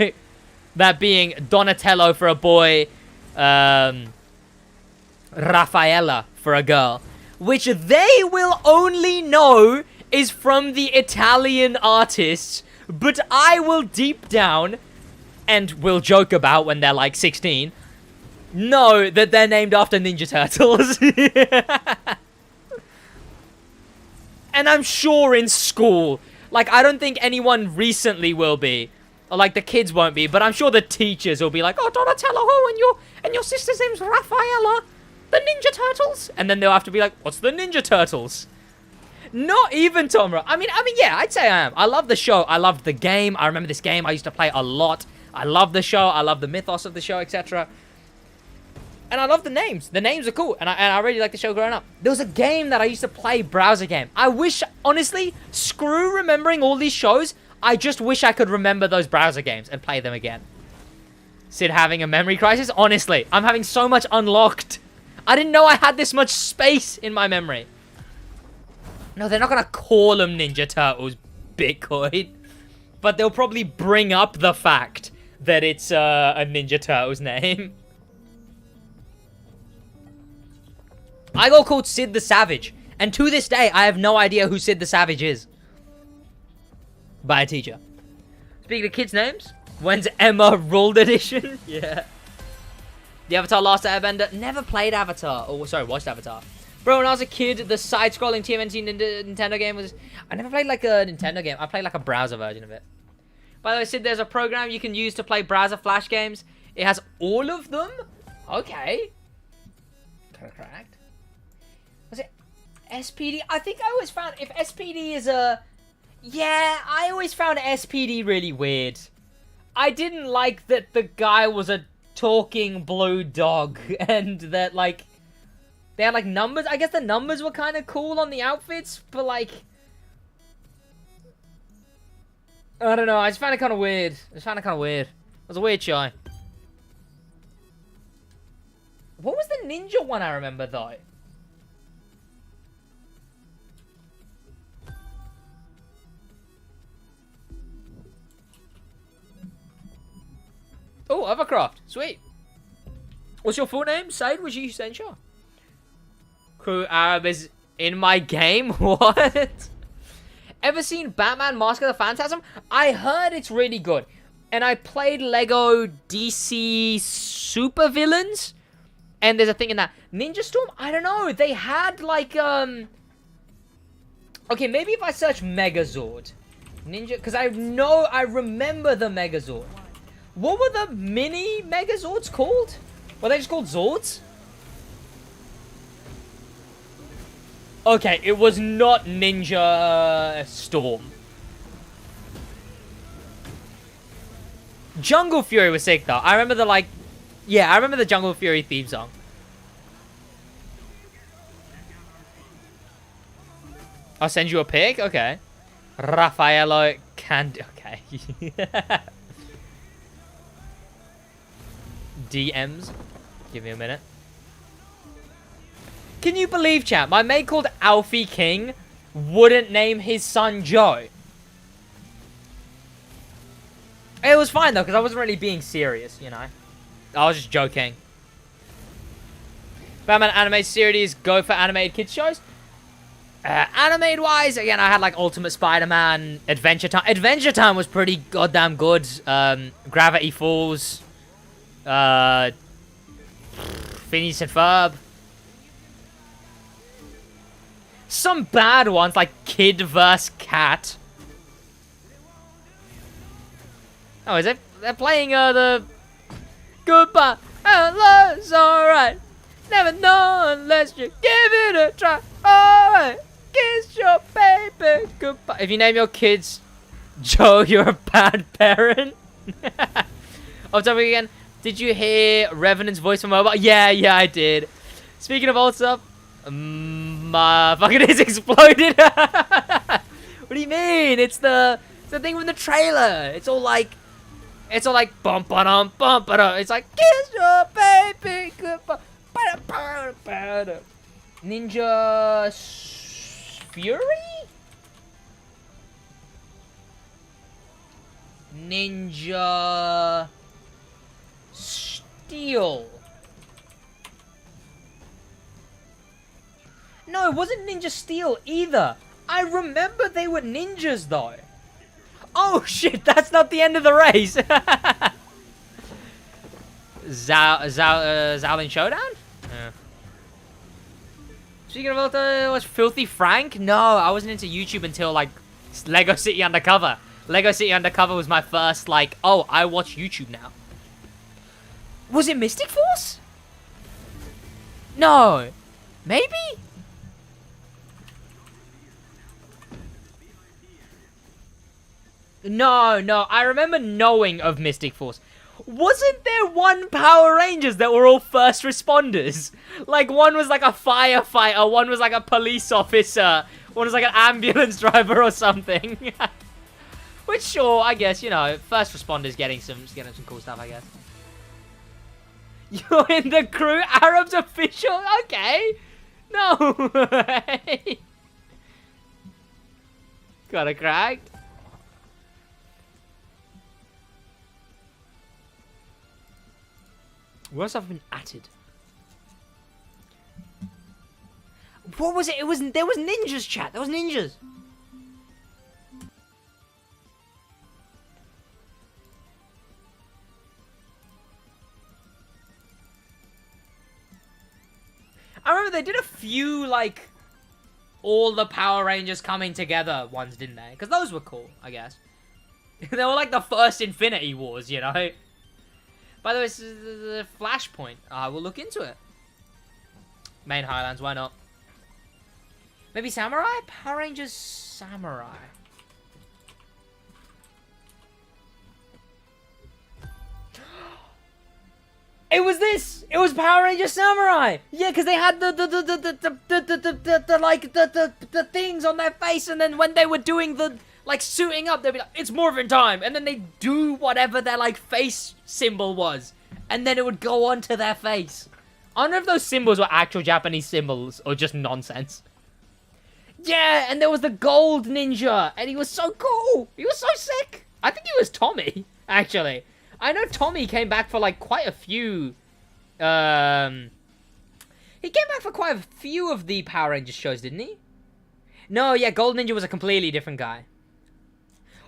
that being Donatello for a boy, Raffaella for a girl, which they will only know is from the Italian artists, but I will deep down, and will joke about when they're like 16, know that they're named after Ninja Turtles. And I'm sure in school, like, I don't think anyone recently will be, or like the kids won't be, but I'm sure the teachers will be like, "Oh, Donatello, oh, and your sister's name's Raffaella." the Ninja Turtles? And then they'll have to be like, what's the Ninja Turtles? Not even Tomra. I mean, yeah, I'd say I am. I love the show. I loved the game. I remember this game. I used to play a lot. I love the show. I love the mythos of the show, etc. And I love the names. The names are cool. And I really liked the show growing up. There was a game that I used to play, browser game. I wish, honestly, screw remembering all these shows. I just wish I could remember those browser games and play them again. Sid having a memory crisis? Honestly, I'm having so much unlocked. I didn't know I had this much space in my memory. No, they're not going to call them Ninja Turtles, Bitcoin. But they'll probably bring up the fact that it's a Ninja Turtles name. I got called Sid the Savage. And to this day, I have no idea who Sid the Savage is. By a teacher. Speaking of kids' names, when's Emma Ruled Edition? Yeah. The Avatar Last Airbender. Never played Avatar. Oh, sorry, watched Avatar. Bro, when I was a kid, the side-scrolling TMNT Nintendo game was... I never played like a Nintendo game. I played like a browser version of it. By the way, Sid, there's a program you can use to play browser flash games. It has all of them? Okay. Kind of cracked. Was it SPD? I think I always found... If SPD is a... Yeah, I always found SPD really weird. I didn't like that the guy was a talking blue dog. And that, like... They had, like, numbers. I guess the numbers were kind of cool on the outfits, but, like... I don't know. I just found it kind of weird. It was a weird show. What was the ninja one I remember, though? Oh, Overcraft. Sweet. What's your full name? SidWaj Essential. Crew Arab is in my game? What? Ever seen Batman Mask of the Phantasm? I heard it's really good. And I played Lego DC Super Villains. And there's a thing in that. Ninja Storm? I don't know. They had like, okay, maybe if I search Megazord. Ninja, because I remember the Megazord. What were the mini Megazords called? Were they just called Zords? Okay, it was not Ninja Storm. Jungle Fury was sick, though. I remember the, like... Yeah, I remember the Jungle Fury theme song. I'll send you a pic? Okay. Raffaello Candy... Okay. DMs. Give me a minute. Can you believe, chat? My mate called Alfie King wouldn't name his son Joe. It was fine, though, because I wasn't really being serious, you know. I was just joking. Batman animated series, go for animated kids shows. Animated-wise, again, I had, like, Ultimate Spider-Man, Adventure Time. Adventure Time was pretty goddamn good. Gravity Falls. Phineas and Ferb. Some bad ones, like Kid vs. Cat. Oh, is it? They're playing, the... Goodbye, hello's alright. Never know unless you give it a try. Alright, kiss your baby goodbye. If you name your kids Joe, you're a bad parent. Off topic again. Did you hear Revenant's voice for mobile? Yeah, I did. Speaking of old stuff, my fucking is exploded. What do you mean? It's the thing from the trailer. It's all like bump ba-dum, bump ba-dum. It's like kiss your baby goodbye. Ninja Fury? Ninja Steel. No, it wasn't Ninja Steel either. I remember they were ninjas though. Oh shit, that's not the end of the race. Shaolin Showdown? Yeah. Speaking of what's Filthy Frank? No, I wasn't into YouTube until like Lego City Undercover. Lego City Undercover was my first like, oh, I watch YouTube now. Was it Mystic Force? No. Maybe? No, no. I remember knowing of Mystic Force. Wasn't there one Power Rangers that were all first responders? Like, one was like a firefighter, one was like a police officer, one was like an ambulance driver or something. Which, sure, I guess, you know, first responders getting some cool stuff, I guess. You're in the crew? Arab's official? Okay. No way. Got it cracked. Where else have been added? What was it? There was ninjas, chat. There was ninjas. I remember they did a few, like, all the Power Rangers coming together ones, didn't they? Because those were cool, I guess. They were like the first Infinity Wars, you know? By the way, this is the Flashpoint. I will look into it. Main Highlands, why not? Maybe Samurai? Power Rangers Samurai. It was this! It was Power Rangers Samurai! Yeah, because they had the things on their face, and then when they were doing the, like, suiting up, they'd be like, it's Morphin time! And then they'd do whatever their, like, face symbol was. And then it would go onto their face. I don't know if those symbols were actual Japanese symbols, or just nonsense. Yeah, and there was the gold ninja, and he was so cool! He was so sick! I think he was Tommy, actually. I know Tommy came back for, like, quite a few, he came back for quite a few of the Power Rangers shows, didn't he? No, yeah, Gold Ninja was a completely different guy.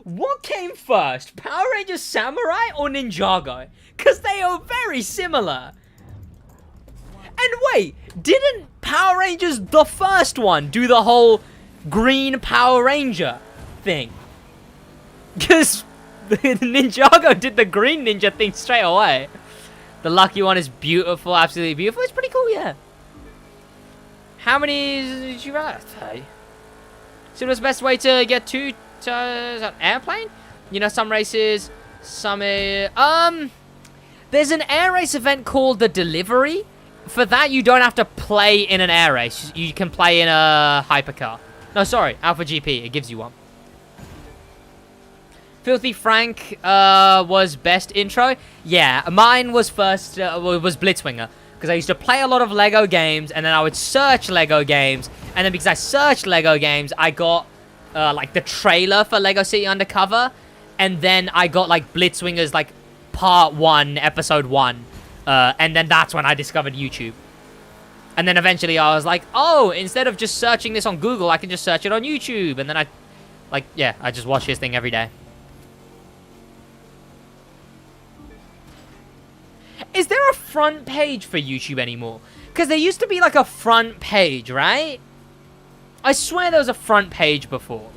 What came first, Power Rangers Samurai or Ninjago? Because they are very similar. And wait, didn't Power Rangers, the first one, do the whole green Power Ranger thing? Because Ninjago did the green ninja thing straight away. The lucky one is beautiful, absolutely beautiful. It's pretty cool, yeah. How many did you run? So what's the best way to get to an airplane? You know, some races, some there's an air race event called the Delivery. For that, you don't have to play in an air race. You can play in a hypercar. No, sorry, Alpha GP. It gives you one. Filthy Frank was best intro. Yeah, mine was first, was Blitzwinger. Because I used to play a lot of Lego games, and then I would search Lego games. And then because I searched Lego games, I got, like, the trailer for Lego City Undercover. And then I got, like, Blitzwinger's, like, Part 1, Episode 1. And then that's when I discovered YouTube. And then eventually I was like, oh, instead of just searching this on Google, I can just search it on YouTube. And then I, like, yeah, I just watch this thing every day. Is there a front page for YouTube anymore? Because there used to be, like, a front page, right? I swear there was a front page before.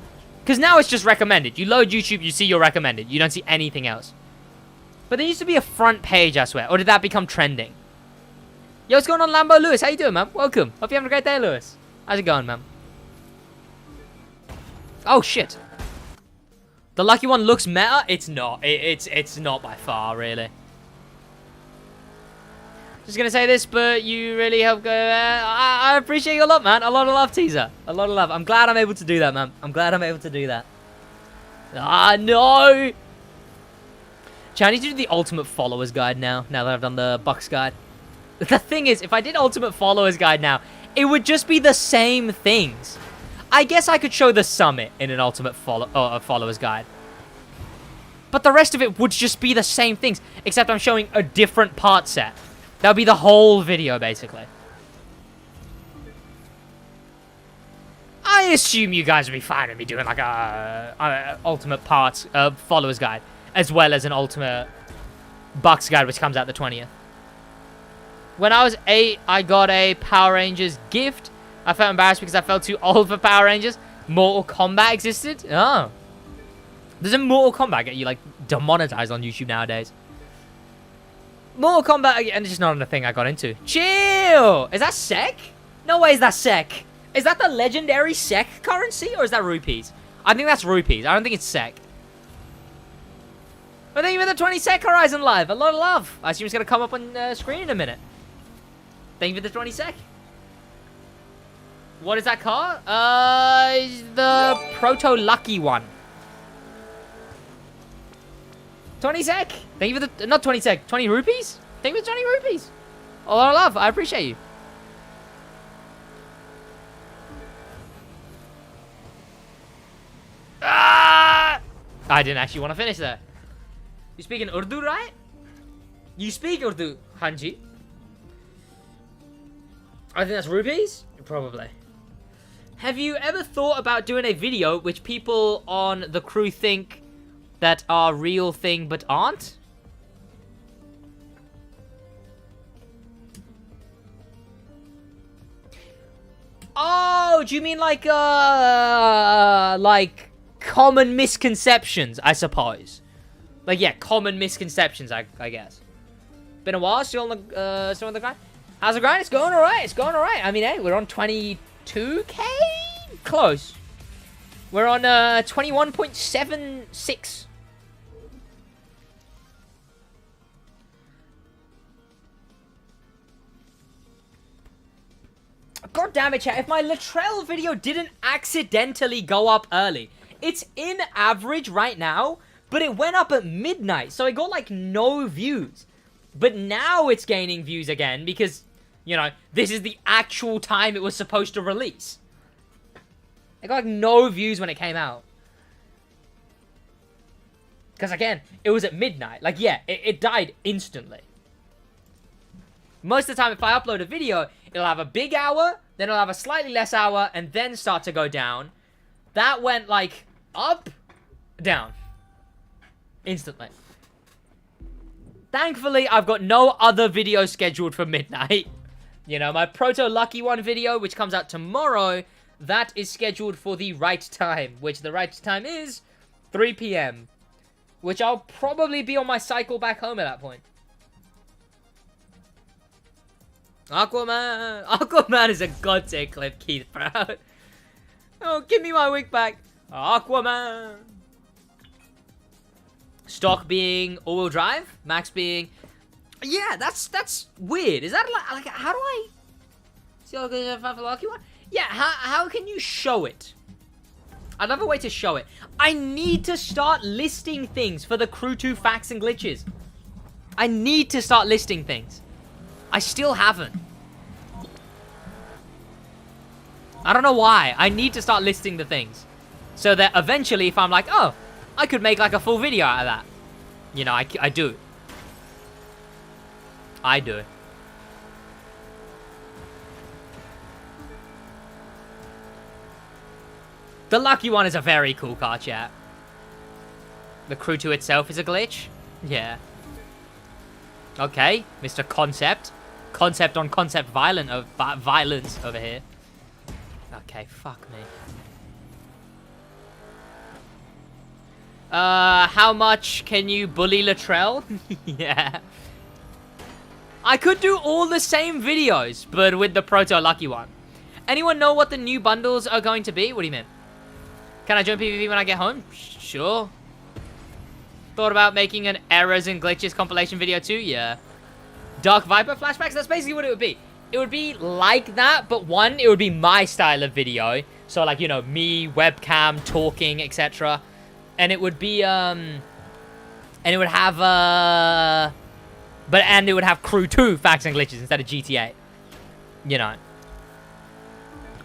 Because now it's just recommended. You load YouTube, you see your recommended. You don't see anything else. But there used to be a front page, I swear. Or did that become trending? Yo, what's going on, Lambo Lewis? How you doing, man? Welcome. Hope you're having a great day, Lewis. How's it going, man? Oh, shit. The lucky one looks meta? It's not. It's not by far, really. Just gonna say this, but you really help go. I appreciate you a lot, man. A lot of love, Teaser. A lot of love. I'm glad I'm able to do that, man. I'm glad I'm able to do that. Ah, no! I need to do the Ultimate Followers Guide now that I've done the Bucks Guide. The thing is, if I did Ultimate Followers Guide now, it would just be the same things. I guess I could show the Summit in an Ultimate Followers Guide. But the rest of it would just be the same things, except I'm showing a different part set. That would be the whole video, basically. I assume you guys would be fine with me doing, like, a Ultimate Parts Followers Guide, as well as an Ultimate Bucks Guide, which comes out the 20th. When I was 8, I got a Power Rangers gift. I felt embarrassed because I felt too old for Power Rangers. Mortal Kombat existed? Oh. Doesn't Mortal Kombat get you, like, demonetized on YouTube nowadays? Mortal Kombat, and it's just not a thing I got into. Chill! Ew! Is that SEC? No way is that SEC. Is that the legendary SEC currency, or is that rupees? I think that's rupees. I don't think it's SEC. But thank you for the 20 SEC Horizon Live. A lot of love. I assume it's going to come up on screen in a minute. Thank you for the 20 SEC. What is that car? The Proto Lucky one. 20 SEC. Thank you for the... Not 20 SEC. 20 rupees? Thank you for 20 rupees. A lot of love. I appreciate you. Ah! I didn't actually want to finish that. You speak in Urdu, right? You speak Urdu, Hanji. I think that's rupees? Probably. Have you ever thought about doing a video which people on the crew think that are real thing but aren't? Oh, do you mean like common misconceptions, I suppose? Like, yeah, common misconceptions, I guess. Been a while, still on the grind? How's it going? It's going alright, it's going alright. I mean, hey, we're on 22k? Close. We're on 21.76. God damn it, chat. If my Latrell video didn't accidentally go up early, it's in average right now, but it went up at midnight, so it got like no views. But now it's gaining views again because, you know, this is the actual time it was supposed to release. It got like no views when it came out. Because again, it was at midnight. Like, yeah, it died instantly. Most of the time, if I upload a video, it'll have a big hour, then it'll have a slightly less hour, and then start to go down. That went, like, up, down. Instantly. Thankfully, I've got no other video scheduled for midnight. You know, my Proto Lucky One video, which comes out tomorrow, that is scheduled for the right time, which the right time is 3 p.m. Which I'll probably be on my cycle back home at that point. Aquaman! Aquaman is a god-tier clip, Keith Proud. Oh, give me my wig back. Aquaman! Stock being all-wheel drive, max being... Yeah, that's weird. Is that like how do I... See how good for the lucky one? Yeah, how can you show it? I'd love a way to show it. I need to start listing things for the Crew 2 facts and glitches. I need to start listing things. I still haven't. I don't know why. I need to start listing the things. So that eventually, if I'm like, oh, I could make like a full video out of that. You know, I do. I do. The Lucky One is a very cool car, chat. The Crew 2 itself is a glitch? Yeah. Okay, Mr. Concept. Concept on concept violence over here. Okay, fuck me. How much can you bully Latrell? Yeah. I could do all the same videos, but with the Proto Lucky One. Anyone know what the new bundles are going to be? What do you mean? Can I join PvP when I get home? Sure. Thought about making an errors and glitches compilation video too? Yeah. Dark Viper flashbacks? That's basically what it would be. It would be like that, but one, it would be my style of video. So like, you know, me, webcam, talking, etc. And it would be, and it would have, and it would have Crew 2 facts and glitches instead of GTA. You know.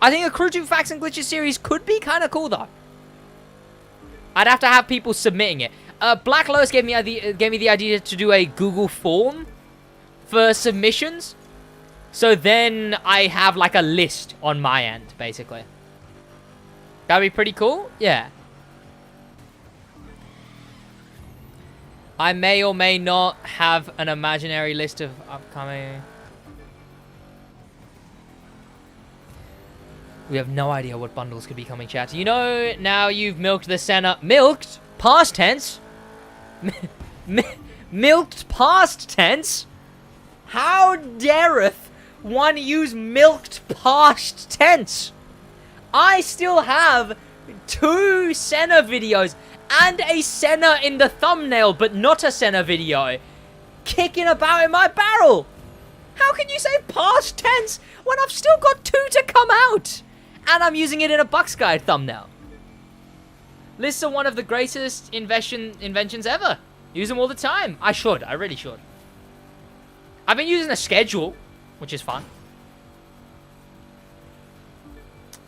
I think a Crew 2 facts and glitches series could be kind of cool though. I'd have to have people submitting it. Black Lois gave me the idea to do a Google form for submissions. So then I have like a list on my end, basically. That'd be pretty cool? Yeah. I may or may not have an imaginary list of upcoming... We have no idea what bundles could be coming, chat. You know, now you've milked the Senna... Milked? Past tense? Milked past tense? How dareth one use milked past tense. I still have 2 Senna videos and a Senna in the thumbnail, but not a Senna video, kicking about in my barrel. How can you say past tense when I've still got 2 to come out? And I'm using it in a Bucks Guide thumbnail. Lists are one of the greatest inventions ever. Use them all the time. I really should. I've been using a schedule, which is fun.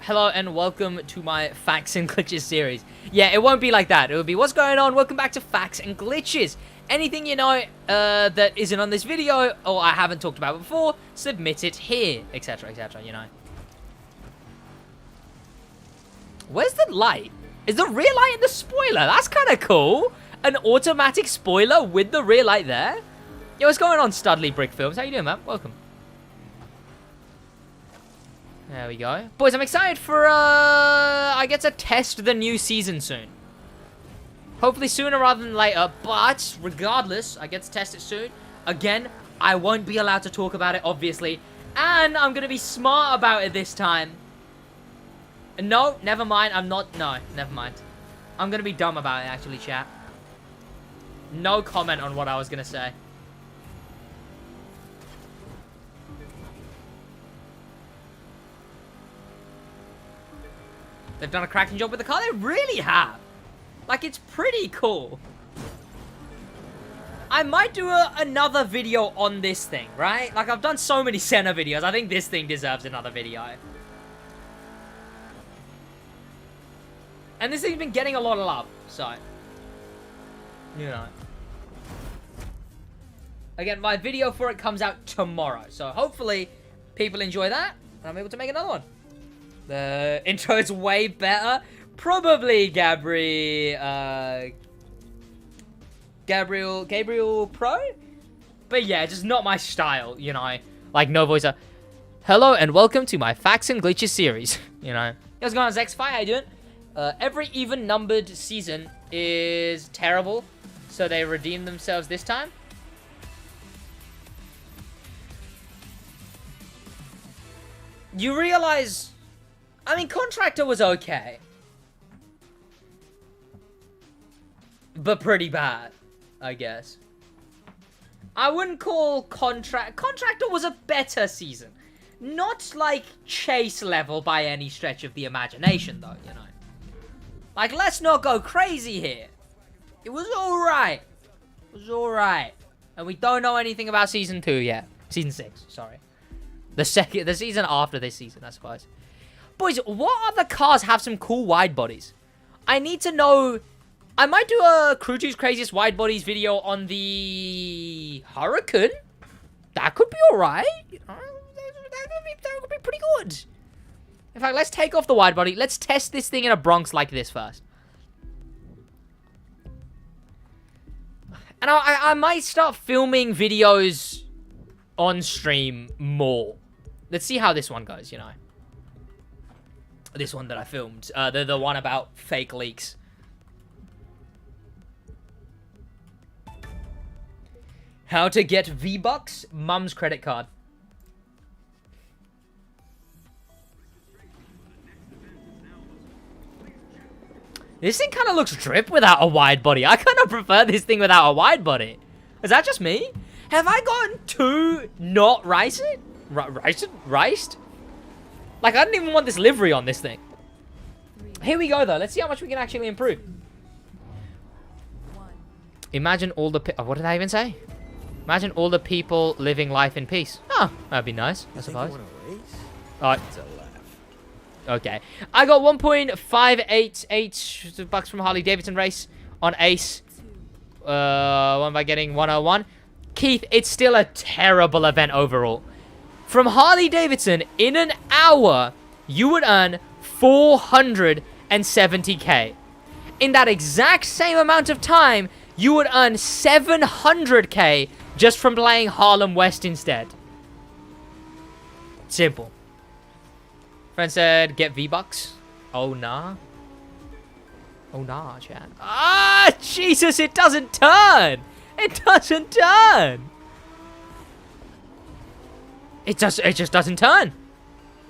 Hello and welcome to my Facts and Glitches series. Yeah, it won't be like that. It will be, what's going on? Welcome back to Facts and Glitches. Anything you know that isn't on this video or I haven't talked about before, submit it here, etc., etc., you know. Where's the light? Is the rear light in the spoiler? That's kind of cool. An automatic spoiler with the rear light there. Yo, what's going on, Studley Brick Films? How you doing, man? Welcome. There we go. Boys, I'm excited for, I get to test the new season soon. Hopefully sooner rather than later, but regardless, I get to test it soon. Again, I won't be allowed to talk about it, obviously. And I'm going to be smart about it this time. No, never mind. I'm not. No, never mind. I'm going to be dumb about it, actually, chat. No comment on what I was going to say. They've done a cracking job with the car. They really have. Like, it's pretty cool. I might do another video on this thing, right? Like, I've done so many Senna videos. I think this thing deserves another video. And this thing's been getting a lot of love, so. You know. Again, my video for it comes out tomorrow. So, hopefully, people enjoy that. And I'm able to make another one. The intro is way better. Probably Gabriel Pro? But yeah, just not my style, you know. Like, no voice. Hello and welcome to my Facts and Glitches series, you know. What's going on, Zexfi? How you doing? Every even-numbered season is terrible, so they redeem themselves this time. You realize... I mean, Contractor was okay. But pretty bad, I guess. I wouldn't call Contractor was a better season. Not like Chase level by any stretch of the imagination, though, you know. Like, let's not go crazy here. It was alright. It was alright. And we don't know anything about Season 2 yet. Season 6, sorry. The season after this season, I suppose. Boys, what other cars have some cool wide bodies? I need to know... I might do a Crew 2's Craziest Wide Bodies video on the Hurricane. That could be alright. That could be pretty good. In fact, let's take off the wide body. Let's test this thing in a Bronx like this first. And I might start filming videos on stream more. Let's see how this one goes, you know. This one that I filmed. The one about fake leaks. How to get V-Bucks? Mum's credit card. This thing kind of looks drip without a wide body. I kind of prefer this thing without a wide body. Is that just me? Have I gotten too not riced? Riced? Like, I didn't even want this livery on this thing. Here we go, though. Let's see how much we can actually improve. Imagine all the... what did I even say? Imagine all the people living life in peace. Oh, that'd be nice, I suppose. Alright. Okay. I got 1.588 bucks from Harley Davidson race on Ace. One by getting 101. Keith, it's still a terrible event overall. From Harley Davidson, in an hour, you would earn 470k. In that exact same amount of time, you would earn 700k just from playing Harlem West instead. Simple. Friend said, get V-Bucks. Oh, nah. Oh, nah, chat. Ah, Jesus, it doesn't turn. It doesn't turn. It just doesn't turn.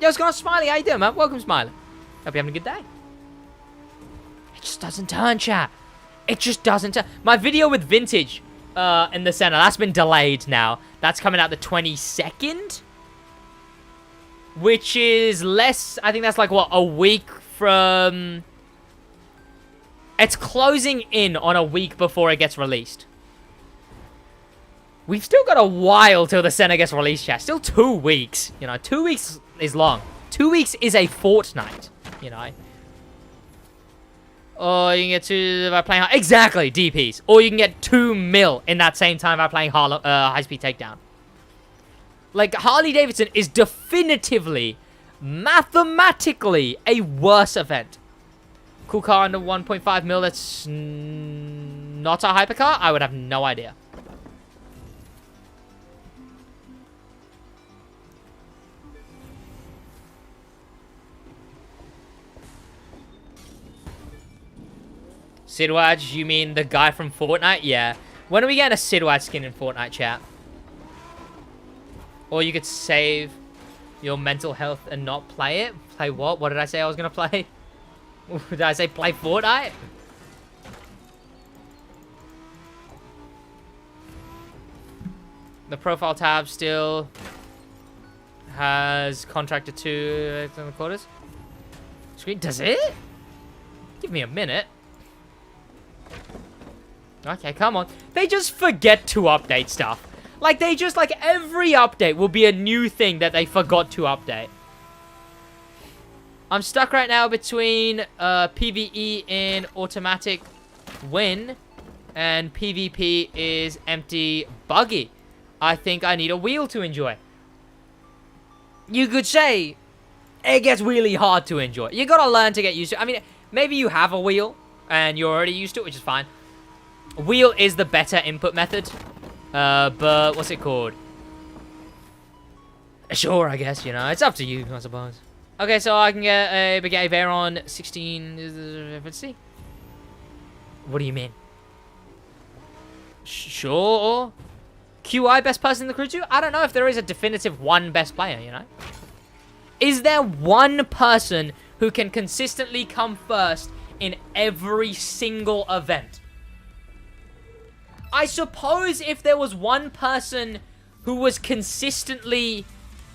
Yo, what's going on, Smiley? How you doing, man? Welcome, Smiley. Hope you're having a good day. It just doesn't turn, chat. It just doesn't turn. My video with Vintage in the Senna, that's been delayed now. That's coming out the 22nd? Which is less... I think that's like, what, a week from... It's closing in on a week before it gets released. We've still got a while till the Senna gets released, chat. Still 2 weeks. You know, 2 weeks is long. 2 weeks is a fortnight, you know. Or you can get 2 by playing... Exactly, DPs. Or you can get 2 mil in that same time by playing High-Speed Takedown. Like, Harley-Davidson is definitively, mathematically, a worse event. Cool car under 1.5 mil that's not a hypercar? I would have no idea. SidWaj, you mean the guy from Fortnite? Yeah. When are we getting a SidWaj skin in Fortnite, chat? Or you could save your mental health and not play it? Play what? What did I say I was going to play? Did I say play Fortnite? The profile tab still has contractor 2 on the quarters. Screen, does it? Give me a minute. Okay, come on. They just forget to update stuff. Like, they just, like, every update will be a new thing that they forgot to update. I'm stuck right now between PvE in automatic win and PvP is empty buggy. I think I need a wheel to enjoy. You could say it gets really hard to enjoy. You gotta learn to get used to it. I mean, maybe you have a wheel and you're already used to it, which is fine. Wheel is the better input method. But what's it called? Sure, I guess, you know. It's up to you, I suppose. Okay, so I can get a Bugatti Veyron 16... Let's see. What do you mean? Sure. QI best person in the crew too? I don't know if there is a definitive one best player, you know? Is there one person who can consistently come first in every single event? I suppose if there was one person who was consistently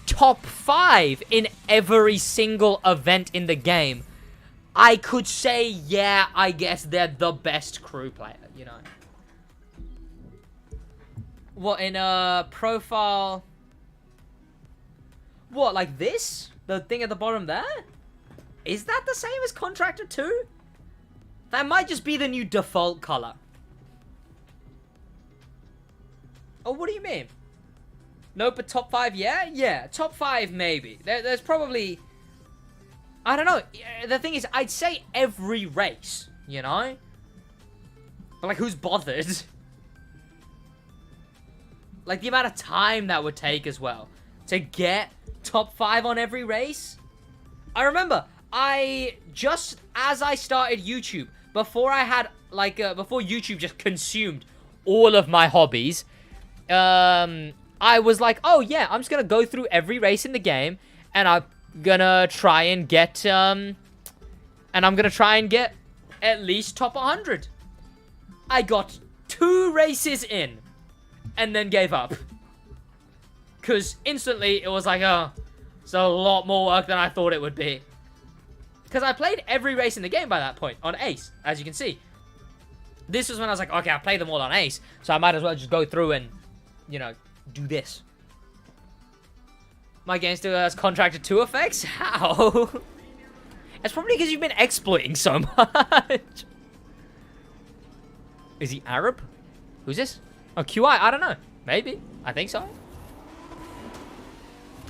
top 5 in every single event in the game, I could say, yeah, I guess they're the best crew player, you know. What, in a profile? What, like this? The thing at the bottom there? Is that the same as Contractor 2? That might just be the new default color. Oh, what do you mean? No, but top 5, yeah? Yeah, top 5, maybe. There's probably... I don't know. The thing is, I'd say every race, you know? But, like, who's bothered? Like, the amount of time that would take as well to get top 5 on every race. I remember, just as I started YouTube, before I had, like, before YouTube just consumed all of my hobbies, I was like, oh yeah, I'm just gonna go through every race in the game, and I'm gonna try and get, at least top 100. I got 2 races in, and then gave up. Because instantly, it was like, oh, it's a lot more work than I thought it would be. Because I played every race in the game by that point, on Ace, as you can see. This was when I was like, okay, I played them all on Ace, so I might as well just go through and, you know, do this. My game still has Contractor 2 effects? How? It's probably because you've been exploiting so much. Is he Arab? Who's this? Oh, QI? I don't know. Maybe. I think so.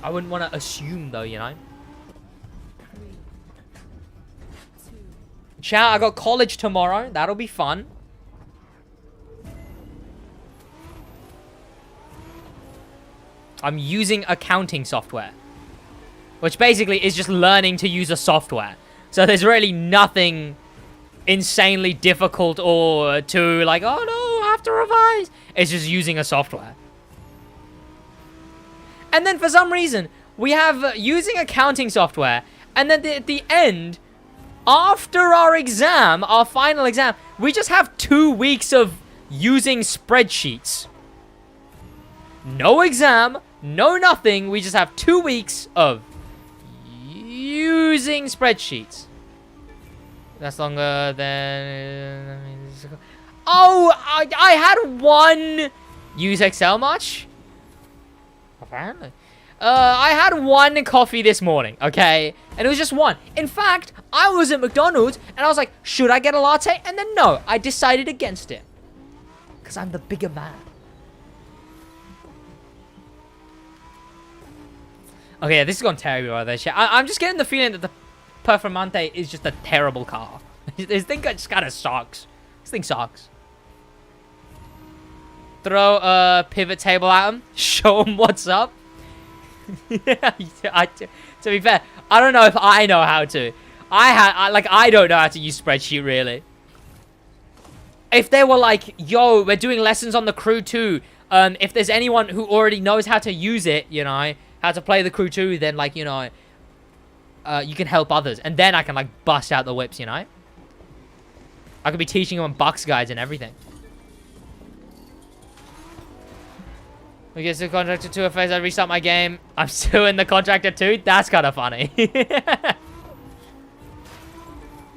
I wouldn't want to assume, though, you know. Chat, I got college tomorrow. That'll be fun. I'm using accounting software, which basically is just learning to use a software. So there's really nothing insanely difficult or to like, oh no, I have to revise. It's just using a software. And then for some reason, we have using accounting software. And then at the end, after our exam, our final exam, we just have 2 weeks of using spreadsheets. No exam, no nothing. We just have 2 weeks of using spreadsheets. That's longer than... Oh, I had one... Use Excel much? Apparently. I had one coffee this morning, okay? And it was just one. In fact, I was at McDonald's, and I was like, should I get a latte? And then no, I decided against it. Because I'm the bigger man. Okay, yeah, this is going terribly right there. I'm just getting the feeling that the Performante is just a terrible car. This thing just kind of sucks. This thing sucks. Throw a pivot table at him. Show him what's up. Yeah, to be fair, I don't know if I know how to. I don't know how to use spreadsheet, really. If they were like, yo, we're doing lessons on the crew too. If there's anyone who already knows how to use it, you know, how to play the crew too, then, like, you know, you can help others. And then I can, like, bust out the whips, you know? I could be teaching them Bucks guides and everything. We get to Contractor 2 at phase. I restart my game. I'm still in the Contractor 2. That's kind of funny.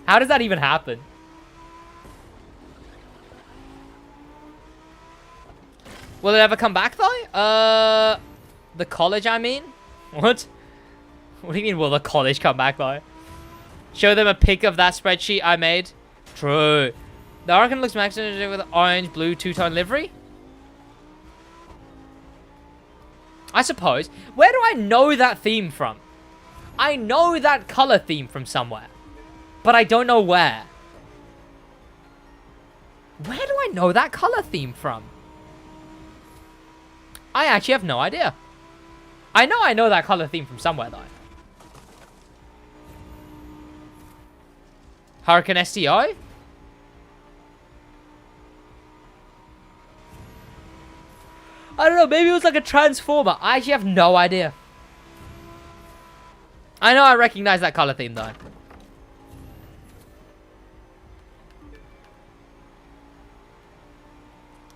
How does that even happen? Will it ever come back, though? The college, I mean? What? What do you mean, will the college come back, though? Show them a pic of that spreadsheet I made. True. The Huracan looks maximum with orange, blue, two-tone livery. I suppose. Where do I know that theme from? I know that color theme from somewhere. But I don't know where. Where do I know that color theme from? I actually have no idea. I know that color theme from somewhere, though. Huracan STO? I don't know, maybe it was like a transformer. I actually have no idea. I know I recognize that color theme, though.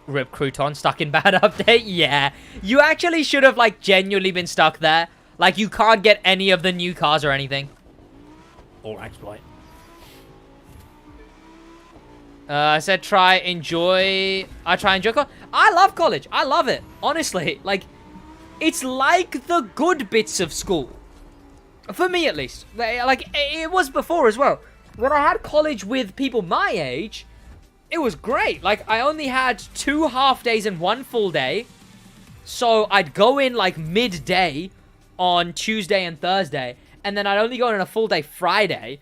Rip Crouton stuck in bad update? Yeah. You actually should have, like, genuinely been stuck there. Like, you can't get any of the new cars or anything. Or exploit. I said try enjoy college. I love college. I love it. Honestly. Like, it's like the good bits of school. For me, at least. Like, it was before as well. When I had college with people my age, it was great. Like, I only had 2 half days and 1 full day. So, I'd go in, like, midday on Tuesday and Thursday. And then I'd only go in on a full day Friday.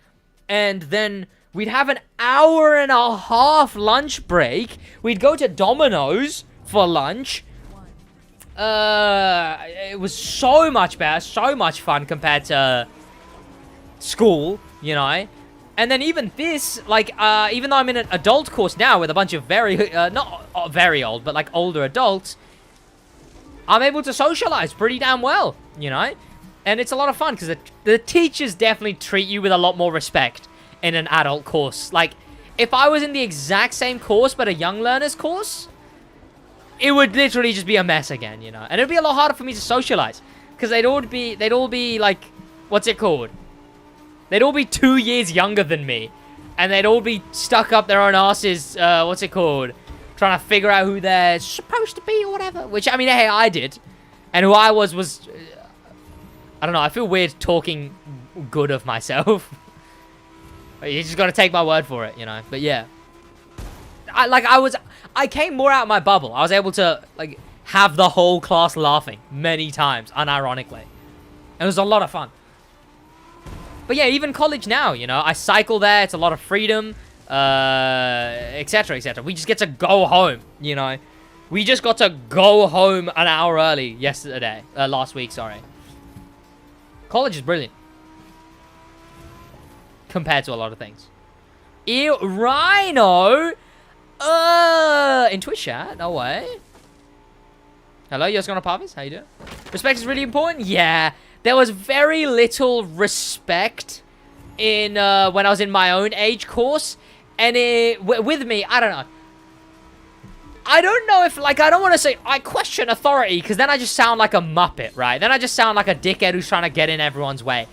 And then we'd have an hour and a half lunch break. We'd go to Domino's for lunch. It was so much better, so much fun compared to school, you know. And then even this, like, even though I'm in an adult course now with a bunch of very, not very old, but like older adults, I'm able to socialize pretty damn well, you know. And it's a lot of fun because the teachers definitely treat you with a lot more respect in an adult course. Like, if I was in the exact same course but a young learner's course, it would literally just be a mess again, you know. And it'd be a lot harder for me to socialize because they'd all be like, what's it called? They'd all be 2 years younger than me, and they'd all be stuck up their own asses. What's it called? Trying to figure out who they're supposed to be or whatever. Which, I mean, hey, I did, and who I was I don't know. I feel weird talking good of myself. You just gotta take my word for it, you know. But yeah, I came more out of my bubble. I was able to, like, have the whole class laughing many times, unironically. It was a lot of fun. But yeah, even college now, you know, I cycle there. It's a lot of freedom, etc., etc. We just get to go home, you know. We just got to go home an hour early last week, sorry. College is brilliant. Compared to a lot of things. Ew, Rhino! In Twitch chat? No way. Hello, Yosgona Pavis? How you doing? Respect is really important? Yeah. There was very little respect in when I was in my own age course. And with me, I don't know. I don't know if, like, I don't want to say I question authority, because then I just sound like a muppet, right? Then I just sound like a dickhead who's trying to get in everyone's way.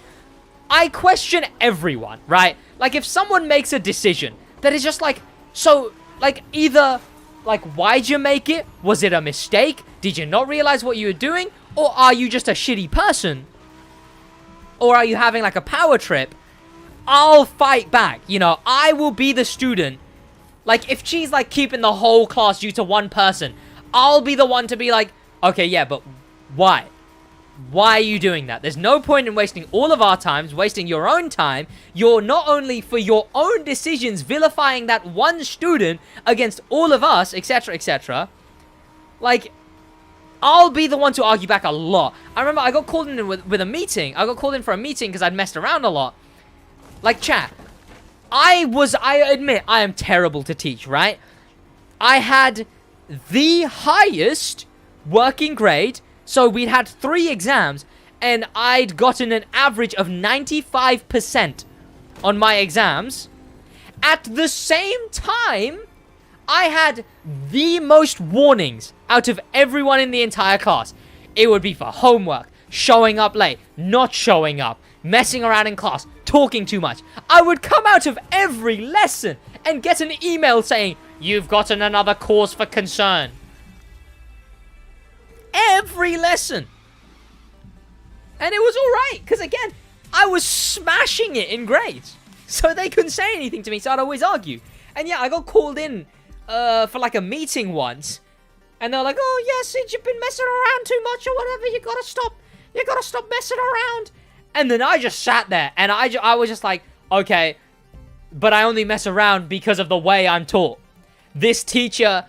I question everyone, right? Like, if someone makes a decision that is just like, so, like, either, like, why'd you make it? Was it a mistake? Did you not realize what you were doing? Or are you just a shitty person? Or are you having, like, a power trip? I'll fight back, you know? I will be the student. Like, if she's, like, keeping the whole class due to one person, I'll be the one to be like, okay, yeah, but why? Why are you doing that? There's no point in wasting all of our times, wasting your own time. You're not only for your own decisions vilifying that one student against all of us, etc., etc. Like, I'll be the one to argue back a lot. I remember I got called in with a meeting. I got called in for a meeting because I'd messed around a lot. Like, chat. I admit, I am terrible to teach, right? I had the highest working grade, so we'd had 3 exams, and I'd gotten an average of 95% on my exams. At the same time, I had the most warnings out of everyone in the entire class. It would be for homework, showing up late, not showing up, messing around in class, talking too much. I would come out of every lesson and get an email saying, "You've gotten another cause for concern." Every lesson. And it was alright, because again, I was smashing it in grades. So they couldn't say anything to me, so I'd always argue. And yeah, I got called in for like a meeting once. And they're like, "Oh yeah, Sid, you've been messing around too much or whatever. You gotta stop messing around." And then I just sat there, and I was just like, okay, but I only mess around because of the way I'm taught. This teacher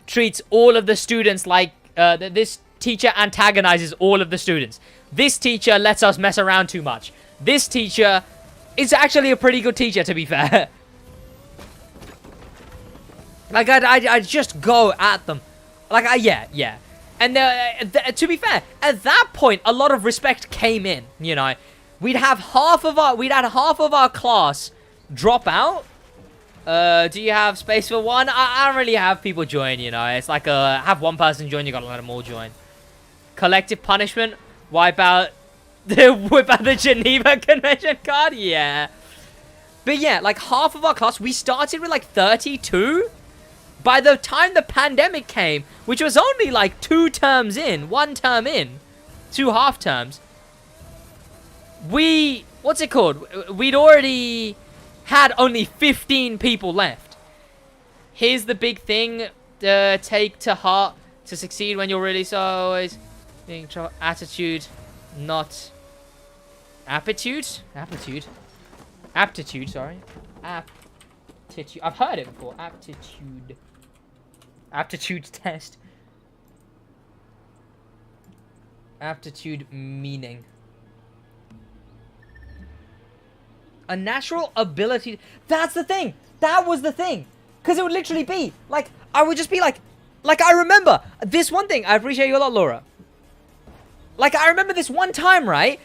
treats all of the students like, this teacher antagonizes all of the students. This teacher lets us mess around too much. This teacher is actually a pretty good teacher, to be fair. Like, I just go at them. Like, yeah. And to be fair, at that point, a lot of respect came in, you know. We'd had half of our class drop out. Do you have space for one? I don't really have people join, you know. It's like have one person join, you gotta let them all join. Collective punishment, whip out the Geneva Convention card, yeah. But yeah, like half of our class, we started with like 32. By the time the pandemic came, which was only like 1 term in, 2 half terms, what's it called? We'd already had only 15 people left. Here's the big thing to take to heart to succeed when you're really so always being attitude, not aptitude. Aptitude, sorry. Aptitude. I've heard it before. Aptitude test. Aptitude meaning. A natural ability. That's the thing. That was the thing. Because it would literally be, like, I would just be like, I remember this one thing. I appreciate you a lot, Laura. Like, I remember this one time, right?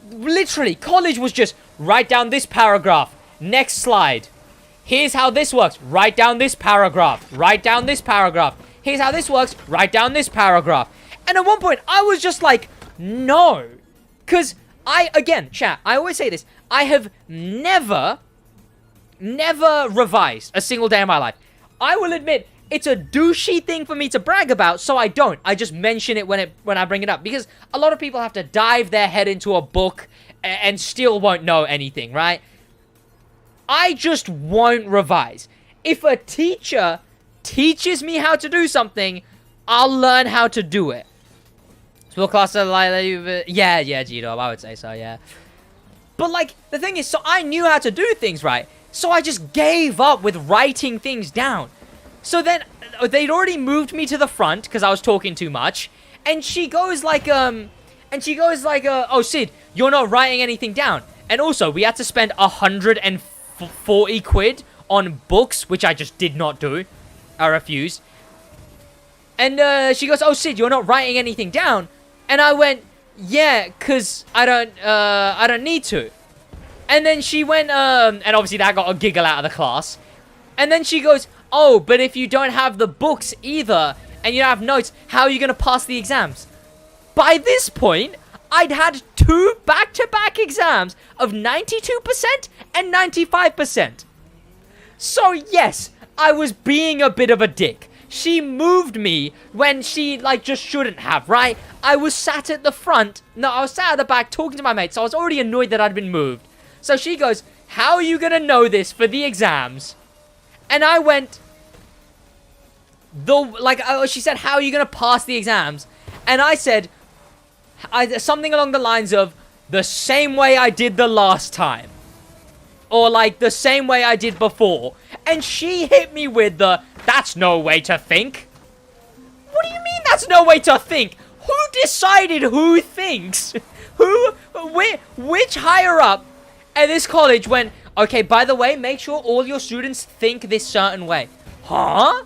Literally, college was just, write down this paragraph. Next slide. Here's how this works. Write down this paragraph. Write down this paragraph. Here's how this works. Write down this paragraph. And at one point, I was just like, no. Because again, chat, I always say this. I have never revised a single day in my life. I will admit, it's a douchey thing for me to brag about, so I don't. I just mention it when I bring it up. Because a lot of people have to dive their head into a book and still won't know anything, right? I just won't revise. If a teacher teaches me how to do something, I'll learn how to do it. Small class, yeah, G-Dog, I would say so, yeah. But, like, the thing is, so I knew how to do things right. So I just gave up with writing things down. So then, they'd already moved me to the front, because I was talking too much. And she goes like, oh, Sid, you're not writing anything down. And also, we had to spend 140 quid on books, which I just did not do. I refused. And she goes, oh, Sid, you're not writing anything down. And I went, yeah, because I don't need to. And then she went, and obviously that got a giggle out of the class. And then she goes, oh, but if you don't have the books either, and you don't have notes, how are you going to pass the exams? By this point, I'd had 2 back-to-back exams of 92% and 95%. So yes, I was being a bit of a dick. She moved me when she, like, just shouldn't have, right? I was sat at the front. No, I was sat at the back talking to my mate, so I was already annoyed that I'd been moved. So she goes, how are you going to know this for the exams? And I went, she said, how are you going to pass the exams? And I said, something along the lines of, the same way I did the last time. Or, like, the same way I did before. And she hit me with the, that's no way to think. What do you mean that's no way to think? Who decided who thinks? Which higher up at this college went, okay, by the way, make sure all your students think this certain way. Huh?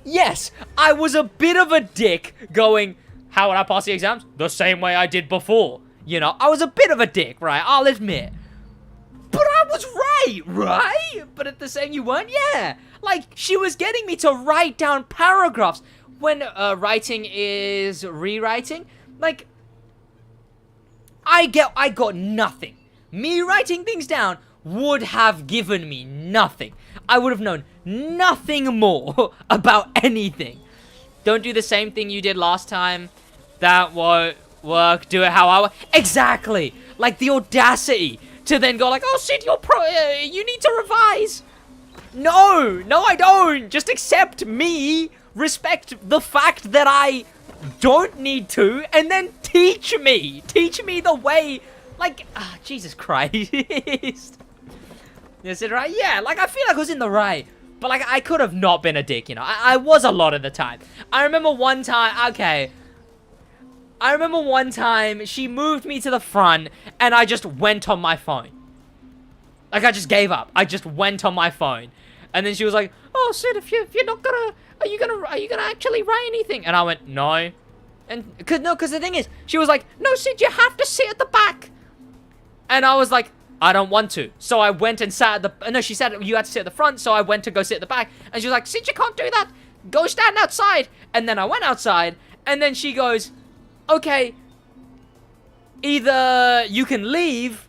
Yes, I was a bit of a dick going, how would I pass the exams? The same way I did before. You know, I was a bit of a dick, right? I'll admit. But I was right? But at the same, you weren't? Yeah. Like, she was getting me to write down paragraphs when writing is rewriting. Like, I got nothing. Me writing things down would have given me nothing. I would have known nothing more about anything. Don't do the same thing you did last time. That won't work. Do it how I want. Exactly. Like, the audacity to then go like, oh, Sid, you need to revise. No, I don't. Just accept me. Respect the fact that I don't need to. And then teach me. Teach me the way. Like, Jesus Christ. Is it right? Yeah, like, I feel like I was in the right. But, like, I could have not been a dick, you know. I was a lot of the time. I remember one time, okay. I remember one time she moved me to the front and I just went on my phone. Like, I just gave up. I just went on my phone. And then she was like, oh, Sid, if you're not gonna, are you gonna actually write anything? And I went, no. And, cause the thing is, she was like, no, Sid, you have to sit at the back. And I was like, I don't want to. So I went and sat at the, no, she said you had to sit at the front, so I went to go sit at the back. And she was like, Sid, you can't do that. Go stand outside. And then I went outside, and then she goes, okay, either you can leave,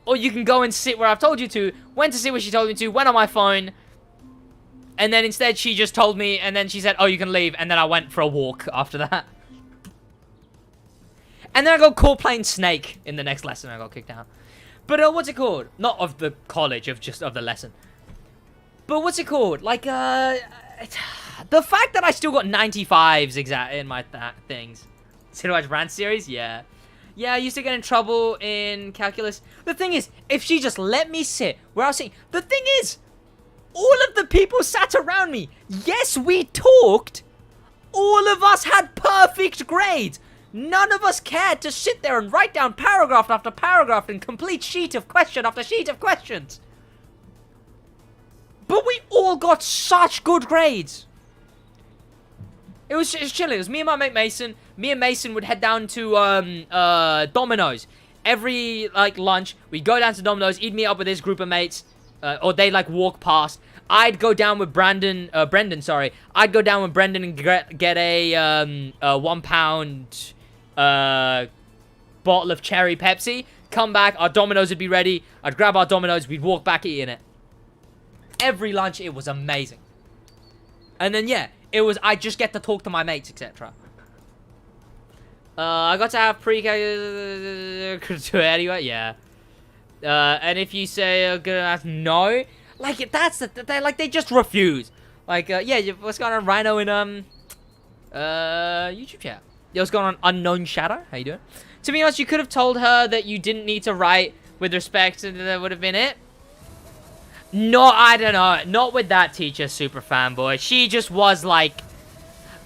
or you can go and sit where I've told you to. Went to sit where she told me to, went on my phone, and then instead she just told me, and then she said, oh, you can leave, and then I went for a walk after that. And then I got caught playing Snake in the next lesson, and I got kicked out. But, what's it called? Not of the college, just of the lesson. But what's it called? Like, the fact that I still got 95s in my things. SidWaj rant series? Yeah. Yeah, I used to get in trouble in calculus. The thing is, if she just let me sit where I was sitting... The thing is, all of the people sat around me. Yes, we talked. All of us had perfect grades. None of us cared to sit there and write down paragraph after paragraph and complete sheet of question after sheet of questions. But we all got such good grades. It was chilling. It was me and my mate Mason. Me and Mason would head down to Domino's. Every, like, lunch, we'd go down to Domino's, he'd meet up with his group of mates, or they'd, like, walk past. I'd go down with Brendan, I'd go down with Brendan and get a £1 bottle of cherry Pepsi. Come back, our Domino's would be ready. I'd grab our Domino's, we'd walk back eating it. Every lunch, it was amazing. And then, yeah, it was, I just get to talk to my mates, etc. I got to have pre-K anyway, yeah. And if you say no, like, that's they just refuse. Like, yeah, what's going on, Rhino, in YouTube chat? Yeah, what's going on, Unknown Shadow? How you doing? To be honest, you could have told her that you didn't need to write with respect, and that would have been it. No, I don't know. Not with that teacher, super fanboy. She just was like,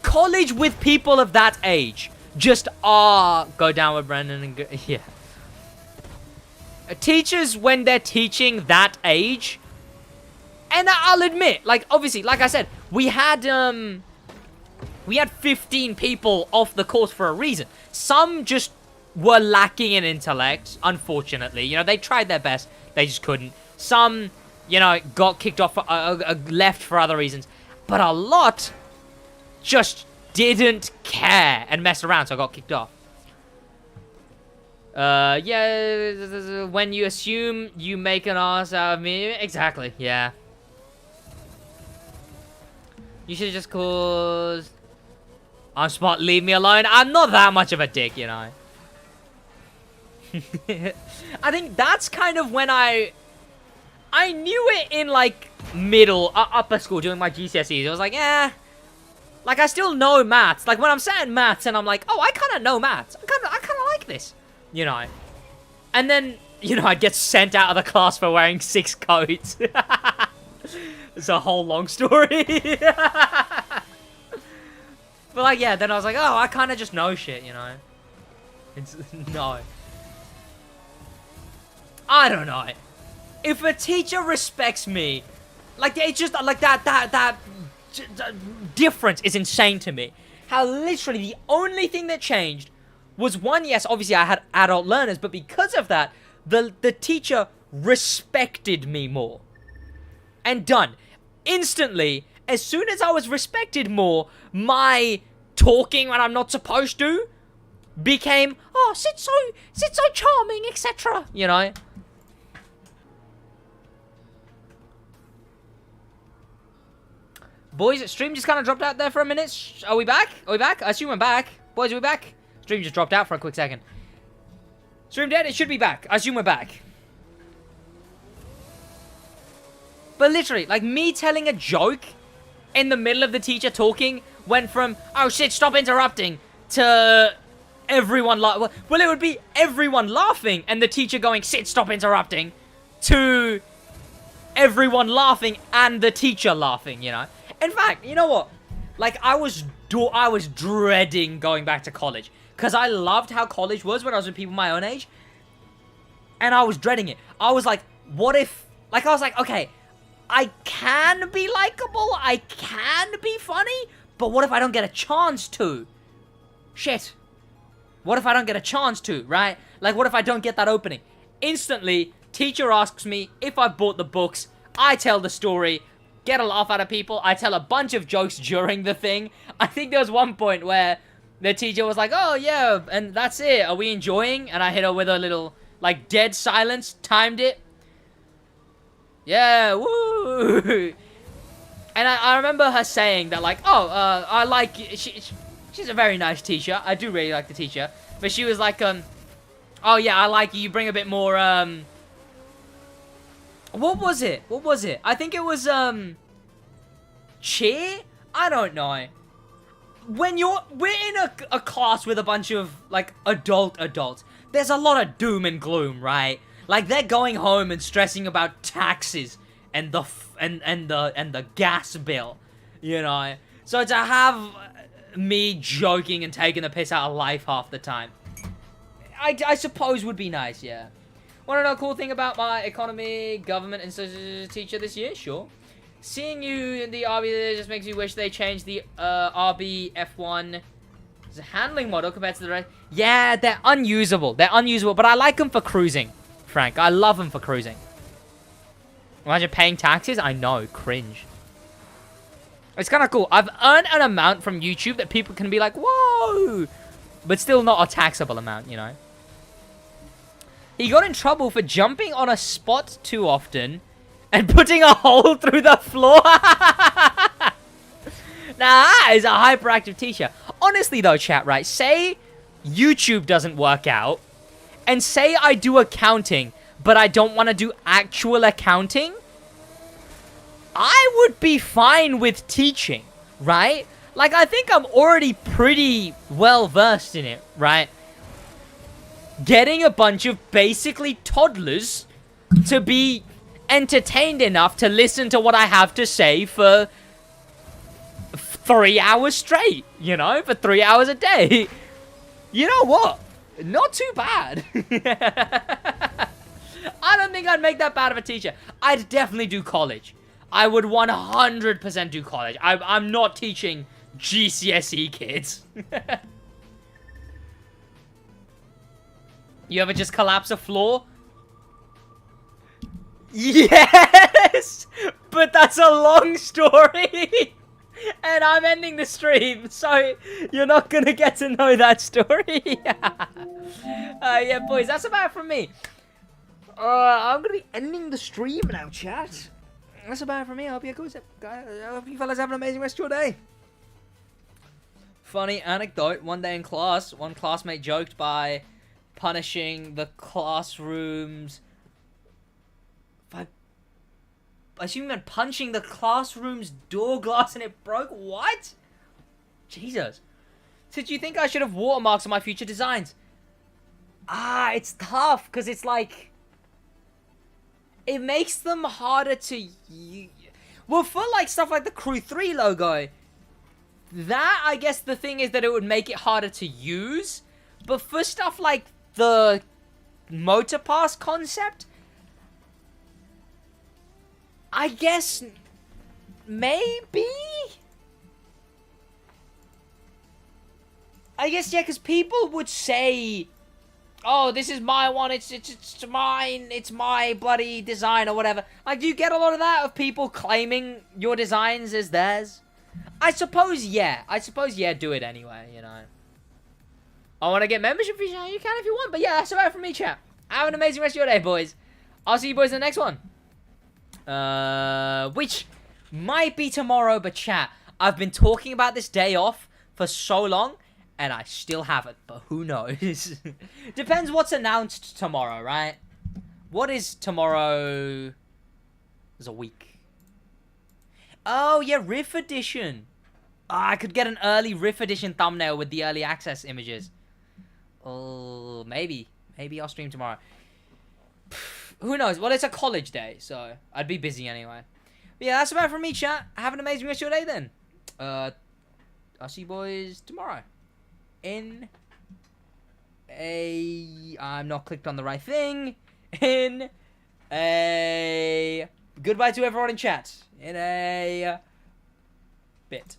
college with people of that age. Just, go down with Brendan and go, yeah. Teachers, when they're teaching that age, and I'll admit, like, obviously, like I said, we had 15 people off the course for a reason. Some just were lacking in intellect, unfortunately. You know, they tried their best. They just couldn't. Some, you know, got kicked off, left for other reasons. But a lot just didn't care and messed around, so I got kicked off. Yeah, when you assume you make an ass out of me. Exactly, yeah. You should just cause... I'm smart, leave me alone. I'm not that much of a dick, you know. I think that's kind of when I knew it in, like, upper school during my GCSEs. I was like, eh. Like, I still know maths. Like, when I'm sat in maths and I'm like, oh, I kind of know maths. I kind of like this. You know. And then, you know, I'd get sent out of the class for wearing 6 coats. It's a whole long story. But, like, yeah, then I was like, oh, I kind of just know shit, you know. It's, no. I don't know. If a teacher respects me, like, it's just, like, that difference is insane to me. How literally the only thing that changed was one, yes, obviously I had adult learners, but because of that, the teacher respected me more. And done. Instantly, as soon as I was respected more, my talking when I'm not supposed to became, oh, Sid so charming, etc. You know? Boys, stream just kind of dropped out there for a minute. Are we back? Are we back? I assume we're back. Boys, are we back? Stream just dropped out for a quick second. Stream dead? It should be back. I assume we're back. But literally, like, me telling a joke in the middle of the teacher talking went from, oh shit, stop interrupting, to everyone well, it would be everyone laughing and the teacher going, Sid, stop interrupting, to everyone laughing and the teacher laughing, you know? In fact, you know what? Like, I was dreading going back to college. Because I loved how college was when I was with people my own age. And I was dreading it. I was like, what if... Like, I was like, okay, I can be likable. I can be funny. But what if I don't get a chance to? Shit. What if I don't get a chance to, right? Like, what if I don't get that opening? Instantly, teacher asks me if I bought the books. I tell the story. Get a laugh out of people. I tell a bunch of jokes during the thing. I think there was one point where the teacher was like, oh, yeah, and that's it. Are we enjoying? And I hit her with a little, like, dead silence. Timed it. Yeah, woo! And I remember her saying that, like, oh, I like... She's a very nice teacher. I do really like the teacher. But she was like, oh, yeah, I like you. You bring a bit more, What was it? What was it? I think it was, cheer? I don't know. When we're in a class with a bunch of, like, adults, there's a lot of doom and gloom, right? Like, they're going home and stressing about taxes and the gas bill, you know? So to have me joking and taking the piss out of life half the time, I suppose would be nice, yeah. Want to know a cool thing about my economy, government, and social teacher this year? Sure. Seeing you in the RB just makes me wish they changed the RB F1 handling model compared to the rest. Yeah, they're unusable. They're unusable, but I like them for cruising, Frank. I love them for cruising. Imagine paying taxes? I know, cringe. It's kind of cool. I've earned an amount from YouTube that people can be like, whoa! But still not a taxable amount, you know? He got in trouble for jumping on a spot too often and putting a hole through the floor. Now, that is a hyperactive teacher. Honestly, though, chat, right? Say YouTube doesn't work out, and say I do accounting, but I don't want to do actual accounting, I would be fine with teaching, right? Like, I think I'm already pretty well-versed in it, right? Getting a bunch of basically toddlers to be entertained enough to listen to what I have to say for 3 hours straight, you know, for 3 hours a day. You know what? Not too bad. I don't think I'd make that bad of a teacher. I'd definitely do college. I would 100% do college. I'm not teaching GCSE kids. You ever just collapse a floor? Yes! But that's a long story! And I'm ending the stream, so you're not gonna get to know that story. Yeah, boys, that's about it from me. I'm gonna be ending the stream now, chat. That's about it from me. I hope you fellas have an amazing rest of your day. Funny anecdote, one day in class, one classmate joked by punishing the classrooms... I assume you meant punching the classroom's door glass and it broke? What? Jesus. Did you think I should have watermarks on my future designs? It's tough, because it's like... It makes them harder to use. Well, for like stuff like the Crew 3 logo, that, I guess the thing is that it would make it harder to use. But for stuff like the Motor Pass concept, I guess maybe? I guess, yeah, because people would say, oh, this is my one, it's mine, it's my bloody design or whatever. Like, do you get a lot of that of people claiming your designs as theirs? I suppose, yeah. Do it anyway, you know. I want to get membership fees, you can if you want. But yeah, that's about it from me, chat. Have an amazing rest of your day, boys. I'll see you boys in the next one. Which might be tomorrow, but chat, I've been talking about this day off for so long, and I still haven't, but who knows? Depends what's announced tomorrow, right? What is tomorrow? There's a week. Oh, yeah, Riff Edition. I could get an early Riff Edition thumbnail with the early access images. Oh, maybe. Maybe I'll stream tomorrow. Who knows? Well, it's a college day, so I'd be busy anyway. But yeah, that's about it from me, chat. Have an amazing rest of your day, then. I'll see you boys tomorrow. In a... I'm not clicked on the right thing. In a... Goodbye to everyone in chat. In a... bit.